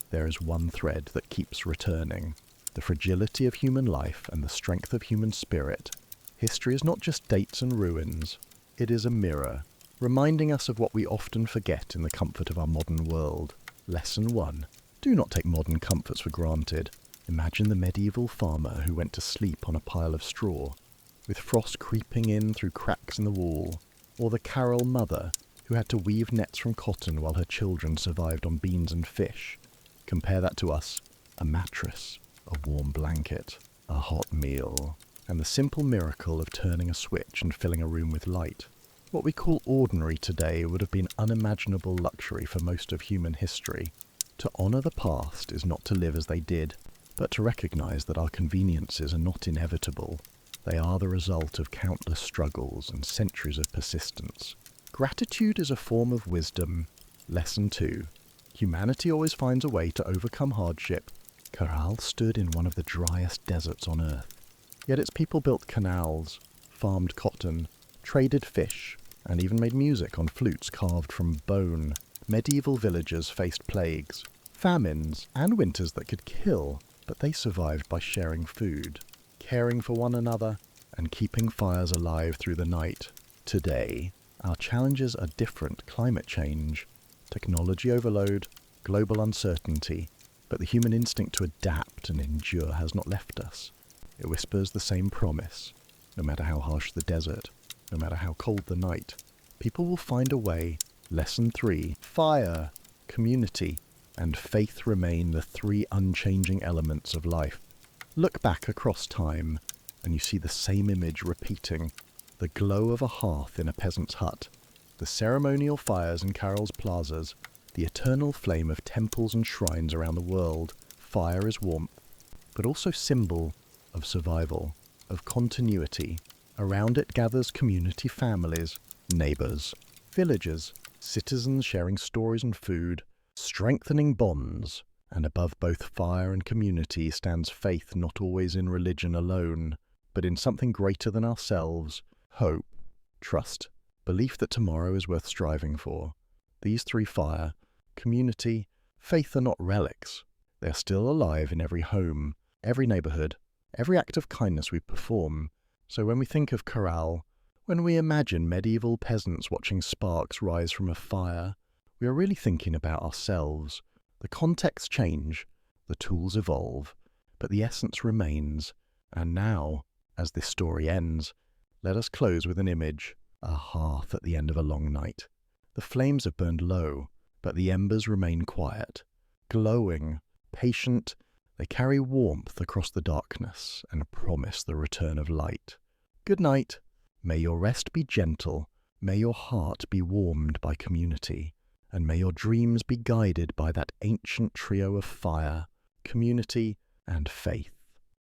there is one thread that keeps returning: the fragility of human life and the strength of human spirit. History is not just dates and ruins, it is a mirror, reminding us of what we often forget in the comfort of our modern world. Lesson 1. Do not take modern comforts for granted. Imagine the medieval farmer who went to sleep on a pile of straw, with frost creeping in through cracks in the wall, or the crackle mother who had to weave nets from cotton while her children survived on beans and fish. Compare that to us: a mattress, a warm blanket, a hot meal, and the simple miracle of turning a switch and filling a room with light. What we call ordinary today would have been unimaginable luxury for most of human history. To honour the past is not to live as they did, but to recognise that our conveniences are not inevitable. They are the result of countless struggles and centuries of persistence. Gratitude is a form of wisdom. Lesson 2. Humanity always finds a way to overcome hardship. Crackle stood in one of the driest deserts on Earth. Yet its people built canals, farmed cotton, traded fish, and even made music on flutes carved from bone. Medieval villagers faced plagues, famines, and winters that could kill, but they survived by sharing food, caring for one another, and keeping fires alive through the night. Today, our challenges are different: climate change, technology overload, global uncertainty, but the human instinct to adapt and endure has not left us. It whispers the same promise: no matter how harsh the desert, no matter how cold the night, people will find a way. Lesson 3. Fire, community, and faith remain the three unchanging elements of life. Look back across time, and you see the same image repeating: the glow of a hearth in a peasant's hut, the ceremonial fires in crackle's plazas, the eternal flame of temples and shrines around the world. Fire is warmth, but also symbol of survival, of continuity. Around it gathers community, families, neighbours, villagers, citizens sharing stories and food, strengthening bonds. And above both fire and community stands faith, not always in religion alone, but in something greater than ourselves: hope, trust, belief that tomorrow is worth striving for. These three, fire, community, faith, are not relics. They are still alive in every home, every neighbourhood, every act of kindness we perform. So when we think of crackle, when we imagine medieval peasants watching sparks rise from a fire, we are really thinking about ourselves. The contexts change, the tools evolve, but the essence remains. And now, as this story ends, let us close with an image: a hearth at the end of a long night. The flames have burned low, but the embers remain quiet, glowing, patient. They carry warmth across the darkness and promise the return of light. Good night. May your rest be gentle, may your heart be warmed by community, and may your dreams be guided by that ancient trio of fire, community, and faith.